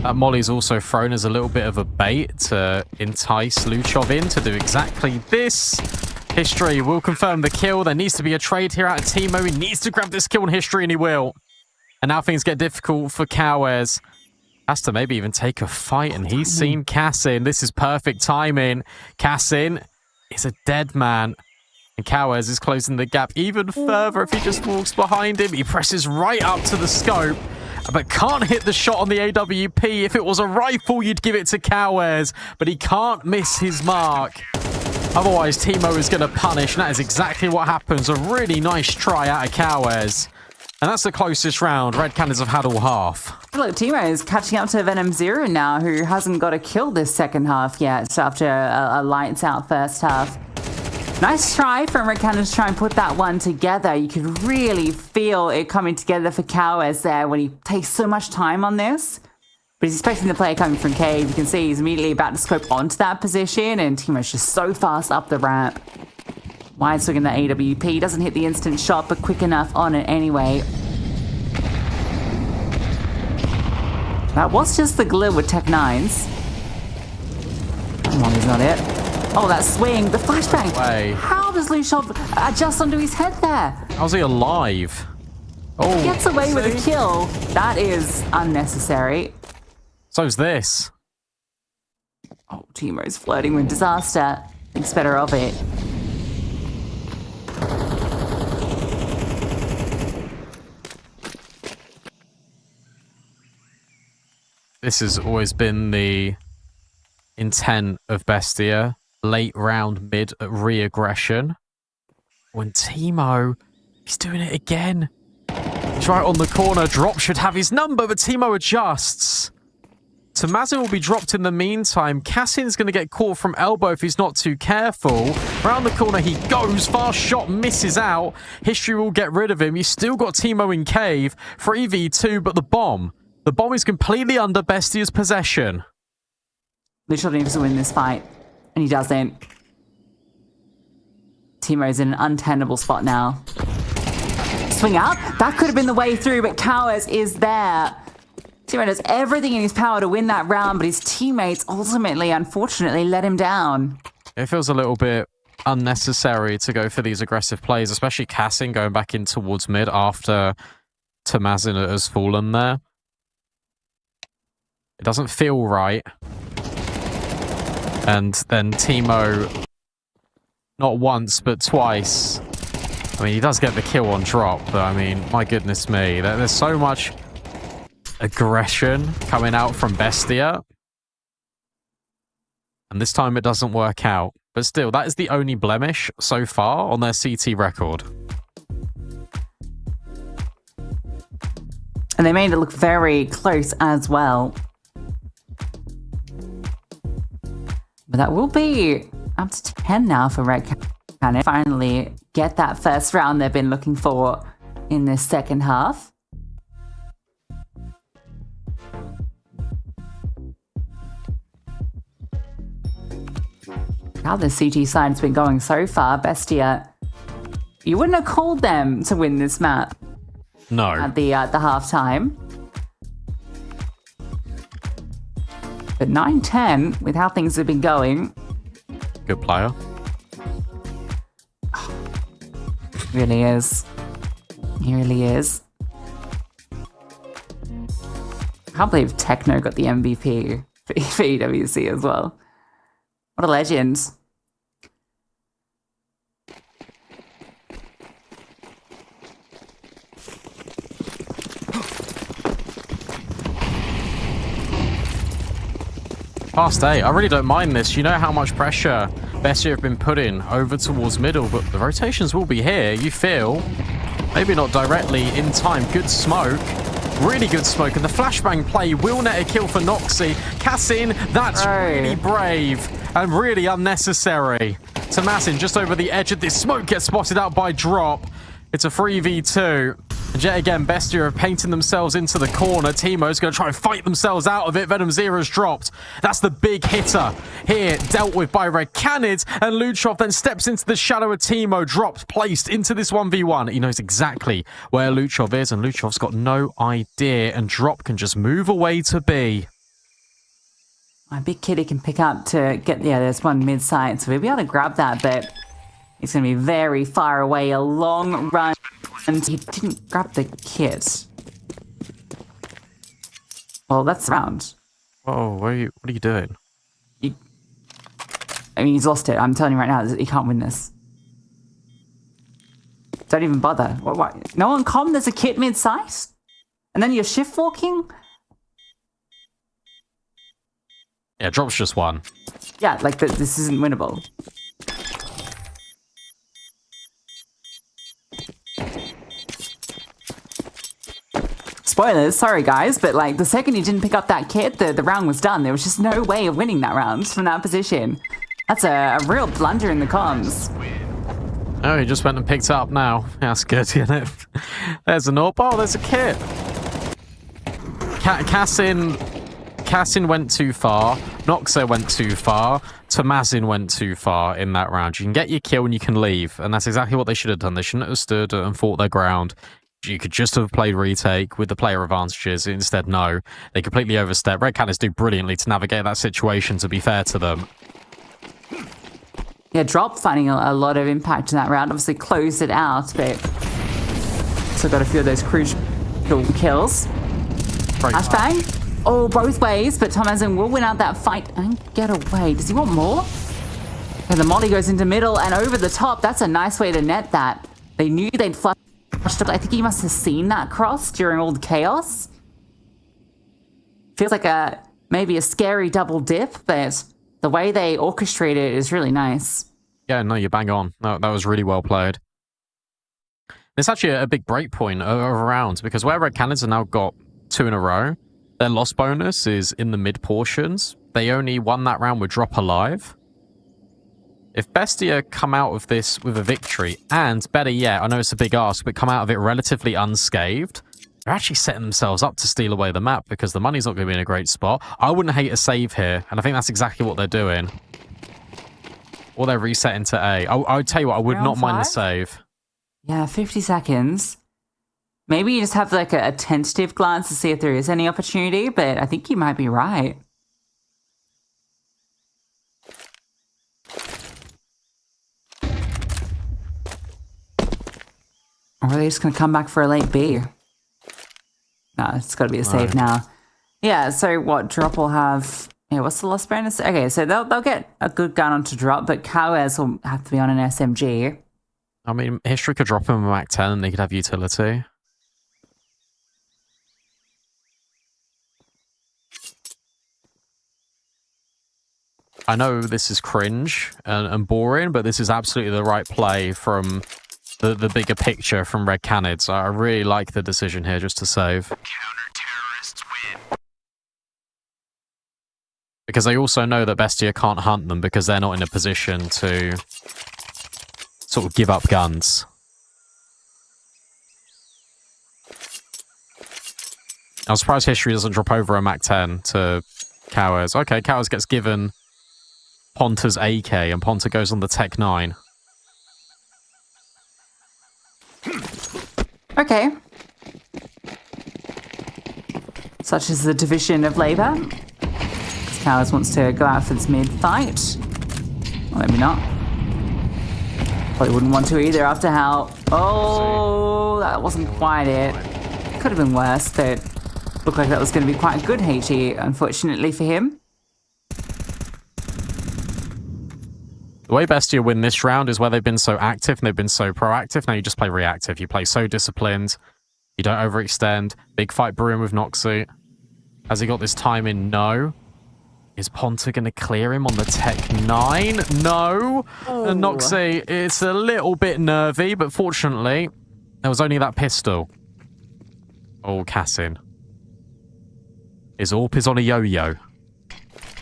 That molly's also thrown as a little bit of a bait to entice Luchov in to do exactly this. History will confirm the kill. There needs to be a trade here out of Teemo. He needs to grab this kill in History, and he will. And now things get difficult for Cowers. Has to maybe even take a fight, and he's seen Kassin. This is perfect timing. Kassin is a dead man. And Cowers is closing the gap even further if he just walks behind him. He presses right up to the scope, but can't hit the shot on the AWP. If it was a rifle, you'd give it to Cowers, but he can't miss his mark. Otherwise, Teemo is going to punish, and that is exactly what happens. A really nice try out of Cowers. And that's the closest round Red Canids have had all half. Look, Teemo is catching up to Venom Zero now, who hasn't got a kill this second half yet after a lights out first half. Nice try from Red Canids to try and put that one together. You could really feel it coming together for Cowers there when he takes so much time on this. But he's expecting the player coming from cave. You can see he's immediately about to scope onto that position, and Teemo's just so fast up the ramp. Wide swinging the AWP. Doesn't hit the instant shot, but quick enough on it anyway. That was just the glue with Tech9's. Come on, is not it. Oh, that swing, the flashbang. Way. How does Luchov adjust onto his head there? How's he alive? Oh, He gets away with a kill. That is unnecessary. So's this. Oh, Teemo's flirting with disaster. Thinks better of it. This has always been the intent of Bestia. Late round mid re-aggression. When Teemo, he's doing it again. He's right on the corner. Drop should have his number, but Teemo adjusts. Tomazin will be dropped in the meantime. Kassin's going to get caught from elbow if he's not too careful. Round the corner he goes. Fast shot misses out. History will get rid of him. You've still got Teemo in cave. 3v2, but the bomb. The bomb is completely under Bestia's possession. Luchov needs to win this fight, and he doesn't. Teemo's in an untenable spot now. Swing out. That could have been the way through, but Cowers is there. Teemo does everything in his power to win that round, but his teammates ultimately, unfortunately, let him down. It feels a little bit unnecessary to go for these aggressive plays, especially Kassin going back in towards mid after Tomazin has fallen there. It doesn't feel right. And then Teemo not once, but twice. I mean, he does get the kill on drop, but I mean, my goodness me. There's so much aggression coming out from BESTIA. And this time it doesn't work out. But still, that is the only blemish so far on their CT record. And they made it look very close as well. But that will be up to 10 now for Red Canids. Finally get that first round they've been looking for in this second half. How the CT side's been going so far, BESTIA, you wouldn't have called them to win this map. No. At the half-time. But 9-10, with how things have been going. Good player. Really is. He really is. I can't believe Techno got the MVP for EWC as well. What a legend. Past 8. I really don't mind this. You know how much pressure BESTIA have been putting over towards middle, but the rotations will be here. You feel, maybe not directly in time. Good smoke. Really good smoke. And the flashbang play will net a kill for Noxy. Cassin, that's really brave and really unnecessary. Tomasin just over the edge of this smoke gets spotted out by Drop. It's a 3v2. And yet again, BESTIA are painting themselves into the corner. Teemo's going to try and fight themselves out of it. Venom Zero's dropped. That's the big hitter here, dealt with by Red Canids. And Luchov then steps into the shadow of Teemo. Dropped, placed into this 1v1. He knows exactly where Luchov is, and Luchov's got no idea. And Drop can just move away to B. My big kitty can pick up to get, yeah, there's one mid-side, so we'll be able to grab that, but it's going to be very far away, a long run, and he didn't grab the kit. Well, that's round. Oh, what are you doing? I mean, he's lost it. I'm telling you right now, he can't win this. Don't even bother. What? No one come, there's a kit mid-side? And then you're shift walking? Yeah, Drop's just one. Yeah, like, this isn't winnable. Spoilers, sorry guys, but like the second he didn't pick up that kit, the round was done. There was just no way of winning that round from that position. That's a real blunder in the comms. Oh, he just went and picked it up now. That's good, isn't it? There's an AWP. Oh, there's a kit. Cassin went too far. Noxer went too far. Tomasin went too far in that round. You can get your kill and you can leave. And that's exactly what they should have done. They shouldn't have stood and fought their ground. You could just have played retake with the player advantages. Instead, no. They completely overstep. Red Canids do brilliantly to navigate that situation, to be fair to them. Yeah, Drop finding a lot of impact in that round. Obviously closed it out, but still got a few of those crucial kills. Flashbang. Oh, both ways, but Tomasin will win out that fight and get away. Does he want more? And the molly goes into middle and over the top. That's a nice way to net that. They knew they'd flush. I think he must have seen that cross during all the chaos. Feels like maybe a scary double dip, but the way they orchestrate it is really nice. Yeah, no, you're bang on. No, that was really well played. It's actually a big break point of a round, because where Red Canids have now got 2 in a row, their loss bonus is in the mid portions. They only won that round with Drop alive. If BESTIA come out of this with a victory, and better yet, I know it's a big ask, but come out of it relatively unscathed, they're actually setting themselves up to steal away the map, because the money's not going to be in a great spot. I wouldn't hate a save here, and I think that's exactly what they're doing. Or they're resetting to A. I would tell you what, I would not mind the save. Yeah, 50 seconds. Maybe you just have like a tentative glance to see if there is any opportunity, but I think you might be right. Or are they just going to come back for a late B? No, it's got to be a save now. Yeah, so what? Drop will have Yeah, what's the loss bonus? Okay, so they'll get a good gun on to drop, but Cowers will have to be on an SMG. I mean, History could drop him a Mac 10 and he could have utility. I know this is cringe and boring, but this is absolutely the right play from the bigger picture from Red Canids. I really like the decision here just to save. Counter-terrorists win. Because they also know that Bestia can't hunt them because they're not in a position to sort of give up guns. I'm surprised History doesn't drop over a Mac 10 to Cowers. Okay, Cowers gets given Ponta's AK and Ponta goes on the Tech 9. Okay. Such is the division of labour. Cowers wants to go out for this mid-fight. Well, maybe not. Probably wouldn't want to either after how... Oh, that wasn't quite it. Could have been worse, but looked like that was going to be quite a good HE, unfortunately for him. The way Bestia win this round is where they've been so active and they've been so proactive. Now you just play reactive. You play so disciplined. You don't overextend. Big fight brewing with Noxy. Has he got this time in? No. Is Ponta going to clear him on the Tech 9? No. Oh. And Noxy, it's a little bit nervy, but fortunately, there was only that pistol. Oh, Cassin. His AWP is on a yo-yo.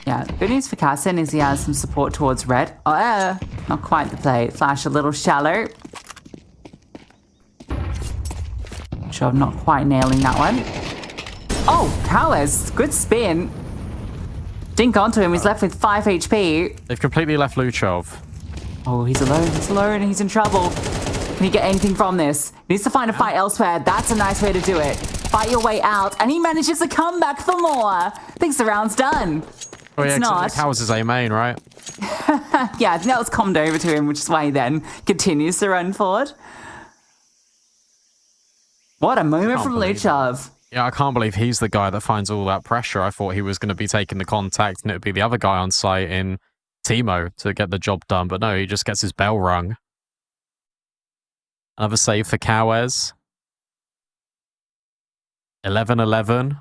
Yeah, good news for Cassin is he has some support towards red. Oh, not quite the play. Flash a little shallow. Sure, I'm not quite nailing that one. Oh, Cowers, good spin. Dink onto him, he's left with 5 HP. They've completely left Luchov. Oh, he's alone, he's in trouble. Can he get anything from this? He needs to find a fight elsewhere. That's a nice way to do it. Fight your way out, and he manages to come back for more. Thinks the round's done. Oh, yeah, it's not. Cowers is A main, right? Yeah, I think that was commed over to him, which is why he then continues to run forward. What a moment from Luchov. Yeah, I can't believe he's the guy that finds all that pressure. I thought he was going to be taking the contact and it would be the other guy on site in Timo to get the job done. But no, he just gets his bell rung. Another save for Cowers. 11-11.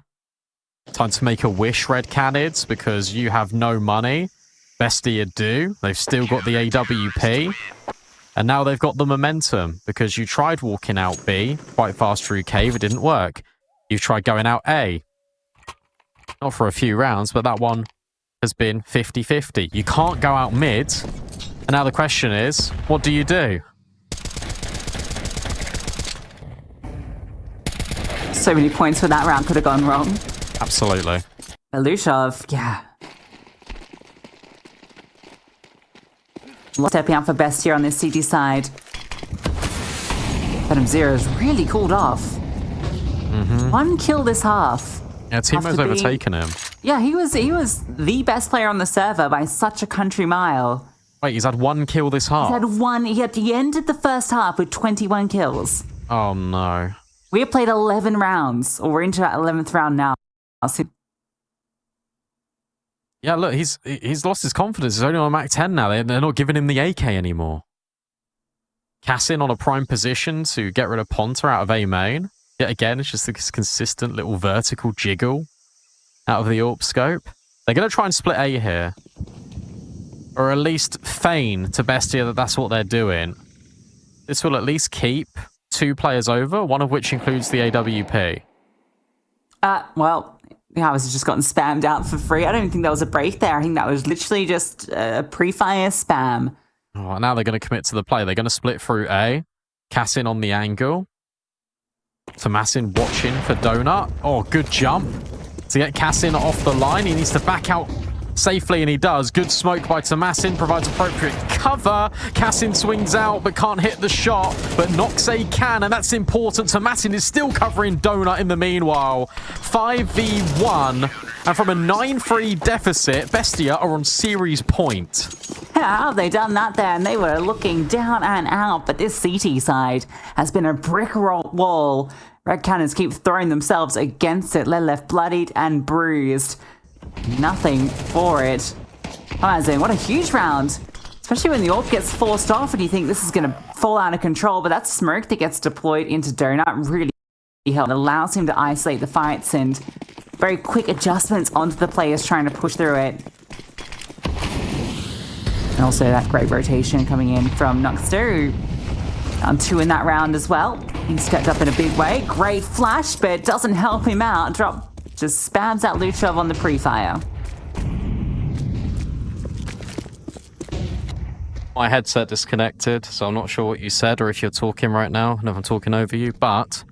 Time to make a wish, Red Canids, because you have no money. Bestia do. They've still got the AWP. And now they've got the momentum because you tried walking out B quite fast through cave. It didn't work. You've tried going out A. Not for a few rounds, but that one has been 50-50. You can't go out mid. And now the question is, what do you do? So many points for that round could have gone wrong. Absolutely. Luchov, yeah. Stepping out for Bestia on this CT side. Venom Zero's really cooled off. Mm-hmm. 1 kill this half. Yeah, Timo's overtaken him. Yeah, he was the best player on the server by such a country mile. Wait, he's had 1 kill this half? He ended the first half with 21 kills. Oh, no. We have played 11 rounds, or we're into that 11th round now. Yeah, look, he's lost his confidence. He's only on a Mac 10 now. They're not giving him the AK anymore. Cassin on a prime position to get rid of Ponta out of A main. Yet again, it's just this consistent little vertical jiggle out of the AWP scope. They're going to try and split A here. Or at least feign to Bestia that that's what they're doing. This will at least keep 2 players over, one of which includes the AWP. Well, I was just gotten spammed out for free. I don't think that was a break there. I think that was literally just a pre-fire spam. Oh, now they're going to commit to the play. They're going to split through A. Cassin on the angle. Tomasin watching for Donut. Oh, good jump to get Cassin off the line. He needs to back out safely, and he does. Good smoke by Tomasin, provides appropriate cover. Cassin swings out, but can't hit the shot. But Noxay can, and that's important. Tomasin is still covering Donut in the meanwhile. 5v1, and from a 9-3 deficit, Bestia are on series point. How have they done that then? They were looking down and out, but this CT side has been a brick wall. Red Canids keep throwing themselves against it. They're left bloodied and bruised. nothing for it. Amazing, what a huge round. Especially when the ult gets forced off and you think this is going to fall out of control, but that smoke that gets deployed into Donut really helps. It allows him to isolate the fights and very quick adjustments onto the players trying to push through it. And also that great rotation coming in from Nuxter, on 2 in that round as well. He stepped up in a big way. Great flash, but doesn't help him out. Drop just spams out Luchov on the pre-fire. My headset disconnected, so I'm not sure what you said or if you're talking right now and if I'm talking over you, but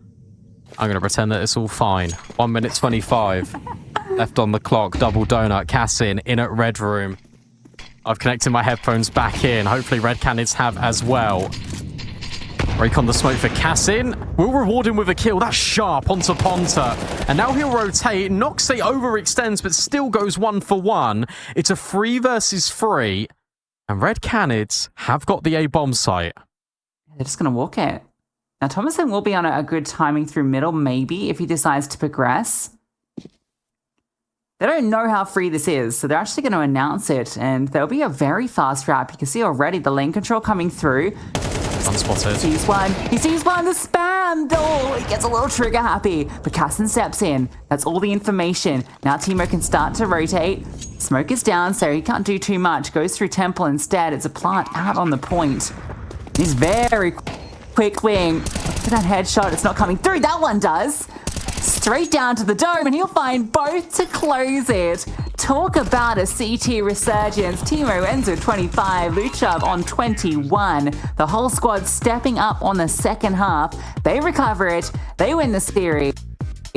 I'm going to pretend that it's all fine. 1 minute 25 left on the clock. Double donut. Cassin in at Red Room. I've connected my headphones back in. Hopefully Red Canids have as well. Break on the smoke for Cassin. We'll reward him with a kill. That's sharp onto Ponta. And now he'll rotate. Noxie overextends, but still goes 1 for 1. It's a 3 versus 3. And Red Canids have got the A-bomb site. They're just going to walk it. Now, Thomason will be on a good timing through middle, maybe, if he decides to progress. They don't know how free this is, so they're actually going to announce it, and there'll be a very fast wrap. You can see already the lane control coming through. Unspotted. He sees one, the spam! Oh, he gets a little trigger happy, but Cassin steps in. That's all the information. Now Teemo can start to rotate. Smoke is down, so he can't do too much. Goes through Temple instead. It's a plant out on the point. He's very quick wing. Look at that headshot. It's not coming through. That one does. Straight down to the dome, and he'll find both to close it. Talk about a CT resurgence. Teemo ends with 25, Luchov on 21. The whole squad stepping up on the second half. They recover it. They win the series.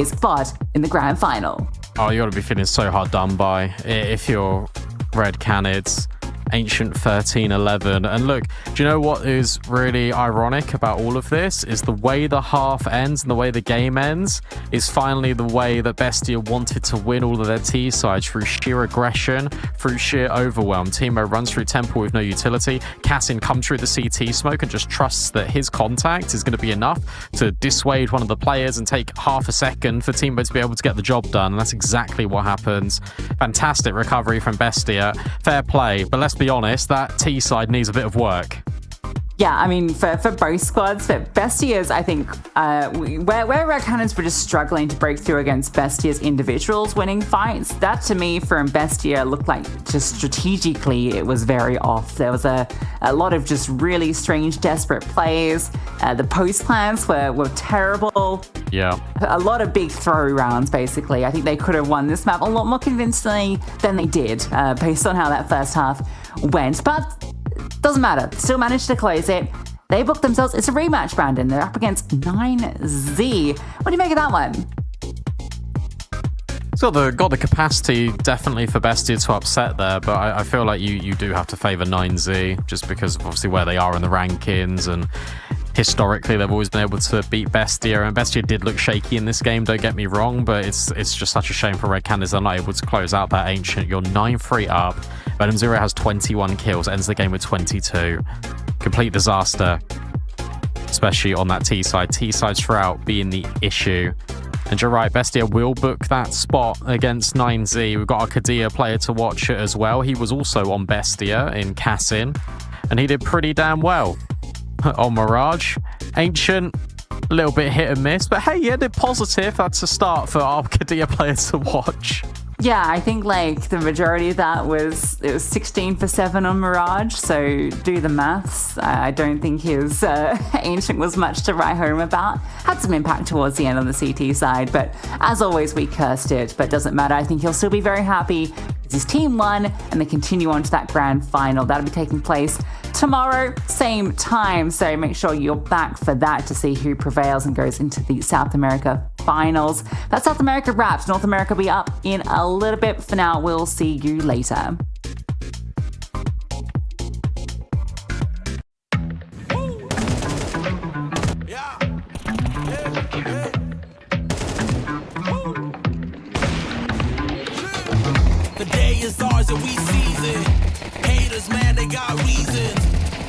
Spot in the grand final. Oh, you got to be feeling so hard done by if you're Red Canids. Ancient 13-11. And look, do you know what is really ironic about all of this? Is the way the half ends and the way the game ends is finally the way that Bestia wanted to win all of their T-sides, through sheer aggression, through sheer overwhelm. Teemo runs through Temple with no utility. Cassin comes through the CT smoke and just trusts that his contact is going to be enough to dissuade one of the players and take half a second for Teemo to be able to get the job done. And that's exactly what happens. Fantastic recovery from Bestia. Fair play. But let's be honest, that T side needs a bit of work. Yeah, I mean, for both squads, but Bestia's, I think, where Red Canids were just struggling to break through against Bestia's individuals winning fights, that to me from Bestia looked like just strategically it was very off. There was a lot of just really strange, desperate plays. The post plans were terrible. Yeah. A lot of big throw rounds, basically. I think they could have won this map a lot more convincingly than they did, based on how that first half went. But doesn't matter. Still managed to close it. They booked themselves. It's a rematch, Brandon. They're up against 9Z. What do you make of that one? So got the capacity definitely for Bestia to upset there, but I feel like you do have to favour 9Z just because of obviously where they are in the rankings, and historically they've always been able to beat Bestia, and Bestia did look shaky in this game, don't get me wrong, but it's just such a shame for Red Canids they're not able to close out that Ancient. You're 9-3 up. Venom Zero has 21 kills, ends the game with 22. Complete disaster, especially on that T side. T sides throughout being the issue. And you're right, Bestia will book that spot against 9Z. We've got our Kadia player to watch it as well. He was also on Bestia in Cassin, and he did pretty damn well on Mirage. Ancient, a little bit hit and miss, but hey, yeah, they're positive. That's a start for our Kadia player to watch. Yeah, I think like the majority of that was 16 for 7 on Mirage, so do the maths. I don't think his Ancient was much to write home about. Had some impact towards the end on the CT side, but as always we cursed it, but doesn't matter. I think he'll still be very happy because his team won and they continue on to that grand final. That'll be taking place tomorrow, same time, so make sure you're back for that to see who prevails and goes into the South America finals. That's South America wrapped. North America will be up in a little bit. For now, we'll see you later. The day is ours and we seize it. Haters, man, they got reasons.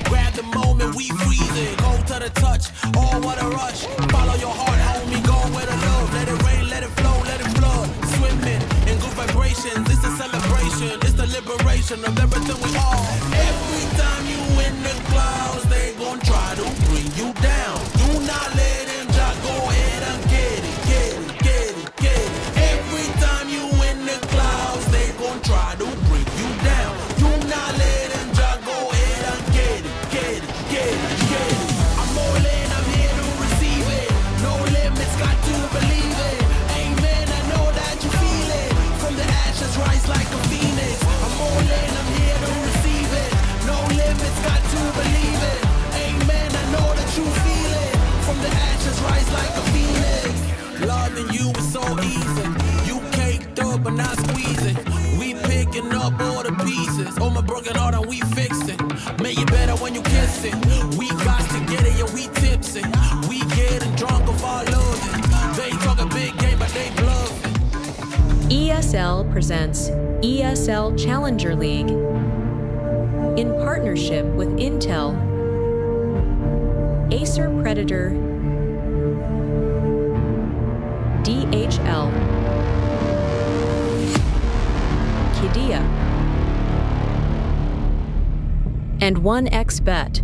Grab the moment, we freeze it. Go to the touch, oh what a rush. Follow your heart, homie, go where the love. Let it rain, let it flow, let it flood. Swimming in good vibration. generations. It's a celebration, it's the liberation of everything we are. Every time you in the clouds, they gon' try to bring you down. Do not let them just go ahead and get it, get it, get it, get it. Every time you in the clouds, they gon' try to bring you down. Do not let them just go ahead and get it, get it, get it, get it. I'm all in, I'm here to receive it. No limits, got to believe it. Amen, I know that you feel it. From the ashes, rise like a phoenix. I'm all in, I'm here to receive it. No limits, got to believe it. Amen, I know that you feel it. From the ashes, rise like a phoenix. Loving you is so easy. You caked up and I squeeze it. We picking up all the pieces. Oh, my broken heart and we fix it. Make it better when you kiss it. We got to get it, yeah, we tips it. We getting drunk of our loving. They talk a big game, but they bluffing. ESL presents ESL Challenger League in partnership with Intel, Acer Predator, DHL, Qiddiya, and 1xBet.